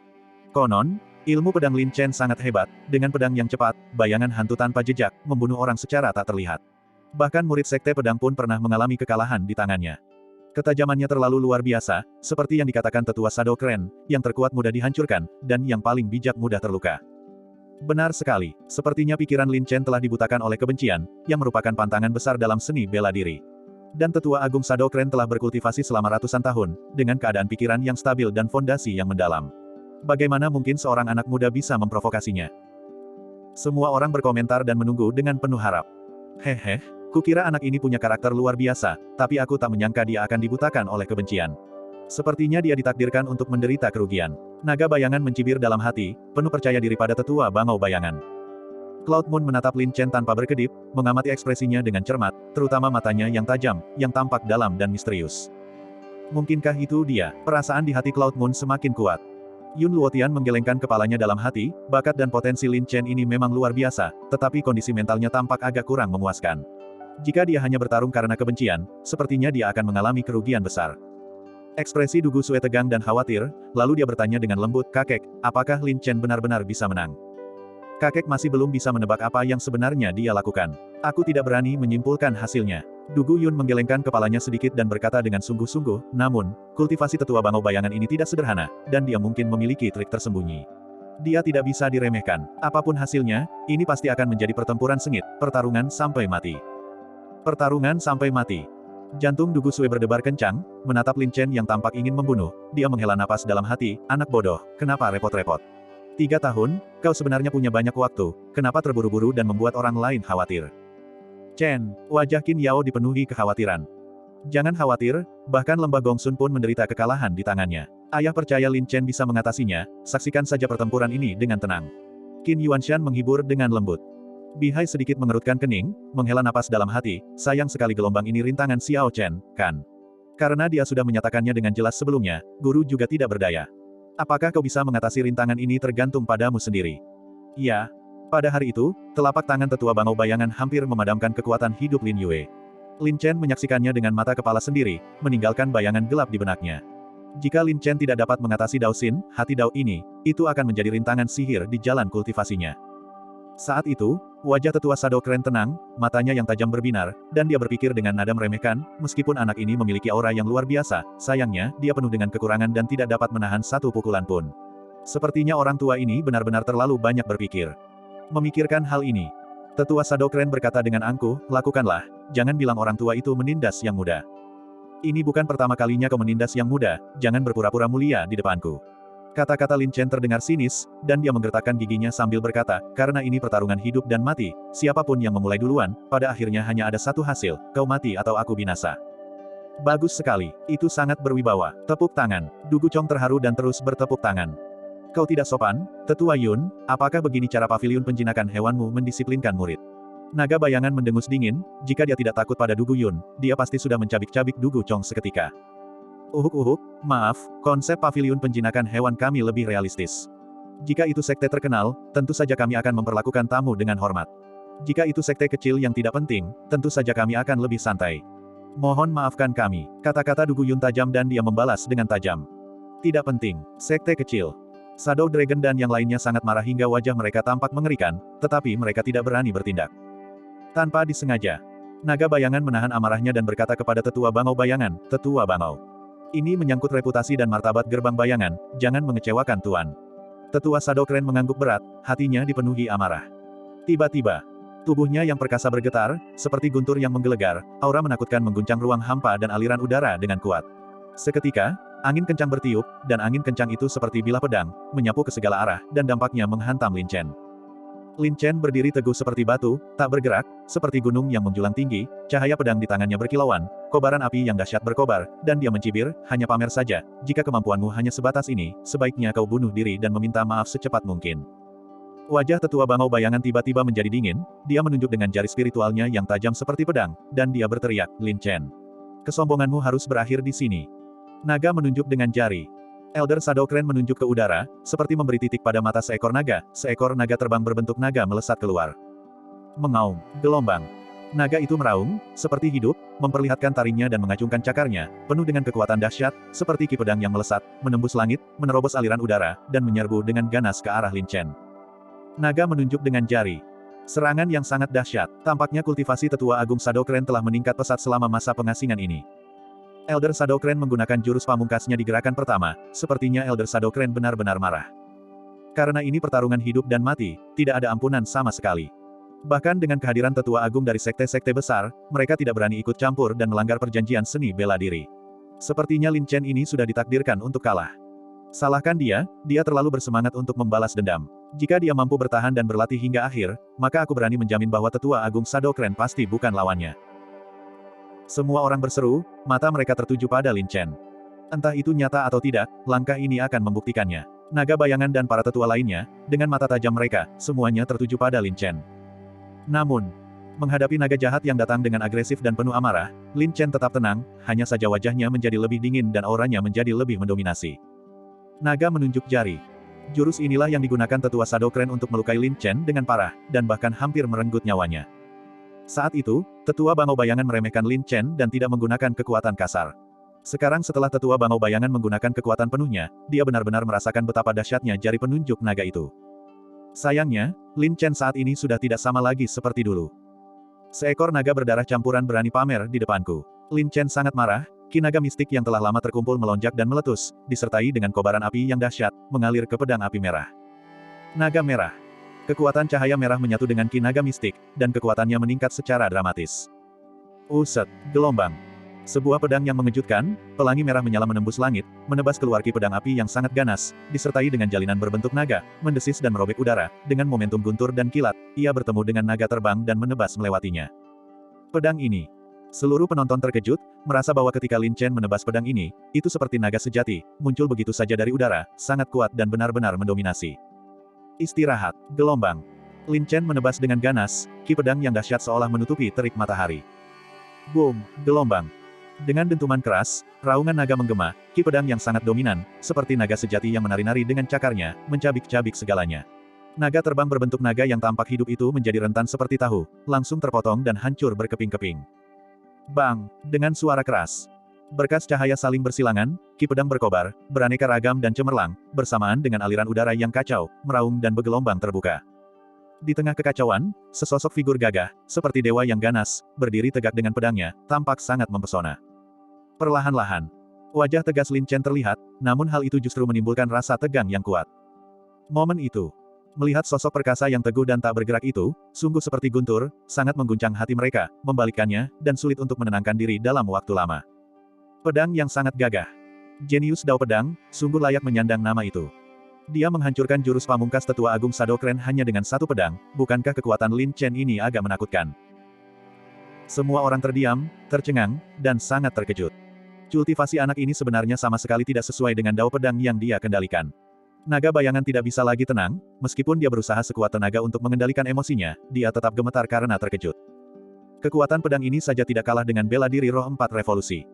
Konon, ilmu pedang Lin Chen sangat hebat, dengan pedang yang cepat, bayangan hantu tanpa jejak, membunuh orang secara tak terlihat. Bahkan murid sekte pedang pun pernah mengalami kekalahan di tangannya. Ketajamannya terlalu luar biasa, seperti yang dikatakan Tetua Sadokren, yang terkuat mudah dihancurkan, dan yang paling bijak mudah terluka. Benar sekali, sepertinya pikiran Lin Chen telah dibutakan oleh kebencian, yang merupakan pantangan besar dalam seni bela diri. Dan Tetua Agung Sadokren telah berkultivasi selama ratusan tahun, dengan keadaan pikiran yang stabil dan fondasi yang mendalam. Bagaimana mungkin seorang anak muda bisa memprovokasinya? Semua orang berkomentar dan menunggu dengan penuh harap. Hehe. Kukira anak ini punya karakter luar biasa, tapi aku tak menyangka dia akan dibutakan oleh kebencian. Sepertinya dia ditakdirkan untuk menderita kerugian. Naga bayangan mencibir dalam hati, penuh percaya diri pada Tetua Bangau Bayangan. Cloud Moon menatap Lin Chen tanpa berkedip, mengamati ekspresinya dengan cermat, terutama matanya yang tajam, yang tampak dalam dan misterius. Mungkinkah itu dia? Perasaan di hati Cloud Moon semakin kuat. Yun Luotian menggelengkan kepalanya dalam hati, bakat dan potensi Lin Chen ini memang luar biasa, tetapi kondisi mentalnya tampak agak kurang memuaskan. Jika dia hanya bertarung karena kebencian, sepertinya dia akan mengalami kerugian besar. Ekspresi Dugu Sue tegang dan khawatir, lalu dia bertanya dengan lembut, "Kakek, apakah Lin Chen benar-benar bisa menang?" Kakek masih belum bisa menebak apa yang sebenarnya dia lakukan. Aku tidak berani menyimpulkan hasilnya. Dugu Yun menggelengkan kepalanya sedikit dan berkata dengan sungguh-sungguh, namun, kultivasi Tetua Bangau Bayangan ini tidak sederhana, dan dia mungkin memiliki trik tersembunyi. Dia tidak bisa diremehkan. Apapun hasilnya, ini pasti akan menjadi pertempuran sengit, pertarungan sampai mati. Pertarungan sampai mati. Jantung Dugu Sue berdebar kencang, menatap Lin Chen yang tampak ingin membunuh, dia menghela napas dalam hati, anak bodoh, kenapa repot-repot? 3 tahun, kau sebenarnya punya banyak waktu, kenapa terburu-buru dan membuat orang lain khawatir? Chen, wajah Qin Yao dipenuhi kekhawatiran. Jangan khawatir, bahkan Lembah Gongsun pun menderita kekalahan di tangannya. Ayah percaya Lin Chen bisa mengatasinya, saksikan saja pertempuran ini dengan tenang. Qin Yuanshan menghibur dengan lembut. Bihai sedikit mengerutkan kening, menghela napas dalam hati, sayang sekali gelombang ini rintangan Xiao Chen, kan? Karena dia sudah menyatakannya dengan jelas sebelumnya, guru juga tidak berdaya. Apakah kau bisa mengatasi rintangan ini tergantung padamu sendiri? Ya. Pada hari itu, telapak tangan Tetua Bangau Bayangan hampir memadamkan kekuatan hidup Lin Yue. Lin Chen menyaksikannya dengan mata kepala sendiri, meninggalkan bayangan gelap di benaknya. Jika Lin Chen tidak dapat mengatasi Dao Xin, hati Dao ini, itu akan menjadi rintangan sihir di jalan kultivasinya. Saat itu, wajah Tetua Sadokren tenang, matanya yang tajam berbinar, dan dia berpikir dengan nada meremehkan, meskipun anak ini memiliki aura yang luar biasa, sayangnya, dia penuh dengan kekurangan dan tidak dapat menahan satu pukulan pun. Sepertinya orang tua ini benar-benar terlalu banyak berpikir. Memikirkan hal ini, Tetua Sadokren berkata dengan angkuh, lakukanlah, jangan bilang orang tua itu menindas yang muda. Ini bukan pertama kalinya kau menindas yang muda, jangan berpura-pura mulia di depanku. Kata-kata Lin Chen terdengar sinis, dan dia menggertakkan giginya sambil berkata, karena ini pertarungan hidup dan mati, siapapun yang memulai duluan, pada akhirnya hanya ada satu hasil, kau mati atau aku binasa. Bagus sekali, itu sangat berwibawa, tepuk tangan. Dugu Chong terharu dan terus bertepuk tangan. Kau tidak sopan, Tetua Yun, apakah begini cara paviliun penjinakan hewanmu mendisiplinkan murid? Naga bayangan mendengus dingin, jika dia tidak takut pada Dugu Yun, dia pasti sudah mencabik-cabik Dugu Chong seketika. Uhuk, maaf, konsep paviliun penjinakan hewan kami lebih realistis. Jika itu sekte terkenal, tentu saja kami akan memperlakukan tamu dengan hormat. Jika itu sekte kecil yang tidak penting, tentu saja kami akan lebih santai. Mohon maafkan kami, kata-kata Dugu Yun tajam dan dia membalas dengan tajam. Tidak penting, sekte kecil. Shadow Dragon dan yang lainnya sangat marah hingga wajah mereka tampak mengerikan, tetapi mereka tidak berani bertindak. Tanpa disengaja, naga bayangan menahan amarahnya dan berkata kepada Tetua Bangau Bayangan, "Tetua Bangau. Ini menyangkut reputasi dan martabat gerbang bayangan, jangan mengecewakan Tuan." Tetua Shadow Crane mengangguk berat, hatinya dipenuhi amarah. Tiba-tiba, tubuhnya yang perkasa bergetar, seperti guntur yang menggelegar, aura menakutkan mengguncang ruang hampa dan aliran udara dengan kuat. Seketika, angin kencang bertiup, dan angin kencang itu seperti bilah pedang, menyapu ke segala arah, dan dampaknya menghantam Lin Chen. Lin Chen berdiri teguh seperti batu, tak bergerak, seperti gunung yang menjulang tinggi, cahaya pedang di tangannya berkilauan, kobaran api yang dahsyat berkobar, dan dia mencibir, hanya pamer saja, jika kemampuanmu hanya sebatas ini, sebaiknya kau bunuh diri dan meminta maaf secepat mungkin. Wajah Tetua Bangau Bayangan tiba-tiba menjadi dingin, dia menunjuk dengan jari spiritualnya yang tajam seperti pedang, dan dia berteriak, "Lin Chen. Kesombonganmu harus berakhir di sini." Naga menunjuk dengan jari. Elder Shadow Crane menunjuk ke udara, seperti memberi titik pada mata seekor naga terbang berbentuk naga melesat keluar. Mengaum, gelombang. Naga itu meraung, seperti hidup, memperlihatkan taringnya dan mengacungkan cakarnya, penuh dengan kekuatan dahsyat, seperti ki pedang yang melesat, menembus langit, menerobos aliran udara, dan menyerbu dengan ganas ke arah Lin Chen. Naga menunjuk dengan jari. Serangan yang sangat dahsyat, tampaknya kultivasi Tetua Agung Shadow Crane telah meningkat pesat selama masa pengasingan ini. Elder Shadow Crane menggunakan jurus pamungkasnya di gerakan pertama, sepertinya Elder Shadow Crane benar-benar marah. Karena ini pertarungan hidup dan mati, tidak ada ampunan sama sekali. Bahkan dengan kehadiran tetua agung dari sekte-sekte besar, mereka tidak berani ikut campur dan melanggar perjanjian seni bela diri. Sepertinya Lin Chen ini sudah ditakdirkan untuk kalah. Salahkan dia terlalu bersemangat untuk membalas dendam. Jika dia mampu bertahan dan berlatih hingga akhir, maka aku berani menjamin bahwa tetua agung Shadow Crane pasti bukan lawannya. Semua orang berseru, mata mereka tertuju pada Lin Chen. Entah itu nyata atau tidak, langkah ini akan membuktikannya. Naga bayangan dan para tetua lainnya, dengan mata tajam mereka, semuanya tertuju pada Lin Chen. Namun, menghadapi naga jahat yang datang dengan agresif dan penuh amarah, Lin Chen tetap tenang, hanya saja wajahnya menjadi lebih dingin dan auranya menjadi lebih mendominasi. Naga menunjuk jari. Jurus inilah yang digunakan tetua Shadow Crane untuk melukai Lin Chen dengan parah, dan bahkan hampir merenggut nyawanya. Saat itu, Tetua Bangau Bayangan meremehkan Lin Chen dan tidak menggunakan kekuatan kasar. Sekarang setelah Tetua Bangau Bayangan menggunakan kekuatan penuhnya, dia benar-benar merasakan betapa dahsyatnya jari penunjuk naga itu. Sayangnya, Lin Chen saat ini sudah tidak sama lagi seperti dulu. Seekor naga berdarah campuran berani pamer di depanku. Lin Chen sangat marah, ki naga mistik yang telah lama terkumpul melonjak dan meletus, disertai dengan kobaran api yang dahsyat, mengalir ke pedang api merah. Naga merah. Kekuatan cahaya merah menyatu dengan ki naga mistik, dan kekuatannya meningkat secara dramatis. Uset, gelombang. Sebuah pedang yang mengejutkan, pelangi merah menyala menembus langit, menebas keluar ki pedang api yang sangat ganas, disertai dengan jalinan berbentuk naga, mendesis dan merobek udara, dengan momentum guntur dan kilat, ia bertemu dengan naga terbang dan menebas melewatinya. Pedang ini. Seluruh penonton terkejut, merasa bahwa ketika Lin Chen menebas pedang ini, itu seperti naga sejati, muncul begitu saja dari udara, sangat kuat dan benar-benar mendominasi. Istirahat, gelombang. Lin Chen menebas dengan ganas, ki pedang yang dahsyat seolah menutupi terik matahari. Boom, gelombang. Dengan dentuman keras, raungan naga menggema, ki pedang yang sangat dominan, seperti naga sejati yang menari-nari dengan cakarnya, mencabik-cabik segalanya. Naga terbang berbentuk naga yang tampak hidup itu menjadi rentan seperti tahu, langsung terpotong dan hancur berkeping-keping. Bang, dengan suara keras. Berkas cahaya saling bersilangan, ki pedang berkobar, beraneka ragam dan cemerlang, bersamaan dengan aliran udara yang kacau, meraung dan bergelombang terbuka. Di tengah kekacauan, sesosok figur gagah, seperti dewa yang ganas, berdiri tegak dengan pedangnya, tampak sangat mempesona. Perlahan-lahan, wajah tegas Lin Chen terlihat, namun hal itu justru menimbulkan rasa tegang yang kuat. Momen itu, melihat sosok perkasa yang teguh dan tak bergerak itu, sungguh seperti guntur, sangat mengguncang hati mereka, membalikkannya, dan sulit untuk menenangkan diri dalam waktu lama. Pedang yang sangat gagah. Jenius Dao Pedang, sungguh layak menyandang nama itu. Dia menghancurkan jurus pamungkas tetua agung Shadow Crane hanya dengan satu pedang, bukankah kekuatan Lin Chen ini agak menakutkan? Semua orang terdiam, tercengang, dan sangat terkejut. Kultivasi anak ini sebenarnya sama sekali tidak sesuai dengan Dao Pedang yang dia kendalikan. Naga bayangan tidak bisa lagi tenang, meskipun dia berusaha sekuat tenaga untuk mengendalikan emosinya, dia tetap gemetar karena terkejut. Kekuatan pedang ini saja tidak kalah dengan bela diri roh 4 revolusi.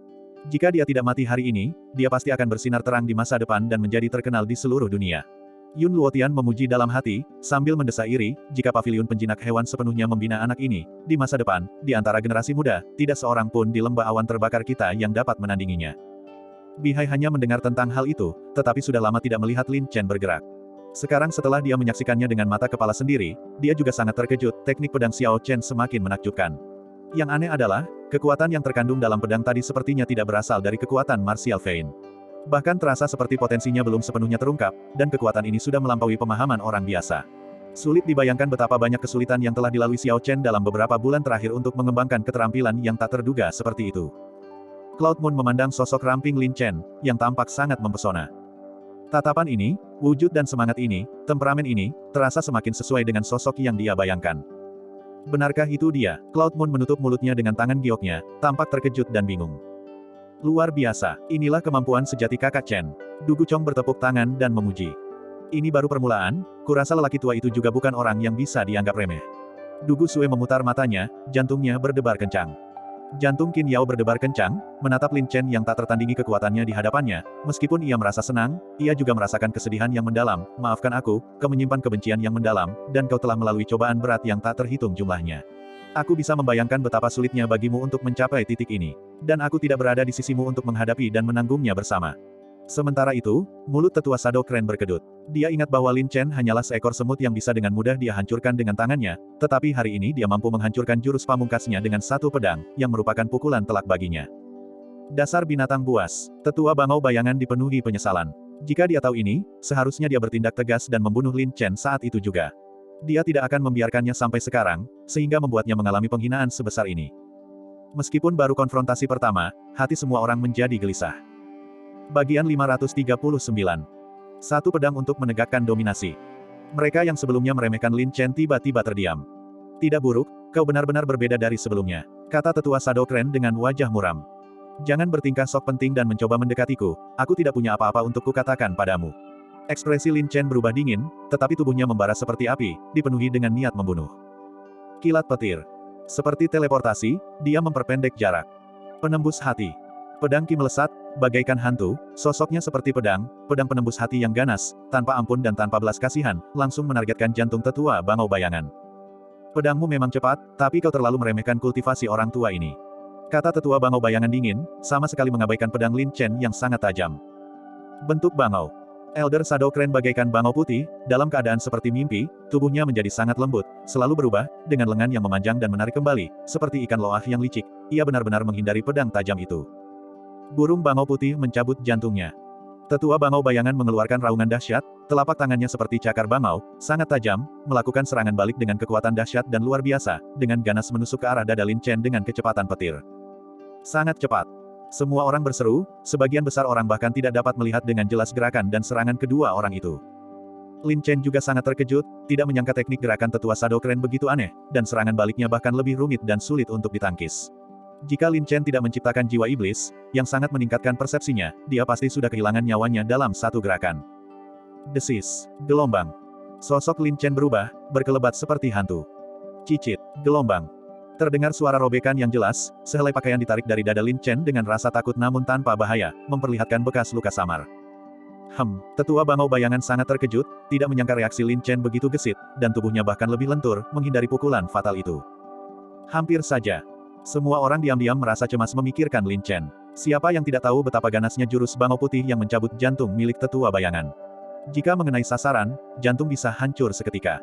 Jika dia tidak mati hari ini, dia pasti akan bersinar terang di masa depan dan menjadi terkenal di seluruh dunia. Yun Luotian memuji dalam hati, sambil mendesa iri, jika paviliun penjinak hewan sepenuhnya membina anak ini, di masa depan, di antara generasi muda, tidak seorang pun di lembah awan terbakar kita yang dapat menandinginya. Bihai hanya mendengar tentang hal itu, tetapi sudah lama tidak melihat Lin Chen bergerak. Sekarang setelah dia menyaksikannya dengan mata kepala sendiri, dia juga sangat terkejut, teknik pedang Xiao Chen semakin menakjubkan. Yang aneh adalah, kekuatan yang terkandung dalam pedang tadi sepertinya tidak berasal dari kekuatan martial vein. Bahkan terasa seperti potensinya belum sepenuhnya terungkap, dan kekuatan ini sudah melampaui pemahaman orang biasa. Sulit dibayangkan betapa banyak kesulitan yang telah dilalui Xiao Chen dalam beberapa bulan terakhir untuk mengembangkan keterampilan yang tak terduga seperti itu. Cloud Moon memandang sosok ramping Lin Chen, yang tampak sangat mempesona. Tatapan ini, wujud dan semangat ini, temperamen ini, terasa semakin sesuai dengan sosok yang dia bayangkan. Benarkah itu dia? Cloud Moon menutup mulutnya dengan tangan gioknya, tampak terkejut dan bingung. Luar biasa, inilah kemampuan sejati kakak Chen. Du Guchong bertepuk tangan dan memuji. Ini baru permulaan, kurasa lelaki tua itu juga bukan orang yang bisa dianggap remeh. Du Gu Sue memutar matanya, jantungnya berdebar kencang. Jantung Qin Yao berdebar kencang, menatap Lin Chen yang tak tertandingi kekuatannya di hadapannya. Meskipun ia merasa senang, ia juga merasakan kesedihan yang mendalam. Maafkan aku, kau menyimpan kebencian yang mendalam, dan kau telah melalui cobaan berat yang tak terhitung jumlahnya. Aku bisa membayangkan betapa sulitnya bagimu untuk mencapai titik ini. Dan aku tidak berada di sisimu untuk menghadapi dan menanggungnya bersama. Sementara itu, mulut tetua Shadow Clan berkedut. Dia ingat bahwa Lin Chen hanyalah seekor semut yang bisa dengan mudah dia hancurkan dengan tangannya, tetapi hari ini dia mampu menghancurkan jurus pamungkasnya dengan satu pedang, yang merupakan pukulan telak baginya. Dasar binatang buas, tetua Bangau Bayangan dipenuhi penyesalan. Jika dia tahu ini, seharusnya dia bertindak tegas dan membunuh Lin Chen saat itu juga. Dia tidak akan membiarkannya sampai sekarang, sehingga membuatnya mengalami penghinaan sebesar ini. Meskipun baru konfrontasi pertama, hati semua orang menjadi gelisah. Bagian 539. Satu pedang untuk menegakkan dominasi. Mereka yang sebelumnya meremehkan Lin Chen tiba-tiba terdiam. Tidak buruk, kau benar-benar berbeda dari sebelumnya, kata tetua Shadow Clan dengan wajah muram. Jangan bertingkah sok penting dan mencoba mendekatiku, aku tidak punya apa-apa untuk kukatakan padamu. Ekspresi Lin Chen berubah dingin, tetapi tubuhnya membara seperti api, dipenuhi dengan niat membunuh. Kilat petir. Seperti teleportasi, dia memperpendek jarak. Penembus hati. Pedang Qi melesat, bagaikan hantu, sosoknya seperti pedang penembus hati yang ganas, tanpa ampun dan tanpa belas kasihan, langsung menargetkan jantung tetua Bangau Bayangan. Pedangmu memang cepat, tapi kau terlalu meremehkan kultivasi orang tua ini. Kata tetua Bangau Bayangan dingin, sama sekali mengabaikan pedang Lin Chen yang sangat tajam. Bentuk Bangau. Elder Shadow Clan bagaikan bangau putih, dalam keadaan seperti mimpi, tubuhnya menjadi sangat lembut, selalu berubah, dengan lengan yang memanjang dan menarik kembali, seperti ikan loah yang licik, ia benar-benar menghindari pedang tajam itu. Burung bangau putih mencabut jantungnya. Tetua Bangau Bayangan mengeluarkan raungan dahsyat, telapak tangannya seperti cakar bangau, sangat tajam, melakukan serangan balik dengan kekuatan dahsyat dan luar biasa, dengan ganas menusuk ke arah dada Lin Chen dengan kecepatan petir. Sangat cepat. Semua orang berseru, sebagian besar orang bahkan tidak dapat melihat dengan jelas gerakan dan serangan kedua orang itu. Lin Chen juga sangat terkejut, tidak menyangka teknik gerakan tetua Shadow Clan begitu aneh, dan serangan baliknya bahkan lebih rumit dan sulit untuk ditangkis. Jika Lin Chen tidak menciptakan jiwa iblis, yang sangat meningkatkan persepsinya, dia pasti sudah kehilangan nyawanya dalam satu gerakan. Desis. Gelombang. Sosok Lin Chen berubah, berkelebat seperti hantu. Cicit. Gelombang. Terdengar suara robekan yang jelas, sehelai pakaian ditarik dari dada Lin Chen dengan rasa takut namun tanpa bahaya, memperlihatkan bekas luka samar. Tetua Bangau Bayangan sangat terkejut, tidak menyangka reaksi Lin Chen begitu gesit, dan tubuhnya bahkan lebih lentur, menghindari pukulan fatal itu. Hampir saja. Semua orang diam-diam merasa cemas memikirkan Lin Chen. Siapa yang tidak tahu betapa ganasnya jurus bangau putih yang mencabut jantung milik tetua bayangan. Jika mengenai sasaran, jantung bisa hancur seketika.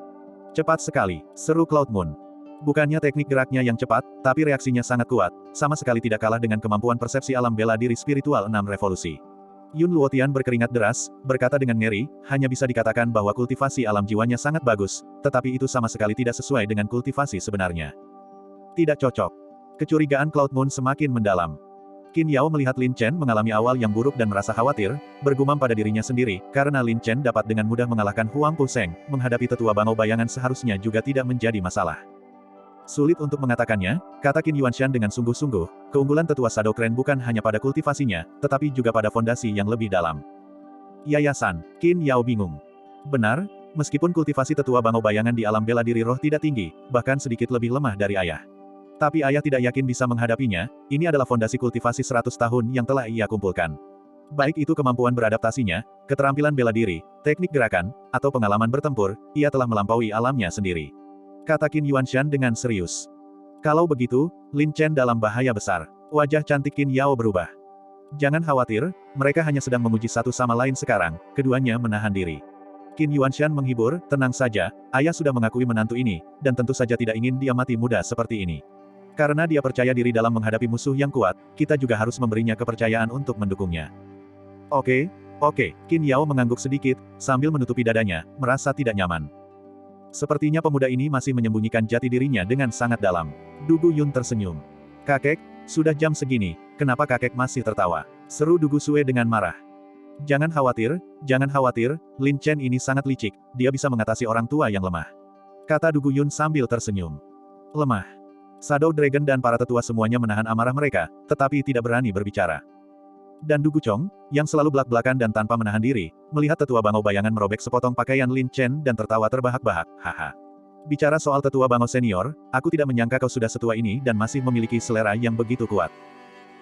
Cepat sekali, seru Cloud Moon. Bukannya teknik geraknya yang cepat, tapi reaksinya sangat kuat, sama sekali tidak kalah dengan kemampuan persepsi alam bela diri spiritual 6 revolusi. Yun Luotian berkeringat deras, berkata dengan ngeri, hanya bisa dikatakan bahwa kultivasi alam jiwanya sangat bagus, tetapi itu sama sekali tidak sesuai dengan kultivasi sebenarnya. Tidak cocok. Kecurigaan Cloud Moon semakin mendalam. Qin Yao melihat Lin Chen mengalami awal yang buruk dan merasa khawatir, bergumam pada dirinya sendiri, karena Lin Chen dapat dengan mudah mengalahkan Huang Puseng, menghadapi tetua Bangau Bayangan seharusnya juga tidak menjadi masalah. Sulit untuk mengatakannya, kata Qin Yuanshan dengan sungguh-sungguh, keunggulan tetua Shadow Clan bukan hanya pada kultivasinya, tetapi juga pada fondasi yang lebih dalam. Yayasan, Qin Yao bingung. Benar, meskipun kultivasi tetua Bangau Bayangan di alam bela diri roh tidak tinggi, bahkan sedikit lebih lemah dari ayah. Tapi ayah tidak yakin bisa menghadapinya, ini adalah fondasi kultivasi 100 tahun yang telah ia kumpulkan. Baik itu kemampuan beradaptasinya, keterampilan bela diri, teknik gerakan, atau pengalaman bertempur, ia telah melampaui alamnya sendiri. Kata Qin Yuanshan dengan serius. Kalau begitu, Lin Chen dalam bahaya besar. Wajah cantik Qin Yao berubah. Jangan khawatir, mereka hanya sedang memuji satu sama lain sekarang, keduanya menahan diri. Qin Yuanshan menghibur, tenang saja, ayah sudah mengakui menantu ini, dan tentu saja tidak ingin dia mati muda seperti ini. Karena dia percaya diri dalam menghadapi musuh yang kuat, kita juga harus memberinya kepercayaan untuk mendukungnya. Oke, Qin Yao mengangguk sedikit, sambil menutupi dadanya, merasa tidak nyaman. Sepertinya pemuda ini masih menyembunyikan jati dirinya dengan sangat dalam. Du Guyun tersenyum. Kakek, sudah jam segini, kenapa kakek masih tertawa? Seru Du Gusue dengan marah. Jangan khawatir, Lin Chen ini sangat licik, dia bisa mengatasi orang tua yang lemah. Kata Du Guyun sambil tersenyum. Lemah. Shadow Dragon dan para tetua semuanya menahan amarah mereka, tetapi tidak berani berbicara. Dan Du Guchong, yang selalu belak-belakan dan tanpa menahan diri, melihat tetua Bangau bayangan merobek sepotong pakaian Lin Chen dan tertawa terbahak-bahak, haha. Bicara soal tetua Bangau senior, aku tidak menyangka kau sudah setua ini dan masih memiliki selera yang begitu kuat.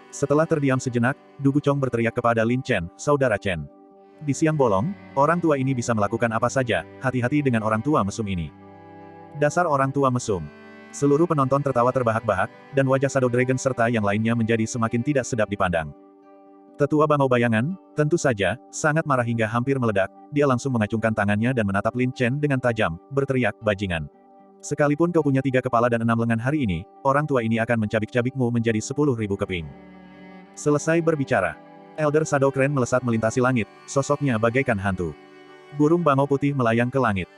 Setelah terdiam sejenak, Du Guchong berteriak kepada Lin Chen, saudara Chen. Di siang bolong, orang tua ini bisa melakukan apa saja, hati-hati dengan orang tua mesum ini. Dasar orang tua mesum. Seluruh penonton tertawa terbahak-bahak, dan wajah Shadow Dragon serta yang lainnya menjadi semakin tidak sedap dipandang. Tetua Bangau bayangan, tentu saja, sangat marah hingga hampir meledak, dia langsung mengacungkan tangannya dan menatap Lin Chen dengan tajam, berteriak, bajingan. Sekalipun kau punya 3 kepala dan 6 lengan hari ini, orang tua ini akan mencabik-cabikmu menjadi 10.000 keping. Selesai berbicara. Elder Shadow Crane melesat melintasi langit, sosoknya bagaikan hantu. Burung bangau putih melayang ke langit.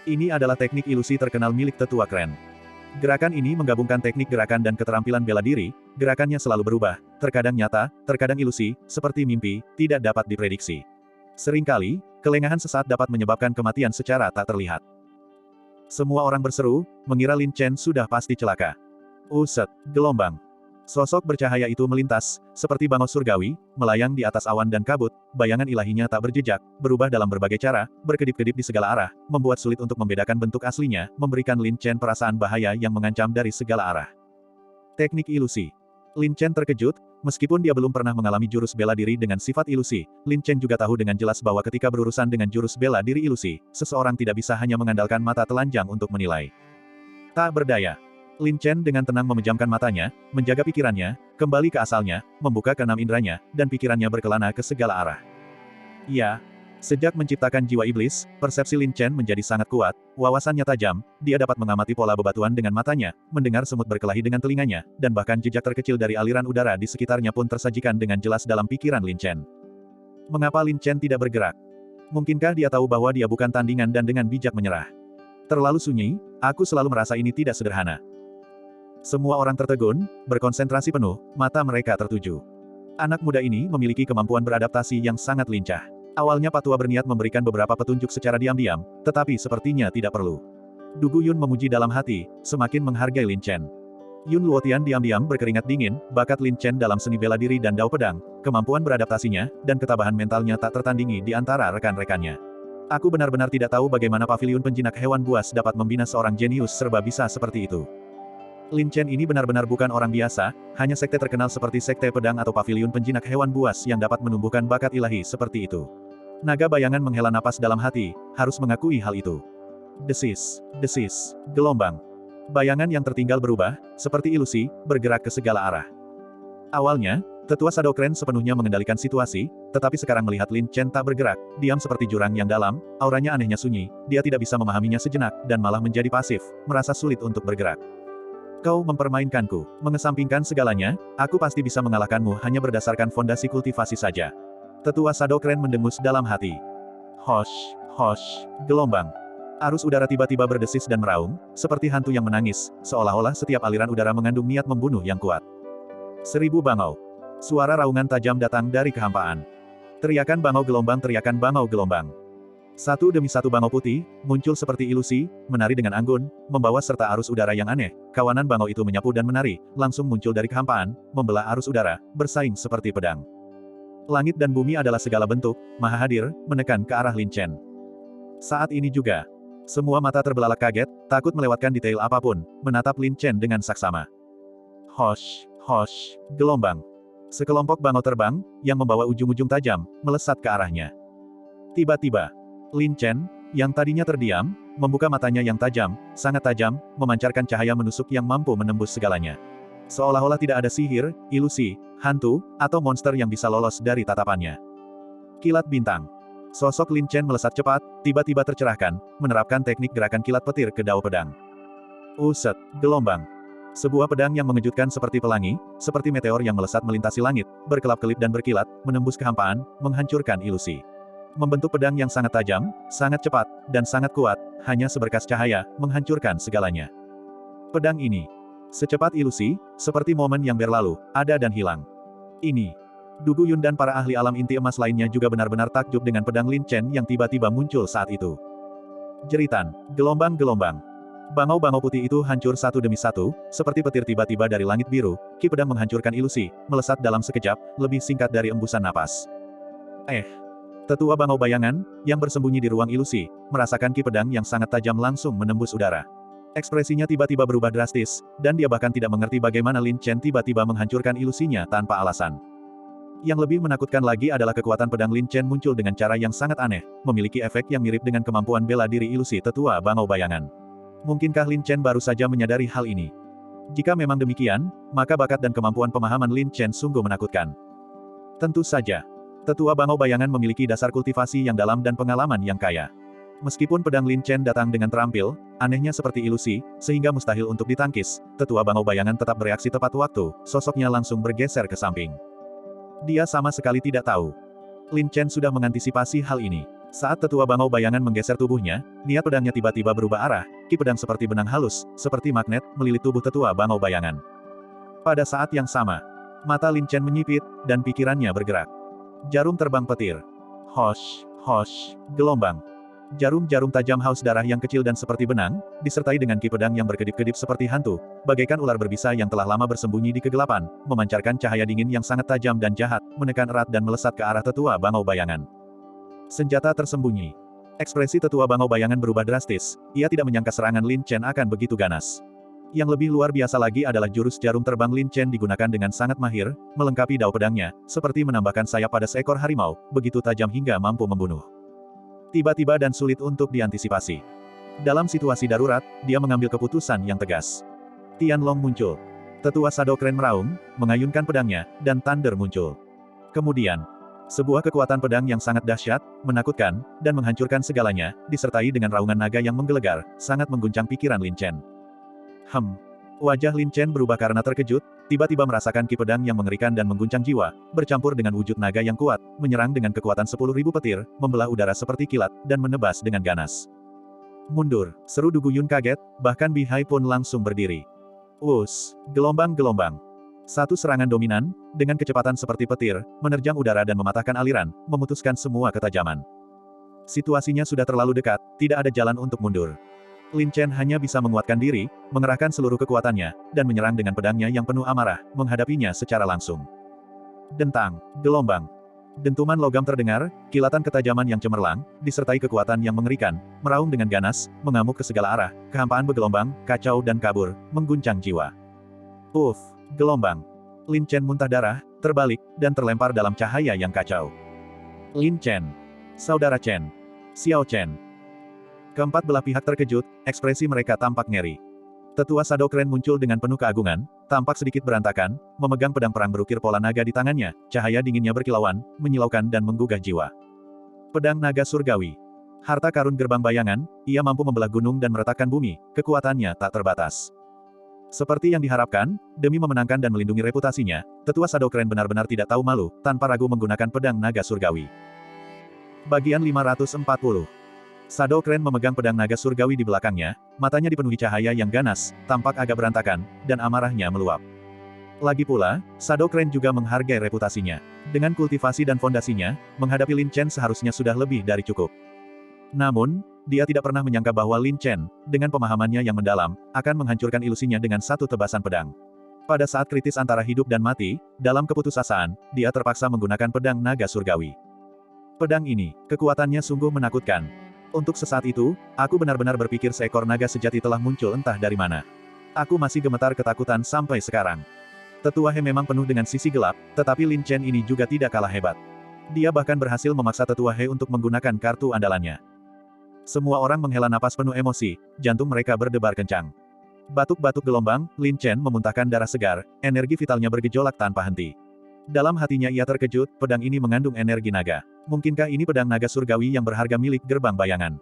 Ini adalah teknik ilusi terkenal milik tetua Crane. Gerakan ini menggabungkan teknik gerakan dan keterampilan bela diri, gerakannya selalu berubah, terkadang nyata, terkadang ilusi, seperti mimpi, tidak dapat diprediksi. Seringkali, kelengahan sesaat dapat menyebabkan kematian secara tak terlihat. Semua orang berseru, mengira Lin Chen sudah pasti celaka. Uset, gelombang. Sosok bercahaya itu melintas, seperti bangau surgawi, melayang di atas awan dan kabut, bayangan ilahinya tak berjejak, berubah dalam berbagai cara, berkedip-kedip di segala arah, membuat sulit untuk membedakan bentuk aslinya, memberikan Lin Chen perasaan bahaya yang mengancam dari segala arah. Teknik ilusi. Lin Chen terkejut, meskipun dia belum pernah mengalami jurus bela diri dengan sifat ilusi, Lin Chen juga tahu dengan jelas bahwa ketika berurusan dengan jurus bela diri ilusi, seseorang tidak bisa hanya mengandalkan mata telanjang untuk menilai. Tak berdaya. Lin Chen dengan tenang memejamkan matanya, menjaga pikirannya, kembali ke asalnya, membuka keenam indranya, dan pikirannya berkelana ke segala arah. Ya, sejak menciptakan jiwa iblis, persepsi Lin Chen menjadi sangat kuat, wawasannya tajam, dia dapat mengamati pola bebatuan dengan matanya, mendengar semut berkelahi dengan telinganya, dan bahkan jejak terkecil dari aliran udara di sekitarnya pun tersajikan dengan jelas dalam pikiran Lin Chen. Mengapa Lin Chen tidak bergerak? Mungkinkah dia tahu bahwa dia bukan tandingan dan dengan bijak menyerah? Terlalu sunyi, aku selalu merasa ini tidak sederhana. Semua orang tertegun, berkonsentrasi penuh, mata mereka tertuju. Anak muda ini memiliki kemampuan beradaptasi yang sangat lincah. Awalnya Patua berniat memberikan beberapa petunjuk secara diam-diam, tetapi sepertinya tidak perlu. Du Guyun memuji dalam hati, semakin menghargai Lin Chen. Yun Luotian diam-diam berkeringat dingin, bakat Lin Chen dalam seni bela diri dan dao pedang, kemampuan beradaptasinya, dan ketabahan mentalnya tak tertandingi di antara rekan-rekannya. Aku benar-benar tidak tahu bagaimana paviliun penjinak hewan buas dapat membina seorang jenius serba bisa seperti itu. Lin Chen ini benar-benar bukan orang biasa, hanya sekte terkenal seperti sekte pedang atau paviliun penjinak hewan buas yang dapat menumbuhkan bakat ilahi seperti itu. Naga bayangan menghela napas dalam hati, harus mengakui hal itu. Desis, gelombang. Bayangan yang tertinggal berubah, seperti ilusi, bergerak ke segala arah. Awalnya, tetua Shadow Crane sepenuhnya mengendalikan situasi, tetapi sekarang melihat Lin Chen tak bergerak, diam seperti jurang yang dalam, auranya anehnya sunyi, dia tidak bisa memahaminya sejenak, dan malah menjadi pasif, merasa sulit untuk bergerak. Kau mempermainkanku. Mengesampingkan segalanya, aku pasti bisa mengalahkanmu hanya berdasarkan fondasi kultivasi saja. Tetua Shadow Crane mendengus dalam hati. Hosh, gelombang. Arus udara tiba-tiba berdesis dan meraung, seperti hantu yang menangis, seolah-olah setiap aliran udara mengandung niat membunuh yang kuat. 1000 bangau. Suara raungan tajam datang dari kehampaan. Teriakan bangau gelombang. Satu demi satu bangau putih, muncul seperti ilusi, menari dengan anggun, membawa serta arus udara yang aneh, kawanan bangau itu menyapu dan menari, langsung muncul dari kehampaan, membelah arus udara, bersaing seperti pedang. Langit dan bumi adalah segala bentuk, maha hadir, menekan ke arah Lin Chen. Saat ini juga, semua mata terbelalak kaget, takut melewatkan detail apapun, menatap Lin Chen dengan saksama. Hosh, gelombang. Sekelompok bangau terbang, yang membawa ujung-ujung tajam, melesat ke arahnya. Tiba-tiba, Lin Chen, yang tadinya terdiam, membuka matanya yang tajam, sangat tajam, memancarkan cahaya menusuk yang mampu menembus segalanya. Seolah-olah tidak ada sihir, ilusi, hantu, atau monster yang bisa lolos dari tatapannya. Kilat bintang. Sosok Lin Chen melesat cepat, tiba-tiba tercerahkan, menerapkan teknik gerakan kilat petir ke dao pedang. Uset, gelombang. Sebuah pedang yang mengejutkan seperti pelangi, seperti meteor yang melesat melintasi langit, berkelap-kelip dan berkilat, menembus kehampaan, menghancurkan ilusi. Membentuk pedang yang sangat tajam, sangat cepat, dan sangat kuat, hanya seberkas cahaya, menghancurkan segalanya. Pedang ini, secepat ilusi, seperti momen yang berlalu, ada dan hilang. Ini. Du Guyun dan para ahli alam inti emas lainnya juga benar-benar takjub dengan pedang Lin Chen yang tiba-tiba muncul saat itu. Jeritan, gelombang-gelombang. Bangau-bangau putih itu hancur satu demi satu, seperti petir tiba-tiba dari langit biru, ki pedang menghancurkan ilusi, melesat dalam sekejap, lebih singkat dari embusan napas. Tetua bangau bayangan, yang bersembunyi di ruang ilusi, merasakan ki pedang yang sangat tajam langsung menembus udara. Ekspresinya tiba-tiba berubah drastis, dan dia bahkan tidak mengerti bagaimana Lin Chen tiba-tiba menghancurkan ilusinya tanpa alasan. Yang lebih menakutkan lagi adalah kekuatan pedang Lin Chen muncul dengan cara yang sangat aneh, memiliki efek yang mirip dengan kemampuan bela diri ilusi tetua bangau bayangan. Mungkinkah Lin Chen baru saja menyadari hal ini? Jika memang demikian, maka bakat dan kemampuan pemahaman Lin Chen sungguh menakutkan. Tentu saja, tetua bangau bayangan memiliki dasar kultivasi yang dalam dan pengalaman yang kaya. Meskipun pedang Lin Chen datang dengan terampil, anehnya seperti ilusi, sehingga mustahil untuk ditangkis, tetua bangau bayangan tetap bereaksi tepat waktu, sosoknya langsung bergeser ke samping. Dia sama sekali tidak tahu. Lin Chen sudah mengantisipasi hal ini. Saat tetua bangau bayangan menggeser tubuhnya, niat pedangnya tiba-tiba berubah arah, ki pedang seperti benang halus, seperti magnet, melilit tubuh tetua bangau bayangan. Pada saat yang sama, mata Lin Chen menyipit, dan pikirannya bergerak. Jarum terbang petir. Hosh, hosh, gelombang. Jarum-jarum tajam haus darah yang kecil dan seperti benang, disertai dengan ki pedang yang berkedip-kedip seperti hantu, bagaikan ular berbisa yang telah lama bersembunyi di kegelapan, memancarkan cahaya dingin yang sangat tajam dan jahat, menekan erat dan melesat ke arah tetua bangau bayangan. Senjata tersembunyi. Ekspresi tetua bangau bayangan berubah drastis, ia tidak menyangka serangan Lin Chen akan begitu ganas. Yang lebih luar biasa lagi adalah jurus jarum terbang Lin Chen digunakan dengan sangat mahir, melengkapi dao pedangnya, seperti menambahkan sayap pada seekor harimau, begitu tajam hingga mampu membunuh. Tiba-tiba dan sulit untuk diantisipasi. Dalam situasi darurat, dia mengambil keputusan yang tegas. Tianlong muncul. Tetua Shadow Clan meraung, mengayunkan pedangnya, dan Thunder muncul. Kemudian, sebuah kekuatan pedang yang sangat dahsyat, menakutkan, dan menghancurkan segalanya, disertai dengan raungan naga yang menggelegar, sangat mengguncang pikiran Lin Chen. Wajah Lin Chen berubah karena terkejut, tiba-tiba merasakan ki pedang yang mengerikan dan mengguncang jiwa, bercampur dengan wujud naga yang kuat, menyerang dengan kekuatan 10.000 petir, membelah udara seperti kilat, dan menebas dengan ganas. Mundur, seru Du Guyun kaget, bahkan Bihai pun langsung berdiri. Gelombang-gelombang. Satu serangan dominan, dengan kecepatan seperti petir, menerjang udara dan mematahkan aliran, memutuskan semua ketajaman. Situasinya sudah terlalu dekat, tidak ada jalan untuk mundur. Lin Chen hanya bisa menguatkan diri, mengerahkan seluruh kekuatannya, dan menyerang dengan pedangnya yang penuh amarah, menghadapinya secara langsung. Dentang, gelombang. Dentuman logam terdengar, kilatan ketajaman yang cemerlang, disertai kekuatan yang mengerikan, meraung dengan ganas, mengamuk ke segala arah, kehampaan bergelombang, kacau dan kabur, mengguncang jiwa. Gelombang. Lin Chen muntah darah, terbalik, dan terlempar dalam cahaya yang kacau. Lin Chen. Saudara Chen. Xiao Chen. Keempat belah pihak terkejut, ekspresi mereka tampak ngeri. Tetua Shadow Clan muncul dengan penuh keagungan, tampak sedikit berantakan, memegang pedang perang berukir pola naga di tangannya, cahaya dinginnya berkilauan, menyilaukan dan menggugah jiwa. Pedang naga surgawi. Harta karun gerbang bayangan, ia mampu membelah gunung dan meretakkan bumi, kekuatannya tak terbatas. Seperti yang diharapkan, demi memenangkan dan melindungi reputasinya, Tetua Shadow Clan benar-benar tidak tahu malu, tanpa ragu menggunakan pedang naga surgawi. Bagian 540. Shadow Clan memegang pedang naga surgawi di belakangnya, matanya dipenuhi cahaya yang ganas, tampak agak berantakan, dan amarahnya meluap. Lagi pula, Shadow Clan juga menghargai reputasinya. Dengan kultivasi dan fondasinya, menghadapi Lin Chen seharusnya sudah lebih dari cukup. Namun, dia tidak pernah menyangka bahwa Lin Chen, dengan pemahamannya yang mendalam, akan menghancurkan ilusinya dengan satu tebasan pedang. Pada saat kritis antara hidup dan mati, dalam keputusasaan, dia terpaksa menggunakan pedang naga surgawi. Pedang ini, kekuatannya sungguh menakutkan. Untuk sesaat itu, aku benar-benar berpikir seekor naga sejati telah muncul entah dari mana. Aku masih gemetar ketakutan sampai sekarang. Tetua He memang penuh dengan sisi gelap, tetapi Lin Chen ini juga tidak kalah hebat. Dia bahkan berhasil memaksa Tetua He untuk menggunakan kartu andalannya. Semua orang menghela napas penuh emosi, jantung mereka berdebar kencang. Batuk-batuk gelombang, Lin Chen memuntahkan darah segar, energi vitalnya bergejolak tanpa henti. Dalam hatinya ia terkejut, pedang ini mengandung energi naga. Mungkinkah ini pedang naga surgawi yang berharga milik gerbang bayangan?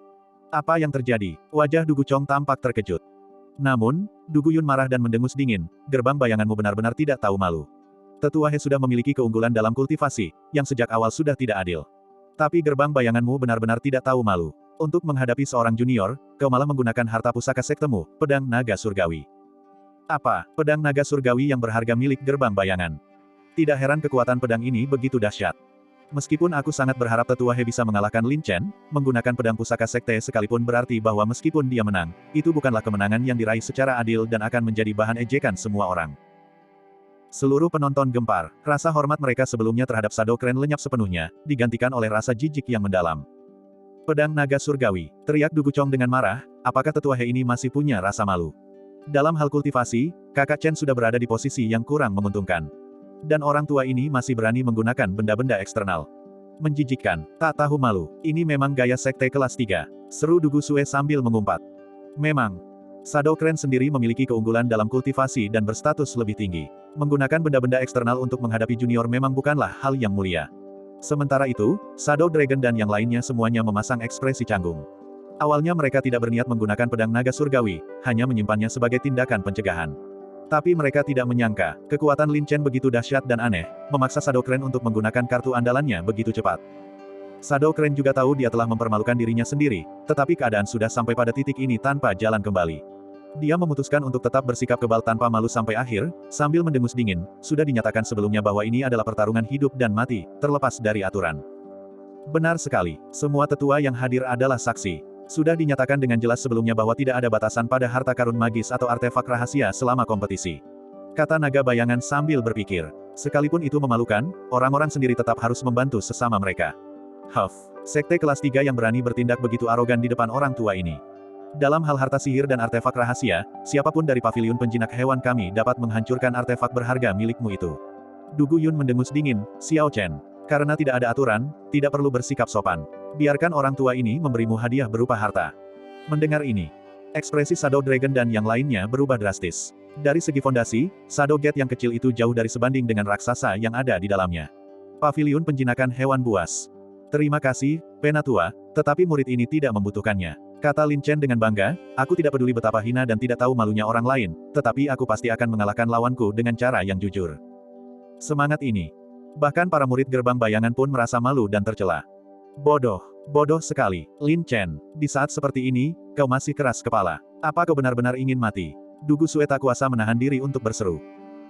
Apa yang terjadi? Wajah Du Guchong tampak terkejut. Namun, Du Guyun marah dan mendengus dingin, gerbang bayanganmu benar-benar tidak tahu malu. Tetua He sudah memiliki keunggulan dalam kultivasi, yang sejak awal sudah tidak adil. Tapi gerbang bayanganmu benar-benar tidak tahu malu. Untuk menghadapi seorang junior, kau malah menggunakan harta pusaka sektemu, pedang naga surgawi. Apa, pedang naga surgawi yang berharga milik gerbang bayangan? Tidak heran kekuatan pedang ini begitu dahsyat. Meskipun aku sangat berharap Tetua He bisa mengalahkan Lin Chen, menggunakan pedang pusaka sekte sekalipun berarti bahwa meskipun dia menang, itu bukanlah kemenangan yang diraih secara adil dan akan menjadi bahan ejekan semua orang. Seluruh penonton gempar, rasa hormat mereka sebelumnya terhadap Shadow Crane lenyap sepenuhnya, digantikan oleh rasa jijik yang mendalam. Pedang naga surgawi, teriak Du Guchong dengan marah, apakah Tetua He ini masih punya rasa malu? Dalam hal kultivasi, kakak Chen sudah berada di posisi yang kurang menguntungkan. Dan orang tua ini masih berani menggunakan benda-benda eksternal. Menjijikkan, tak tahu malu, ini memang gaya sekte kelas 3, seru Du Gusue sambil mengumpat. Memang, Shadow Crane sendiri memiliki keunggulan dalam kultivasi dan berstatus lebih tinggi. Menggunakan benda-benda eksternal untuk menghadapi junior memang bukanlah hal yang mulia. Sementara itu, Shadow Dragon dan yang lainnya semuanya memasang ekspresi canggung. Awalnya mereka tidak berniat menggunakan pedang naga surgawi, hanya menyimpannya sebagai tindakan pencegahan. Tapi mereka tidak menyangka, kekuatan Lin Chen begitu dahsyat dan aneh, memaksa Shadow Crane untuk menggunakan kartu andalannya begitu cepat. Shadow Crane juga tahu dia telah mempermalukan dirinya sendiri, tetapi keadaan sudah sampai pada titik ini tanpa jalan kembali. Dia memutuskan untuk tetap bersikap kebal tanpa malu sampai akhir, sambil mendengus dingin, sudah dinyatakan sebelumnya bahwa ini adalah pertarungan hidup dan mati, terlepas dari aturan. Benar sekali, semua tetua yang hadir adalah saksi. Sudah dinyatakan dengan jelas sebelumnya bahwa tidak ada batasan pada harta karun magis atau artefak rahasia selama kompetisi. Kata naga bayangan sambil berpikir. Sekalipun itu memalukan, orang-orang sendiri tetap harus membantu sesama mereka. Huff, sekte kelas 3 yang berani bertindak begitu arogan di depan orang tua ini. Dalam hal harta sihir dan artefak rahasia, siapapun dari paviliun penjinak hewan kami dapat menghancurkan artefak berharga milikmu itu. Du Guyun mendengus dingin, Xiao Chen. Karena tidak ada aturan, tidak perlu bersikap sopan. Biarkan orang tua ini memberimu hadiah berupa harta. Mendengar ini, ekspresi Shadow Dragon dan yang lainnya berubah drastis. Dari segi fondasi, Shadow Gate yang kecil itu jauh dari sebanding dengan raksasa yang ada di dalamnya. Paviliun penjinakan hewan buas. Terima kasih, Penatua, tetapi murid ini tidak membutuhkannya. Kata Lin Chen dengan bangga, aku tidak peduli betapa hina dan tidak tahu malunya orang lain, tetapi aku pasti akan mengalahkan lawanku dengan cara yang jujur. Semangat ini. Bahkan para murid gerbang bayangan pun merasa malu dan tercela. Bodoh, bodoh sekali, Lin Chen. Di saat seperti ini, kau masih keras kepala. Apa kau benar-benar ingin mati? Du Gusue tak kuasa menahan diri untuk berseru.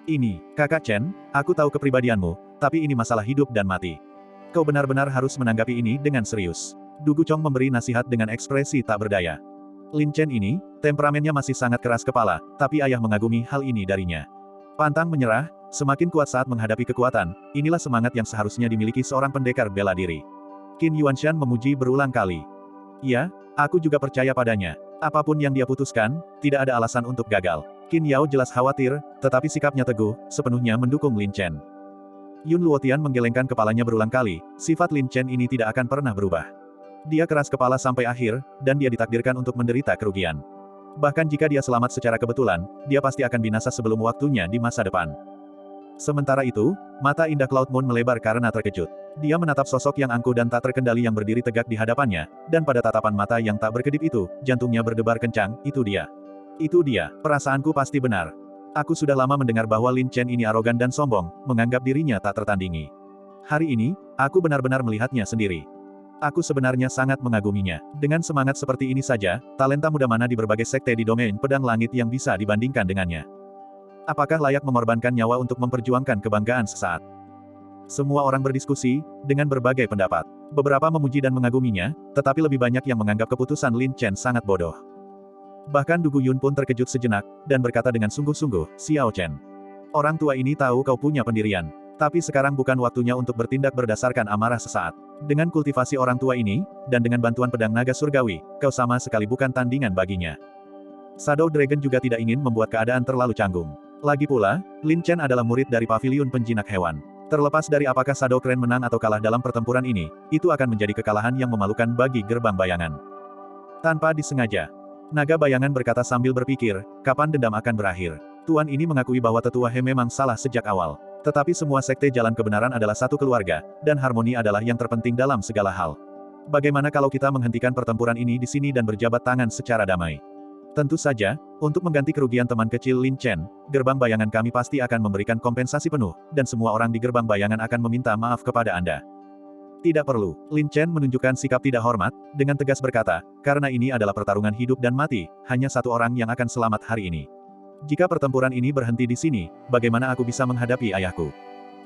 Ini, kakak Chen, aku tahu kepribadianmu, tapi ini masalah hidup dan mati. Kau benar-benar harus menanggapi ini dengan serius. Du Guchong memberi nasihat dengan ekspresi tak berdaya. Lin Chen ini, temperamennya masih sangat keras kepala, tapi ayah mengagumi hal ini darinya. Pantang menyerah, semakin kuat saat menghadapi kekuatan, inilah semangat yang seharusnya dimiliki seorang pendekar bela diri. Qin Yuanshan memuji berulang kali. Ya, aku juga percaya padanya. Apapun yang dia putuskan, tidak ada alasan untuk gagal. Qin Yao jelas khawatir, tetapi sikapnya teguh, sepenuhnya mendukung Lin Chen. Yun Luotian menggelengkan kepalanya berulang kali, sifat Lin Chen ini tidak akan pernah berubah. Dia keras kepala sampai akhir, dan dia ditakdirkan untuk menderita kerugian. Bahkan jika dia selamat secara kebetulan, dia pasti akan binasa sebelum waktunya di masa depan. Sementara itu, mata indah Cloud Moon melebar karena terkejut. Dia menatap sosok yang angkuh dan tak terkendali yang berdiri tegak di hadapannya, dan pada tatapan mata yang tak berkedip itu, jantungnya berdebar kencang, itu dia. Itu dia, perasaanku pasti benar. Aku sudah lama mendengar bahwa Lin Chen ini arogan dan sombong, menganggap dirinya tak tertandingi. Hari ini, aku benar-benar melihatnya sendiri. Aku sebenarnya sangat mengaguminya. Dengan semangat seperti ini saja, talenta muda mana di berbagai sekte di domain pedang langit yang bisa dibandingkan dengannya. Apakah layak mengorbankan nyawa untuk memperjuangkan kebanggaan sesaat? Semua orang berdiskusi, dengan berbagai pendapat. Beberapa memuji dan mengaguminya, tetapi lebih banyak yang menganggap keputusan Lin Chen sangat bodoh. Bahkan Du Guyun pun terkejut sejenak, dan berkata dengan sungguh-sungguh, Xiao Chen. Orang tua ini tahu kau punya pendirian. Tapi sekarang bukan waktunya untuk bertindak berdasarkan amarah sesaat. Dengan kultivasi orang tua ini, dan dengan bantuan pedang naga surgawi, kau sama sekali bukan tandingan baginya. Shadow Dragon juga tidak ingin membuat keadaan terlalu canggung. Lagi pula, Lin Chen adalah murid dari paviliun penjinak hewan. Terlepas dari apakah Shadow Crane menang atau kalah dalam pertempuran ini, itu akan menjadi kekalahan yang memalukan bagi gerbang bayangan. Tanpa disengaja, Naga bayangan berkata sambil berpikir, kapan dendam akan berakhir. Tuan ini mengakui bahwa tetua He memang salah sejak awal. Tetapi semua sekte jalan kebenaran adalah satu keluarga, dan harmoni adalah yang terpenting dalam segala hal. Bagaimana kalau kita menghentikan pertempuran ini di sini dan berjabat tangan secara damai? Tentu saja, untuk mengganti kerugian teman kecil Lin Chen, gerbang bayangan kami pasti akan memberikan kompensasi penuh, dan semua orang di gerbang bayangan akan meminta maaf kepada Anda. Tidak perlu. Lin Chen menunjukkan sikap tidak hormat, dengan tegas berkata, karena ini adalah pertarungan hidup dan mati, hanya satu orang yang akan selamat hari ini. Jika pertempuran ini berhenti di sini, bagaimana aku bisa menghadapi ayahku?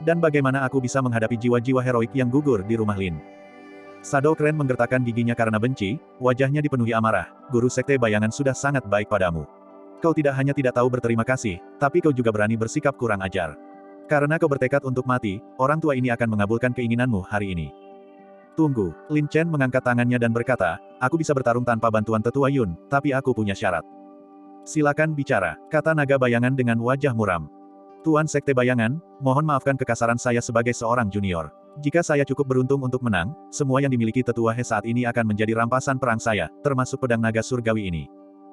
Dan bagaimana aku bisa menghadapi jiwa-jiwa heroik yang gugur di rumah Lin? Shadow Crane menggertakkan giginya karena benci, wajahnya dipenuhi amarah. Guru sekte bayangan sudah sangat baik padamu. Kau tidak hanya tidak tahu berterima kasih, tapi kau juga berani bersikap kurang ajar. Karena kau bertekad untuk mati, orang tua ini akan mengabulkan keinginanmu hari ini. Tunggu, Lin Chen mengangkat tangannya dan berkata, aku bisa bertarung tanpa bantuan tetua Yun, tapi aku punya syarat. Silakan bicara, kata naga bayangan dengan wajah muram. Tuan Sekte Bayangan, mohon maafkan kekasaran saya sebagai seorang junior. Jika saya cukup beruntung untuk menang, semua yang dimiliki tetua He saat ini akan menjadi rampasan perang saya, termasuk pedang naga surgawi ini.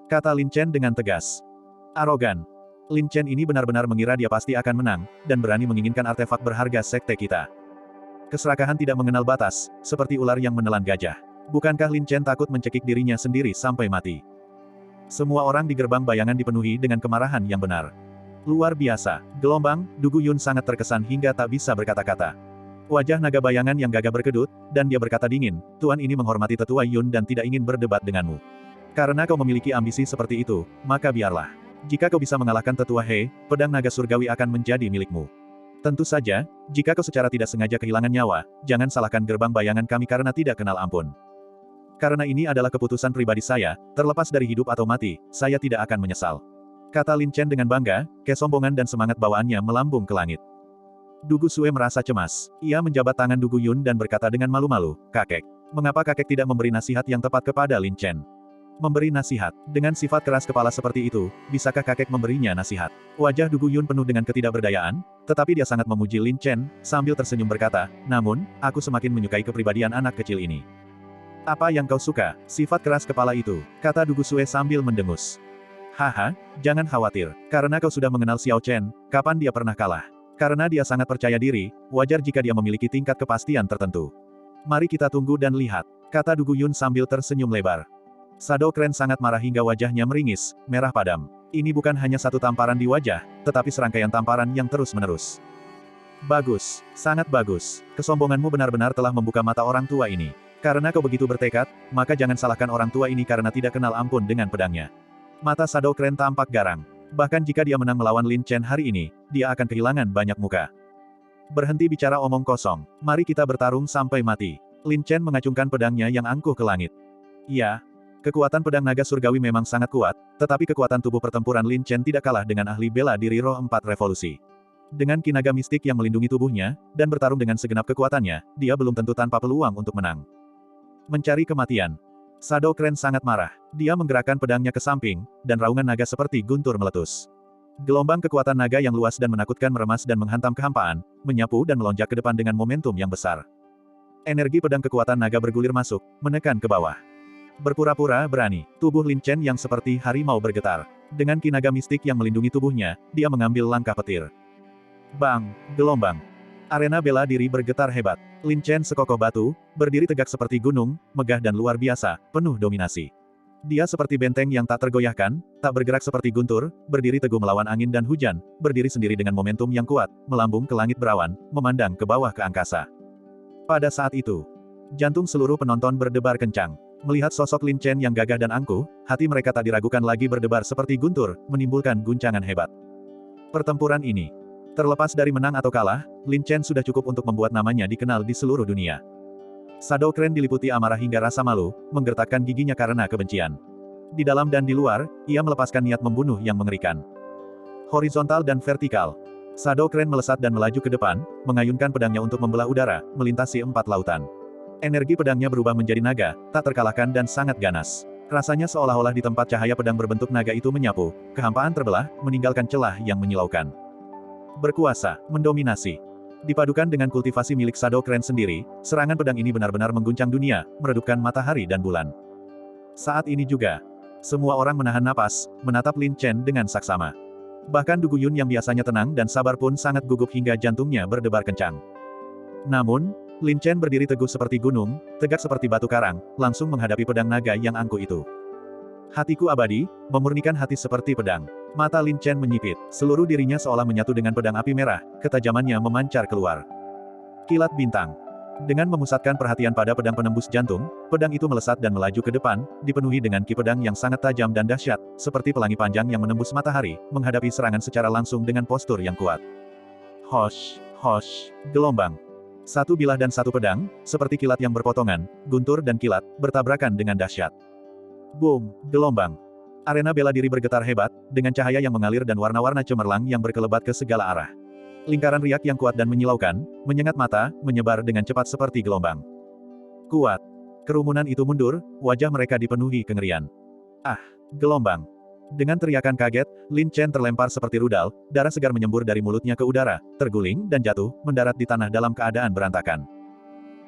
Kata Lin Chen dengan tegas. Arogan. Lin Chen ini benar-benar mengira dia pasti akan menang, dan berani menginginkan artefak berharga sekte kita. Keserakahan tidak mengenal batas, seperti ular yang menelan gajah. Bukankah Lin Chen takut mencekik dirinya sendiri sampai mati? Semua orang di gerbang bayangan dipenuhi dengan kemarahan yang benar. Luar biasa, gelombang, Dugu Yun sangat terkesan hingga tak bisa berkata-kata. Wajah naga bayangan yang gagah berkedut, dan dia berkata dingin, Tuan ini menghormati tetua Yun dan tidak ingin berdebat denganmu. Karena kau memiliki ambisi seperti itu, maka biarlah. Jika kau bisa mengalahkan tetua He, pedang naga surgawi akan menjadi milikmu. Tentu saja, jika kau secara tidak sengaja kehilangan nyawa, jangan salahkan gerbang bayangan kami karena tidak kenal ampun. Karena ini adalah keputusan pribadi saya, terlepas dari hidup atau mati, saya tidak akan menyesal. Kata Lin Chen dengan bangga, kesombongan dan semangat bawaannya melambung ke langit. Dugu Sue merasa cemas. Ia menjabat tangan Dugu Yun dan berkata dengan malu-malu, kakek. Mengapa kakek tidak memberi nasihat yang tepat kepada Lin Chen? Memberi nasihat. Dengan sifat keras kepala seperti itu, bisakah kakek memberinya nasihat? Wajah Dugu Yun penuh dengan ketidakberdayaan, tetapi dia sangat memuji Lin Chen, sambil tersenyum berkata, namun, aku semakin menyukai kepribadian anak kecil ini. Apa yang kau suka, sifat keras kepala itu, kata Dugu Sue sambil mendengus. Haha, jangan khawatir, karena kau sudah mengenal Xiao Chen, kapan dia pernah kalah? Karena dia sangat percaya diri, wajar jika dia memiliki tingkat kepastian tertentu. Mari kita tunggu dan lihat, kata Dugu Yun sambil tersenyum lebar. Shadow Crane sangat marah hingga wajahnya meringis, merah padam. Ini bukan hanya satu tamparan di wajah, tetapi serangkaian tamparan yang terus-menerus. Bagus, sangat bagus, kesombonganmu benar-benar telah membuka mata orang tua ini. Karena kau begitu bertekad, maka jangan salahkan orang tua ini karena tidak kenal ampun dengan pedangnya. Mata Shadow Crane tampak garang. Bahkan jika dia menang melawan Lin Chen hari ini, dia akan kehilangan banyak muka. Berhenti bicara omong kosong. Mari kita bertarung sampai mati. Lin Chen mengacungkan pedangnya yang angkuh ke langit. Ya, kekuatan pedang naga surgawi memang sangat kuat, tetapi kekuatan tubuh pertempuran Lin Chen tidak kalah dengan ahli bela diri roh 4 revolusi. Dengan ki naga mistik yang melindungi tubuhnya, dan bertarung dengan segenap kekuatannya, dia belum tentu tanpa peluang untuk menang. Mencari kematian. Shadow Crane sangat marah. Dia menggerakkan pedangnya ke samping, dan raungan naga seperti guntur meletus. Gelombang kekuatan naga yang luas dan menakutkan meremas dan menghantam kehampaan, menyapu dan melonjak ke depan dengan momentum yang besar. Energi pedang kekuatan naga bergulir masuk, menekan ke bawah. Berpura-pura berani, tubuh Lin Chen yang seperti harimau bergetar. Dengan ki naga mistik yang melindungi tubuhnya, dia mengambil langkah petir. Bang, gelombang. Arena bela diri bergetar hebat. Lin Chen sekokoh batu, berdiri tegak seperti gunung, megah dan luar biasa, penuh dominasi. Dia seperti benteng yang tak tergoyahkan, tak bergerak seperti guntur, berdiri teguh melawan angin dan hujan, berdiri sendiri dengan momentum yang kuat, melambung ke langit berawan, memandang ke bawah ke angkasa. Pada saat itu, jantung seluruh penonton berdebar kencang. Melihat sosok Lin Chen yang gagah dan angkuh, hati mereka tak diragukan lagi berdebar seperti guntur, menimbulkan guncangan hebat. Pertempuran ini, terlepas dari menang atau kalah, Lin Chen sudah cukup untuk membuat namanya dikenal di seluruh dunia. Shadow Crane diliputi amarah hingga rasa malu, menggertakkan giginya karena kebencian. Di dalam dan di luar, ia melepaskan niat membunuh yang mengerikan. Horizontal dan vertikal. Shadow Crane melesat dan melaju ke depan, mengayunkan pedangnya untuk membelah udara, melintasi 4 lautan. Energi pedangnya berubah menjadi naga, tak terkalahkan dan sangat ganas. Rasanya seolah-olah di tempat cahaya pedang berbentuk naga itu menyapu, kehampaan terbelah, meninggalkan celah yang menyilaukan. Berkuasa, mendominasi. Dipadukan dengan kultivasi milik Shadow Crane sendiri, serangan pedang ini benar-benar mengguncang dunia, meredupkan matahari dan bulan. Saat ini juga, Semua orang menahan napas, menatap Lin Chen dengan saksama. Bahkan Du Guyun yang biasanya tenang dan sabar pun sangat gugup hingga jantungnya berdebar kencang. Namun, Lin Chen berdiri teguh seperti gunung, tegak seperti batu karang, langsung menghadapi pedang naga yang angkuh itu. Hatiku abadi, memurnikan hati seperti pedang. Mata Lin Chen menyipit, seluruh dirinya seolah menyatu dengan pedang api merah, ketajamannya memancar keluar. Kilat bintang. Dengan memusatkan perhatian pada pedang penembus jantung, pedang itu melesat dan melaju ke depan, dipenuhi dengan ki pedang yang sangat tajam dan dahsyat, seperti pelangi panjang yang menembus matahari, menghadapi serangan secara langsung dengan postur yang kuat. Hosh, hosh, gelombang. Satu bilah dan satu pedang, seperti kilat yang berpotongan, guntur dan kilat, bertabrakan dengan dahsyat. Boom, gelombang. Arena bela diri bergetar hebat, dengan cahaya yang mengalir dan warna-warna cemerlang yang berkelebat ke segala arah. Lingkaran riak yang kuat dan menyilaukan, menyengat mata, menyebar dengan cepat seperti gelombang. Kuat. Kerumunan itu mundur, wajah mereka dipenuhi kengerian. Ah, gelombang. Dengan teriakan kaget, Lin Chen terlempar seperti rudal, darah segar menyembur dari mulutnya ke udara, terguling dan jatuh, mendarat di tanah dalam keadaan berantakan.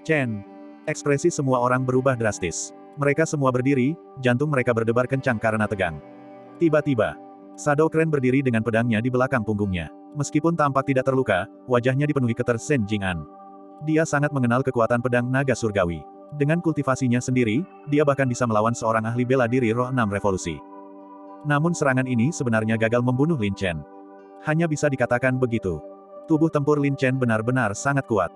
Chen. Ekspresi semua orang berubah drastis. Mereka semua berdiri, jantung mereka berdebar kencang karena tegang. Tiba-tiba, Shadow Crane berdiri dengan pedangnya di belakang punggungnya. Meskipun tampak tidak terluka, wajahnya dipenuhi keter-Sen Jing'an. Dia sangat mengenal kekuatan pedang naga surgawi. Dengan kultivasinya sendiri, dia bahkan bisa melawan seorang ahli bela diri roh 6 revolusi. Namun serangan ini sebenarnya gagal membunuh Lin Chen. Hanya bisa dikatakan begitu. Tubuh tempur Lin Chen benar-benar sangat kuat.